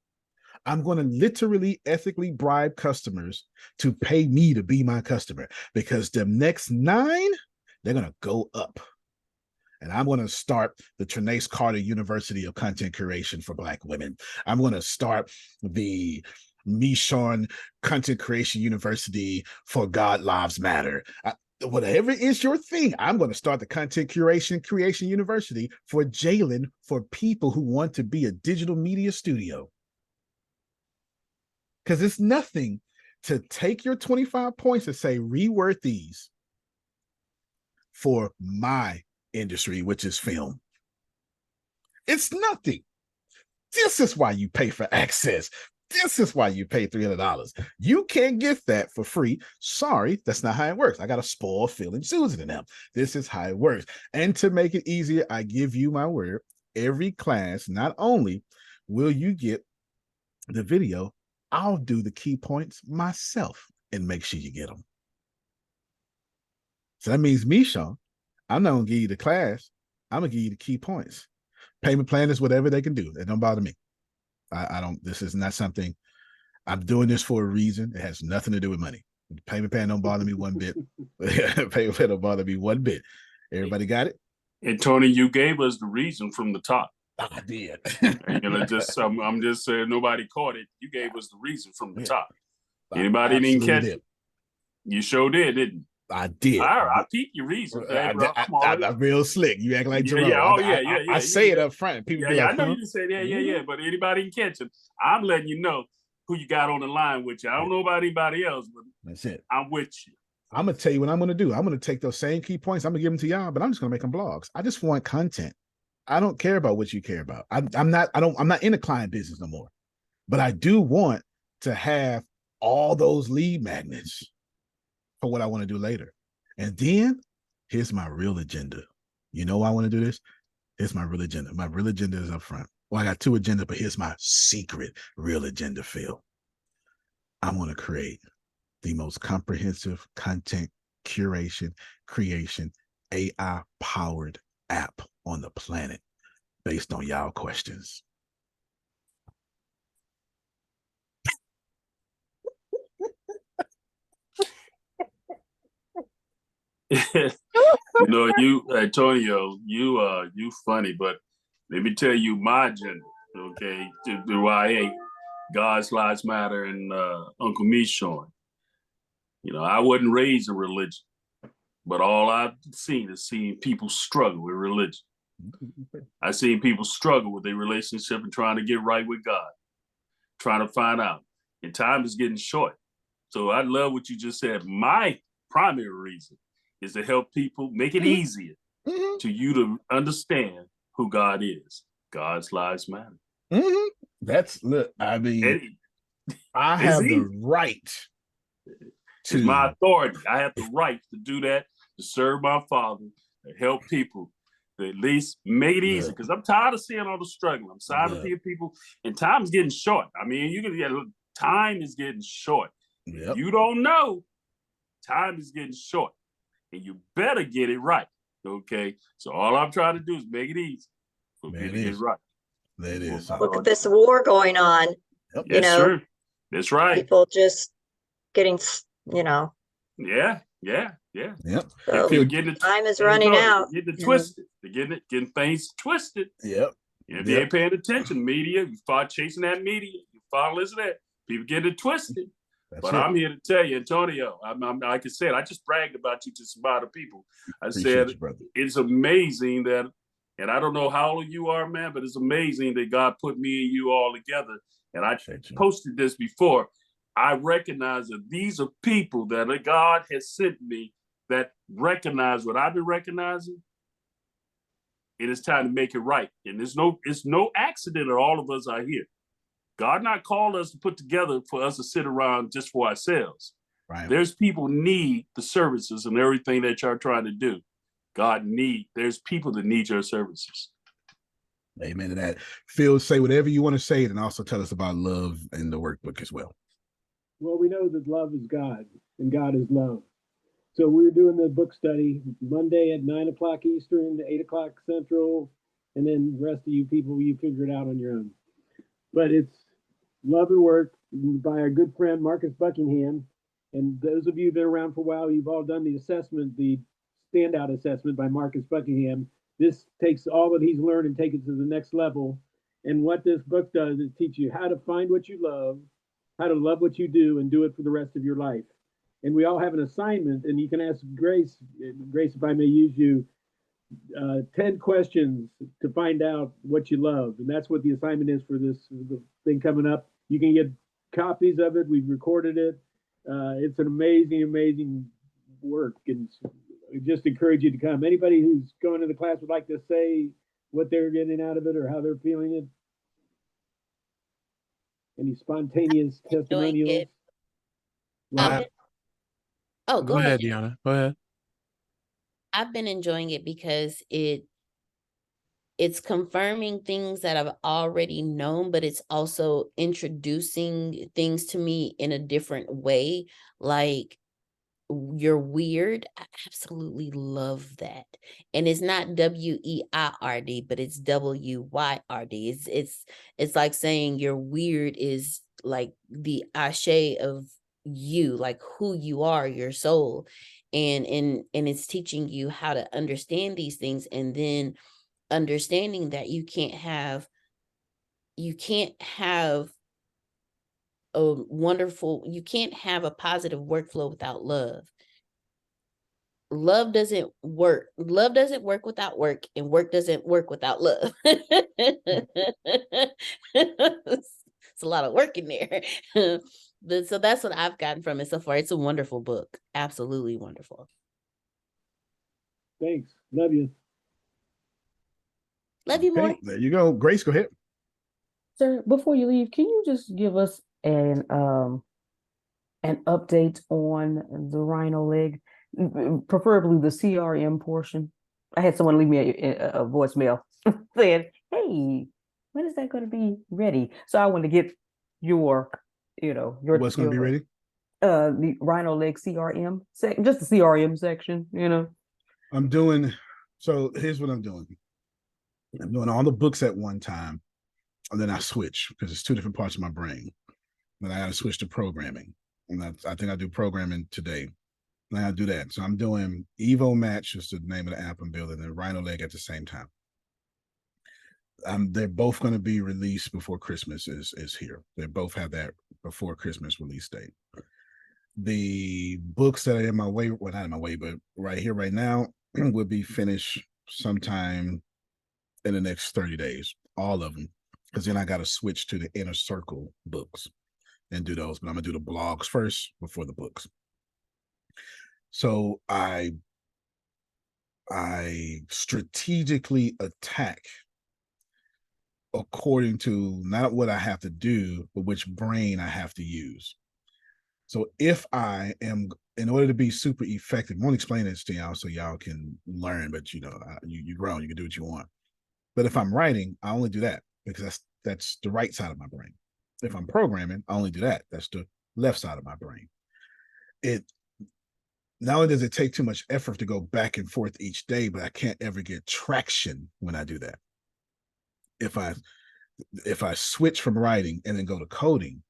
I'm going to literally ethically bribe customers to pay me to be my customer, because the next 9, they're going to go up. And I'm going to start the Trinace Carter University of Content Creation for Black women. I'm going to start the Michonne Content Creation University for God Lives Matter. Whatever is your thing, I'm going to start the Content Creation University for Jalen, for people who want to be a digital media studio. Because it's nothing to take your 25 points and say, rework these for my industry, which is film. It's nothing. This is why you pay for access. This is why you pay $300. You can't get that for free. Sorry, that's not how it works. I got to spoil Phil and Susan and them. This is how it works. And to make it easier, I give you my word. Every class, not only will you get the video, I'll do the key points myself and make sure you get them. So that means, Michonne, I'm not going to give you the class. I'm going to give you the key points. Payment plan is whatever they can do. It don't bother me. I don't, this is not something, I'm doing this for a reason. It has nothing to do with money. Payment plan don't bother me one bit. Payment plan don't bother me one bit. Everybody got it? And Tony, you gave us the reason from the top. I did. I'm just saying nobody caught it. You gave us the reason from the top. Anybody didn't catch it? You sure did, didn't you? I did. I peeped your reason. I'm real slick. You act like Jerome. I say it up front. People be like, I know you didn't say that. Yeah. But anybody can catch it. I'm letting you know who you got on the line with you. I don't know about anybody else, but that's it. I'm with you. I'm gonna tell you what I'm gonna do. I'm gonna take those same key points. I'm gonna give them to y'all, but I'm just gonna make them blogs. I just want content. I don't care about what you care about. I'm not in the client business no more. But I do want to have all those lead magnets for what I want to do later. And then here's my real agenda. You know why I want to do this? Here's my real agenda. My real agenda is up front. Well, I got 2 agendas, but here's my secret real agenda, Phil. I'm going to create the most comprehensive content curation, creation, AI-powered app on the planet based on y'all questions. You, Antonio, you funny, but let me tell you my agenda, okay? To God's Lives Matter and Uncle Michonne. I wasn't raised in religion, but all I've seen is seeing people struggle with religion. I've seen people struggle with their relationship and trying to get right with God, trying to find out. And time is getting short. So I love what you just said. My primary reason is to help people, make it easier to you to understand who God is. God's lives matter. I have the right to. It's my authority. I have the right to do that, to serve my Father, to help people, to at least make it easy. Because I'm tired of seeing all the struggle. I'm tired of seeing people, and time's getting short. I mean, time is getting short. Yep. You don't know, time is getting short. And you better get it right, okay? So all I'm trying to do is make it easy for people to get it right. That is. Look at this war going on. Yep. Yes, sir. That's right. People just getting, Yeah. Yeah. Yep. So People getting it. time is running out. Getting it twisted. They're getting things twisted. Yep. If you ain't paying attention, media, you start chasing that media, you start listening to that. People get it twisted. But I'm here to tell you, Antonio, I'm like I said, I just bragged about you to some other people. I said, it's amazing that, and I don't know how old you are, man, but it's amazing that God put me and you all together. And I posted this before. I recognize that these are people that God has sent me that recognize what I've been recognizing. It is time to make it right. And it's no accident that all of us are here. God not called us to put together for us to sit around just for ourselves. Right. There's people need the services and everything that you're trying to do. There's people that need your services. Amen to that. Phil, say whatever you want to say, and also tell us about love in the workbook as well. Well, we know that love is God and God is love. So we're doing the book study Monday at 9 o'clock Eastern, 8 o'clock Central, and then the rest of you people, you figure it out on your own. But it's Love and Work by our good friend Marcus Buckingham. And those of you that are around for a while, you've all done the assessment, the standout assessment by Marcus Buckingham. This takes all that he's learned and take it to the next level. And what this book does is teach you how to find what you love, how to love what you do, and do it for the rest of your life. And we all have an assignment, and you can ask Grace, if I may use you, 10 questions to find out what you love. And that's what the assignment is for this thing coming up. You can get copies of it. We've recorded it. It's an amazing, amazing work. And I just encourage you to come. Anybody who's going to the class would like to say what they're getting out of it or how they're feeling it? Any spontaneous testimonials? Go ahead, Deanna. Go ahead. I've been enjoying it because it's confirming things that I've already known, but it's also introducing things to me in a different way. Like, you're weird. I absolutely love that. And it's not WEIRD, but it's WYRD. It's like saying you're weird is like the ashe of you, like who you are, your soul. And it's teaching you how to understand these things, and then understanding that you can't have you can't have a positive workflow without love. Love doesn't work without work, and work doesn't work without love. It's a lot of work in there. So that's what I've gotten from it so far. It's a wonderful book. Absolutely wonderful. Thanks. Love you. Love you more. There you go. Grace, go ahead. Sir, before you leave, can you just give us an update on the rhino leg, preferably the CRM portion? I had someone leave me a voicemail saying, hey, when is that going to be ready? So I want to get your what's going to be ready? The rhino leg CRM just the CRM section, I'm doing, so here's what I'm doing. I'm doing all the books at one time, and then I switch because it's two different parts of my brain. Then I got to switch to programming, and I think I do programming today. And I got to do that. So I'm doing Evo Match, is the name of the app I'm building, and Rhino Leg at the same time. They're both going to be released before Christmas is here. They both have that before Christmas release date. The books that are in my way, well, not in my way, but right here, right now, will be finished sometime in the next 30 days, all of them, because then I got to switch to the Inner Circle books and do those. But I'm going to do the blogs first before the books. So I strategically attack according to not what I have to do, but which brain I have to use. So if I am, in order to be super effective, I won't explain this to y'all so y'all can learn, but you're grown, you can do what you want. But if I'm writing, I only do that because that's the right side of my brain. If I'm programming, I only do that. That's the left side of my brain. Not only does it take too much effort to go back and forth each day, but I can't ever get traction when I do that. If I switch from writing and then go to coding,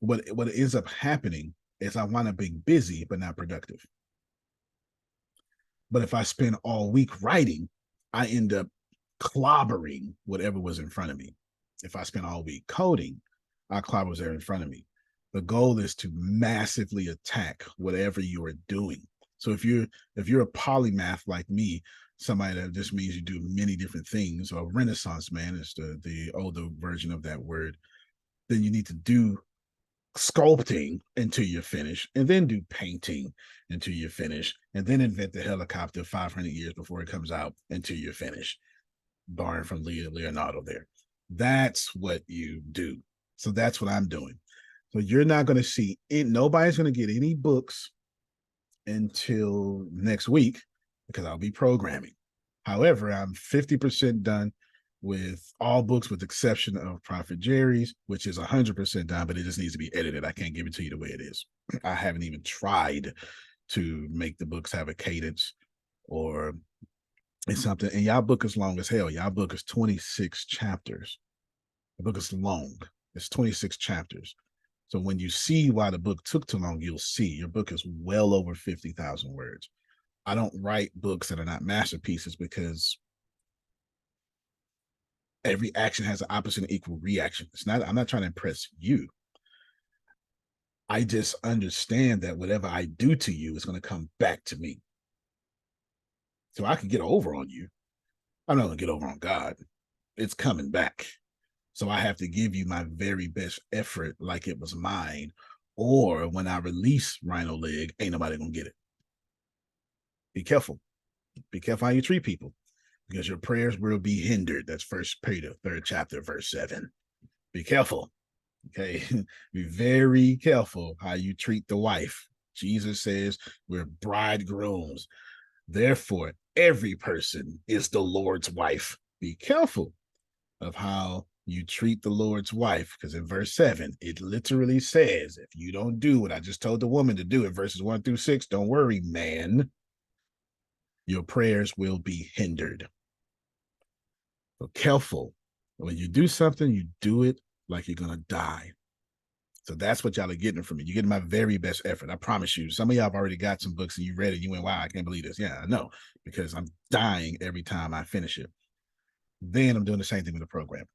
what ends up happening is I wind up being busy but not productive. But if I spend all week writing, I end up clobbering whatever was in front of me. If I spend all week coding, I clobber what's there in front of me. The goal is to massively attack whatever you are doing. So if you're a polymath like me, somebody that just means you do many different things, or Renaissance man is the older version of that word, then you need to do sculpting until you're finished, and then do painting until you're finished, and then invent the helicopter 500 years before it comes out until you're finished, borrowing from Leonardo there. That's what you do. So that's what I'm doing. So you're not going to see it. Nobody's going to get any books until next week because I'll be programming. However, I'm 50% done with all books with the exception of Prophet Jerry's, which is 100% done, but it just needs to be edited. I can't give it to you the way it is. I haven't even tried to make the books have a cadence or it's something. And y'all book is long as hell. Y'all book is 26 chapters. The book is long. It's 26 chapters. So when you see why the book took too long, you'll see your book is well over 50,000 words. I don't write books that are not masterpieces because every action has an opposite and equal reaction. I'm not trying to impress you. I just understand that whatever I do to you is going to come back to me. So I can get over on you. I'm not going to get over on God. It's coming back. So I have to give you my very best effort like it was mine. Or when I release Rhino Leg, ain't nobody going to get it. Be careful. Be careful how you treat people because your prayers will be hindered. That's 1 Peter, 3rd chapter, verse 7. Be careful. Okay. Be very careful how you treat the wife. Jesus says we're bridegrooms. Therefore, every person is the Lord's wife. Be careful of how you treat the Lord's wife, because in verse 7, it literally says, if you don't do what I just told the woman to do in verses 1 through 6, don't worry, man. Your prayers will be hindered. So careful. When you do something, you do it like you're going to die. So that's what y'all are getting from me. You're getting my very best effort. I promise you. Some of y'all have already got some books and you read it. You went, wow, I can't believe this. Yeah, I know, because I'm dying every time I finish it. Then I'm doing the same thing with the program.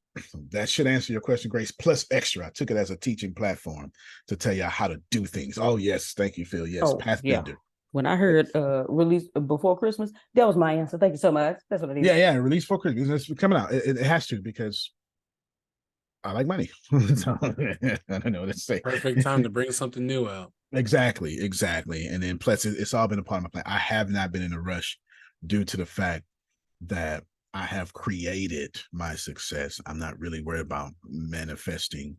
That should answer your question, Grace, plus extra. I took it as a teaching platform to tell you how to do things. Oh, yes. Thank you, Phil. Yes, Pathfinder. Yeah. When I heard release before Christmas, that was my answer. Thank you so much. That's what it is. Yeah, release for Christmas. It's coming out. It has to, because I like money. So, I don't know what to say. Perfect time to bring something new out. Exactly. And then plus, it's all been a part of my plan. I have not been in a rush due to the fact that I have created my success. I'm not really worried about manifesting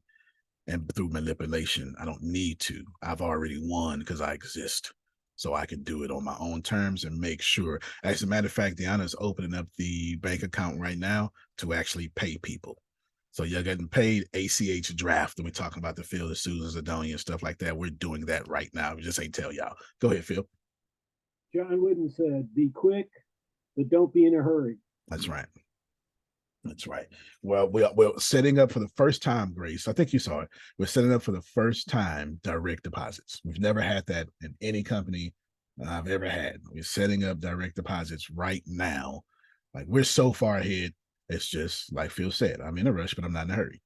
and through manipulation. I don't need to. I've already won because I exist. So I can do it on my own terms and make sure. As a matter of fact, Deanna's opening up the bank account right now to actually pay people. So you're getting paid ACH draft. And we're talking about the Phil, the Susan, Zadonia, and stuff like that. We're doing that right now. We just ain't tell y'all. Go ahead, Phil. John Wooden said, be quick, but don't be in a hurry. That's right. That's right. Well, we're setting up for the first time, Grace. I think you saw it. We're setting up for the first time direct deposits. We've never had that in any company I've ever had. We're setting up direct deposits right now. Like, we're so far ahead. It's just like Phil said, I'm in a rush, but I'm not in a hurry.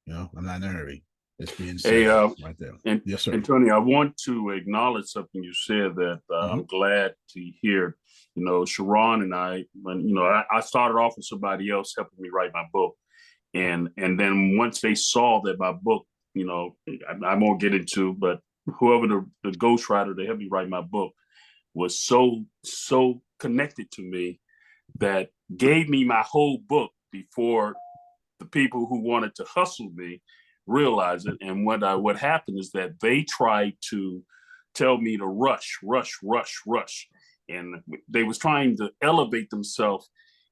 I'm not in a hurry. It's being said right there. Yes, sir. Antonio, I want to acknowledge something you said that I'm glad to hear. Sharon and I, when I started off with somebody else helping me write my book, and then once they saw that my book, I won't get into, but whoever the ghostwriter that helped me write my book was so connected to me that gave me my whole book before the people who wanted to hustle me realized it. And what happened is that they tried to tell me to rush. And they was trying to elevate themselves.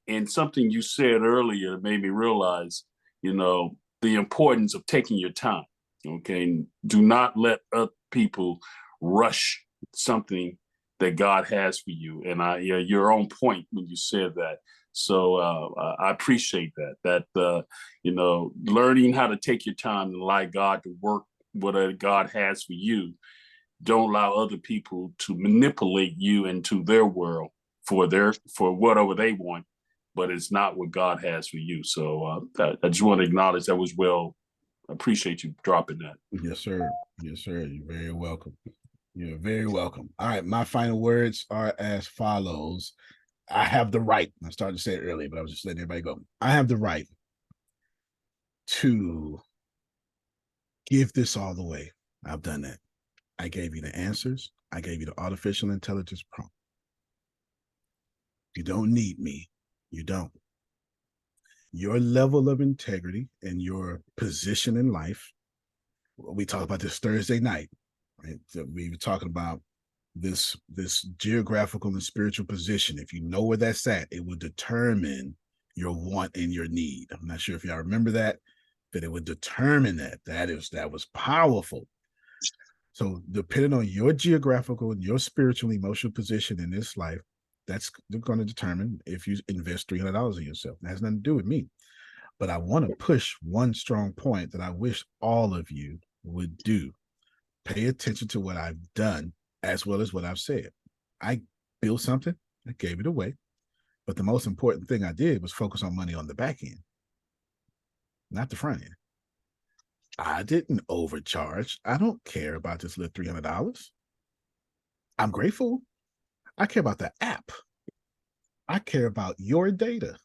And something you said earlier made me realize, the importance of taking your time. Okay. Do not let other people rush something that God has for you. And you're on point when you said that. So I appreciate that, learning how to take your time and allow God to work whatever God has for you. Don't allow other people to manipulate you into their world. for whatever they want, but it's not what God has for you. So I just want to acknowledge that was well. I appreciate you dropping that. Yes, sir. Yes, sir. You're very welcome. You're very welcome. All right. My final words are as follows. I have the right. I started to say it earlier, but I was just letting everybody go. I have the right to give this all away. I've done that. I gave you the answers. I gave you the artificial intelligence prompt. You don't need me. You don't. Your level of integrity and your position in life. We talked about this Thursday night, right? So we were talking about this geographical and spiritual position. If you know where that's at, it will determine your want and your need. I'm not sure if y'all remember that, but it would determine that. That was powerful. So depending on your geographical and your spiritual emotional position in this life, that's going to determine if you invest $300 in yourself. It has nothing to do with me. But I want to push one strong point that I wish all of you would do. Pay attention to what I've done as well as what I've said. I built something, I gave it away. But the most important thing I did was focus on money on the back end, not the front end. I didn't overcharge. I don't care about this little $300. I'm grateful. I care about the app. I care about your data.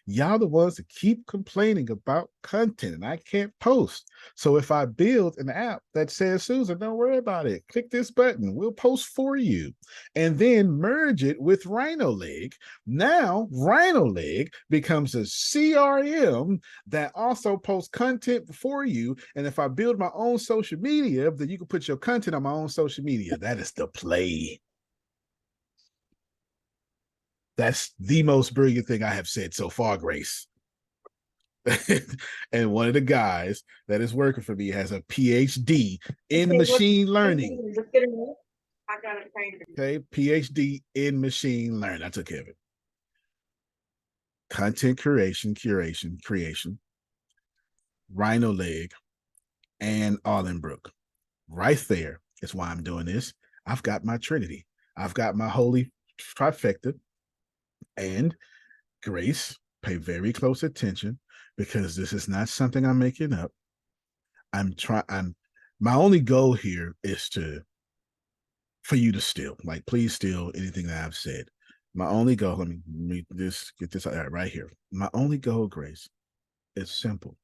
Y'all the ones that keep complaining about content and I can't post. So if I build an app that says, Susan, don't worry about it. Click this button. We'll post for you. And then merge it with RhinoLeg. Now RhinoLeg becomes a CRM that also posts content for you. And if I build my own social media, then you can put your content on my own social media. That is the play. That's the most brilliant thing I have said so far, Grace. And one of the guys that is working for me has a PhD in machine learning. Okay, PhD in machine learning. I took care of it. Content creation, RhinoLeg, and Allenbrook. Right there is why I'm doing this. I've got my Trinity. I've got my holy trifecta. And Grace, pay very close attention because this is not something I'm making up. My only goal here is for you to steal, like, please steal anything that I've said. My only goal, let me just get this right here. My only goal, Grace, is simple.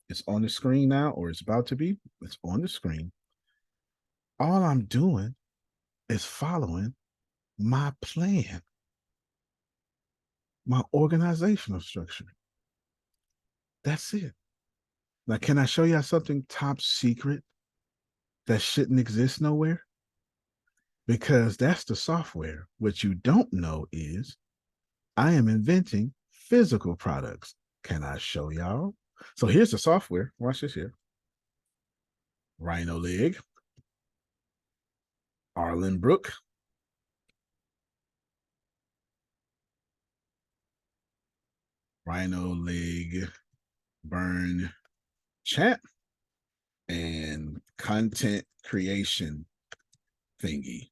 It's on the screen now, or it's about to be. It's on the screen. All I'm doing is following my plan. My organizational structure. That's it. Now, can I show you something top secret that shouldn't exist nowhere? Because that's the software. What you don't know is I am inventing physical products. Can I show y'all? So here's the software. Watch this here. RhinoLeg, Arlenbrook, RhinoLeg, Burn Chat, and content creation thingy.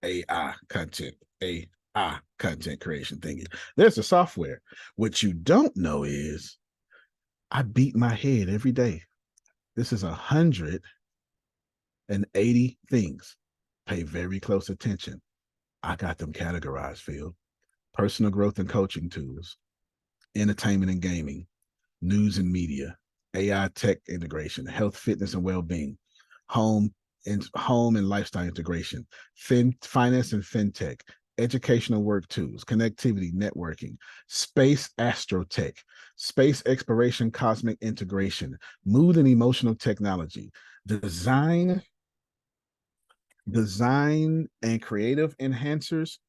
AI content creation thingy. There's a software. What you don't know is I beat my head every day. This is 180 things. Pay very close attention. I got them categorized, Phil. Personal growth and coaching tools, entertainment and gaming, news and media, AI tech integration, health, fitness, and well-being, home and lifestyle integration, finance and fintech, educational work tools, connectivity, networking, space astrotech, space exploration, cosmic integration, mood and emotional technology, design and creative enhancers,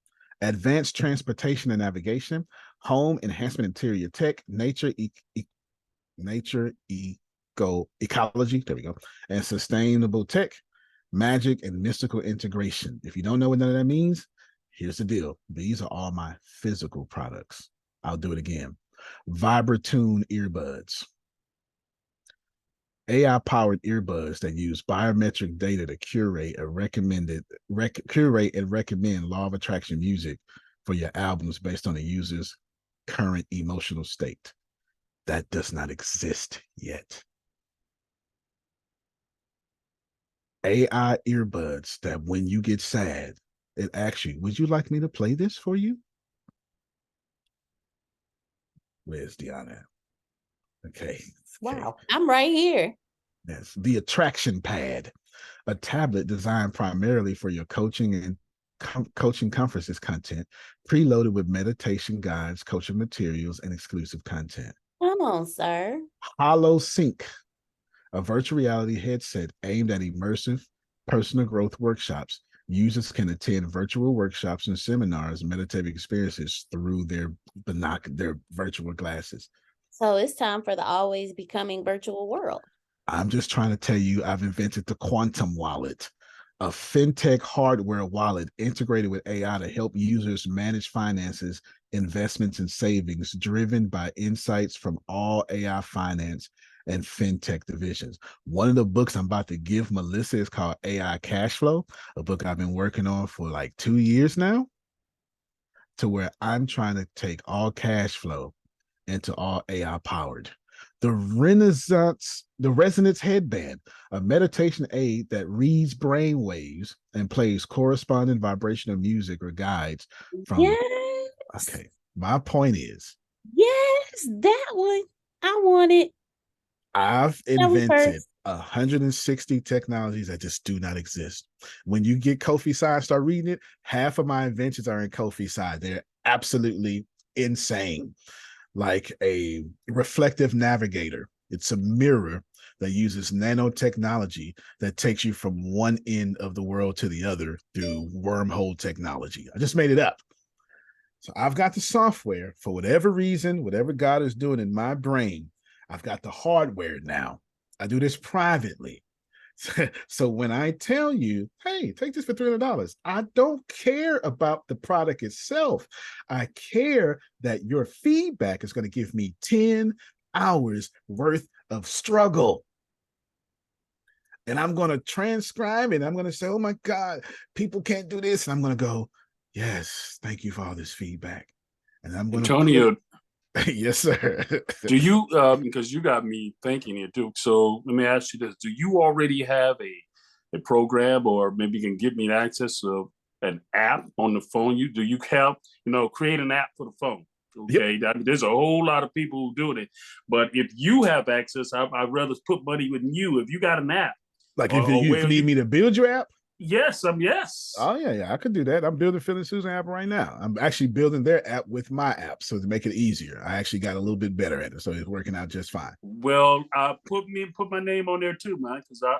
advanced transportation and navigation, home enhancement, interior tech, nature ecology, there we go, and sustainable tech, magic and mystical integration. If you don't know what none of that means, here's the deal. These are all my physical products. I'll do it again. Vibratune earbuds, AI-powered earbuds that use biometric data to curate and recommend law of attraction music for your albums based on the user's current emotional state. That does not exist yet. AI earbuds that when you get sad, it asks you, would you like me to play this for you? Where's Deanna? Okay. Wow. I'm right here. Yes. The Attraction Pad, a tablet designed primarily for your coaching and coaching conferences content, preloaded with meditation guides, coaching materials, and exclusive content. Come on, sir. Hollow Sync, a virtual reality headset aimed at immersive personal growth workshops. Users can attend virtual workshops and seminars, meditative experiences through their virtual glasses. So it's time for the always becoming virtual world. I'm just trying to tell you, I've invented the quantum wallet, a fintech hardware wallet integrated with AI to help users manage finances, investments, and savings, driven by insights from all AI finance and fintech divisions. One of the books I'm about to give Melissa is called AI Cash Flow, a book I've been working on for like 2 years now, to where I'm trying to take all cash flow into all AI powered. The Resonance Headband, a meditation aid that reads brain waves and plays corresponding vibrational music or guides from. Yes. Okay. My point is. Yes, that one. I want it. I've invented 160 technologies that just do not exist. When you get Kofi side, start reading it, half of my inventions are in Kofi side. They're absolutely insane. Like a reflective navigator. It's a mirror that uses nanotechnology that takes you from one end of the world to the other through wormhole technology. I just made it up. So I've got the software for whatever reason, whatever God is doing in my brain. I've got the hardware now. I do this privately. So when I tell you, hey, take this for $300, I don't care about the product itself. I care that your feedback is going to give me 10 hours worth of struggle. And I'm going to transcribe it. I'm going to say, oh my God, people can't do this. And I'm going to go, yes, thank you for all this feedback. And I'm going to Antonio, yes, sir. do you, because you got me thinking here too. So let me ask you this. Do you already have a program, or maybe you can give me access to an app on the phone? Do you have, create an app for the phone? Okay. Yep. There's a whole lot of people who do it. But if you have access, I'd rather put money with you. If you got an app. Like if you need me to build your app? Yes, yes. Oh, yeah, I could do that. I'm building Phil and Susan app right now. I'm actually building their app with my app, so to make it easier. I actually got a little bit better at it, so it's working out just fine. Well, put my name on there too, man, because I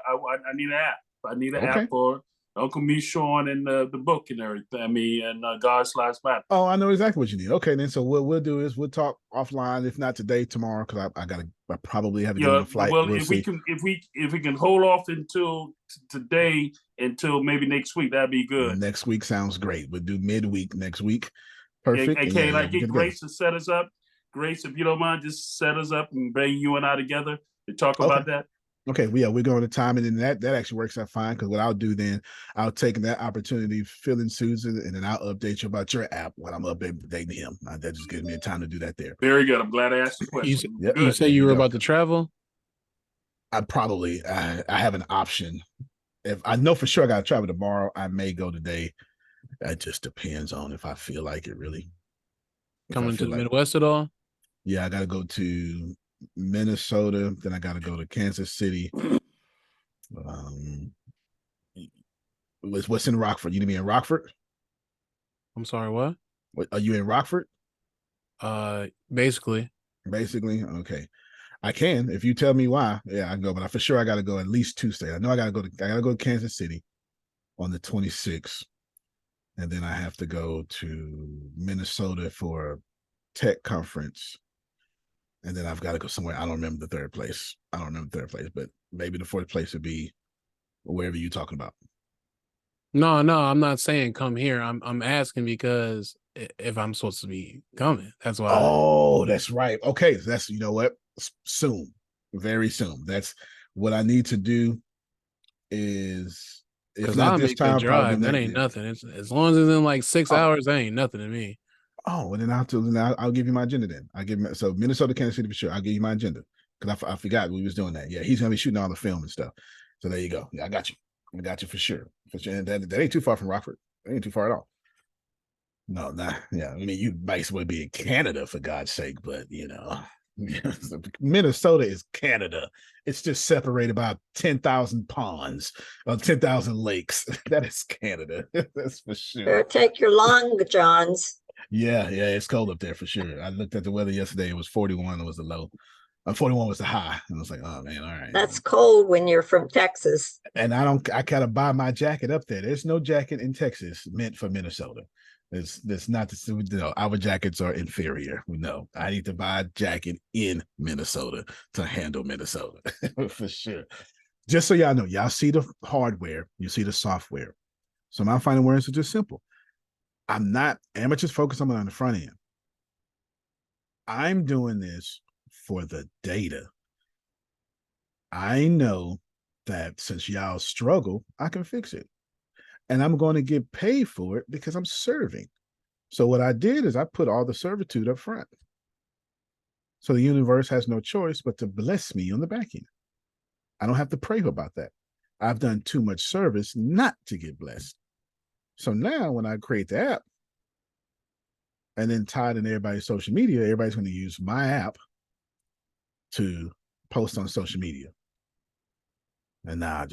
need an app. I need an app for Uncle Me, Sean, and the book and everything. And God's Last Battle. Oh, I know exactly what you need. Okay, then. So what we'll do is we'll talk offline, if not today, tomorrow, because I probably have to get on a flight. Well, if we can hold off until today until maybe next week, that'd be good. Next week sounds great. We'll do midweek next week. Perfect. And can I get Grace to set us up? Grace, if you don't mind, just set us up and bring you and I together to talk about that. Okay, we're going to time, and then that actually works out fine, because what I'll do then, I'll take that opportunity, Phil and Susan, and then I'll update you about your app when I'm updating him. That just gives me a time to do that there. Very good. I'm glad I asked the question. You say you were about to travel? I have an option. If I know for sure I got to travel tomorrow, I may go today. That just depends on if I feel like it, really. Coming to the Midwest at all? Yeah, I got to go to Minnesota, then I got to go to Kansas City. What's in Rockford? You need me in Rockford? I'm sorry, what? Are you in Rockford? Basically. Okay. I can, if you tell me why. Yeah, I can go, but for sure I got to go at least Tuesday. I know I got to go to Kansas City on the 26th, and then I have to go to Minnesota for a tech conference. And then I've got to go somewhere. I don't remember the third place, but maybe the fourth place would be wherever you're talking about. No, I'm not saying come here. I'm asking because if I'm supposed to be coming, that's why. Oh, that's right. Okay, that's, you know what? Soon, very soon. What I need to do is, if Because not I'll this make the time, probably drive. That next ain't year. nothing. It's as long as it's in like 6 hours, that ain't nothing to me. Oh, well, then I'll give you my agenda then. So Minnesota, Kansas City for sure. I'll give you my agenda because I forgot we was doing that. Yeah, he's gonna be shooting all the film and stuff. So there you go. Yeah, I got you. I got you for sure. For sure. And that ain't too far from Rockford. That ain't too far at all. No, not yeah. I mean, you might as well be in Canada for God's sake, but you know, Minnesota is Canada. It's just separated by 10,000 ponds or 10,000 lakes. That is Canada. That's for sure. Take your long johns. Yeah, it's cold up there for sure. I looked at the weather yesterday. It was 41 was the low. 41 was the high. And I was like, oh man, all right. That's cold when you're from Texas. And I gotta buy my jacket up there. There's no jacket in Texas meant for Minnesota. It's not the, you know, our jackets are inferior. We know. I need to buy a jacket in Minnesota to handle Minnesota for sure. Just so y'all know, y'all see the hardware, you see the software. So my final words are just simple. I'm not amateurs focused on the front end. I'm doing this for the data. I know that since y'all struggle, I can fix it. And I'm going to get paid for it because I'm serving. So what I did is I put all the servitude up front. So the universe has no choice but to bless me on the back end. I don't have to pray about that. I've done too much service not to get blessed. So now when I create the app and then tie it in everybody's social media, everybody's going to use my app to post on social media. And now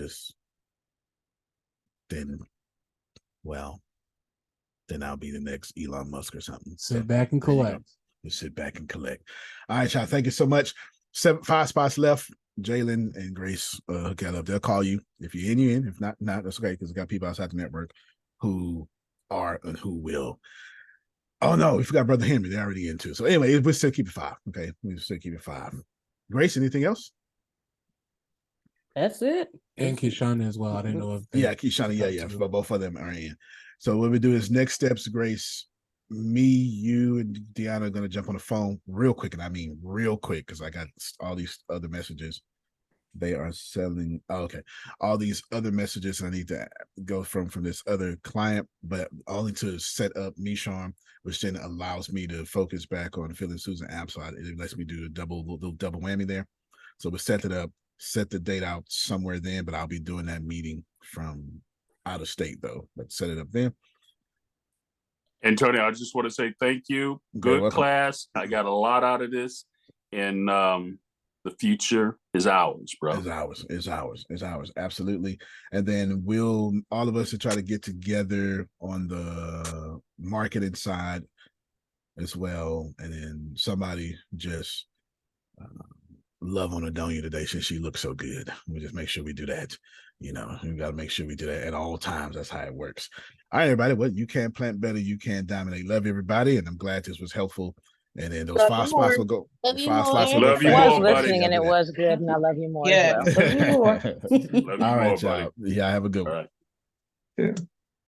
then I'll be the next Elon Musk or something. Sit back and collect. You sit back and collect. All right, y'all. Thank you so much. 5 spots left. Jalen and Grace got up. They'll call you. If you're in, you're in. If not, that's okay, because we got people outside the network who are and who will. Oh no, we forgot Brother Henry. They're already in too. So anyway, we'll still keep it 5. Okay, we'll still keep it 5. Grace, anything else? That's it. And Kishana as well. I didn't know if Kishana, yeah. Both of them are in. So what we do is next steps, Grace, me, you, and Deanna are going to jump on the phone real quick. And I mean real quick because I got all these other messages. They are selling. Oh, okay. All these other messages I need to go from this other client, but only to set up Mishon, which then allows me to focus back on Phil and Susan app. So it lets me do a double whammy there. So we set it up, set the date out somewhere then, but I'll be doing that meeting from out of state though. Let's set it up there. Antonio, I just want to say thank you. Good class. I got a lot out of this, and the future is ours, bro. It's ours. Absolutely. And then all of us will try to get together on the marketing side as well. And then somebody just love on Adonia today since she looks so good. We just make sure we do that. You know, we got to make sure we do that at all times. That's how it works. All right, everybody. Well, you can plant better. You can dominate. Love everybody. And I'm glad this was helpful. And then those 5 spots will go. 5 spots will go. Love you more, I was listening and it was good. And I love you more. Yeah. As well. All right, y'all. Yeah, have a good one. All right.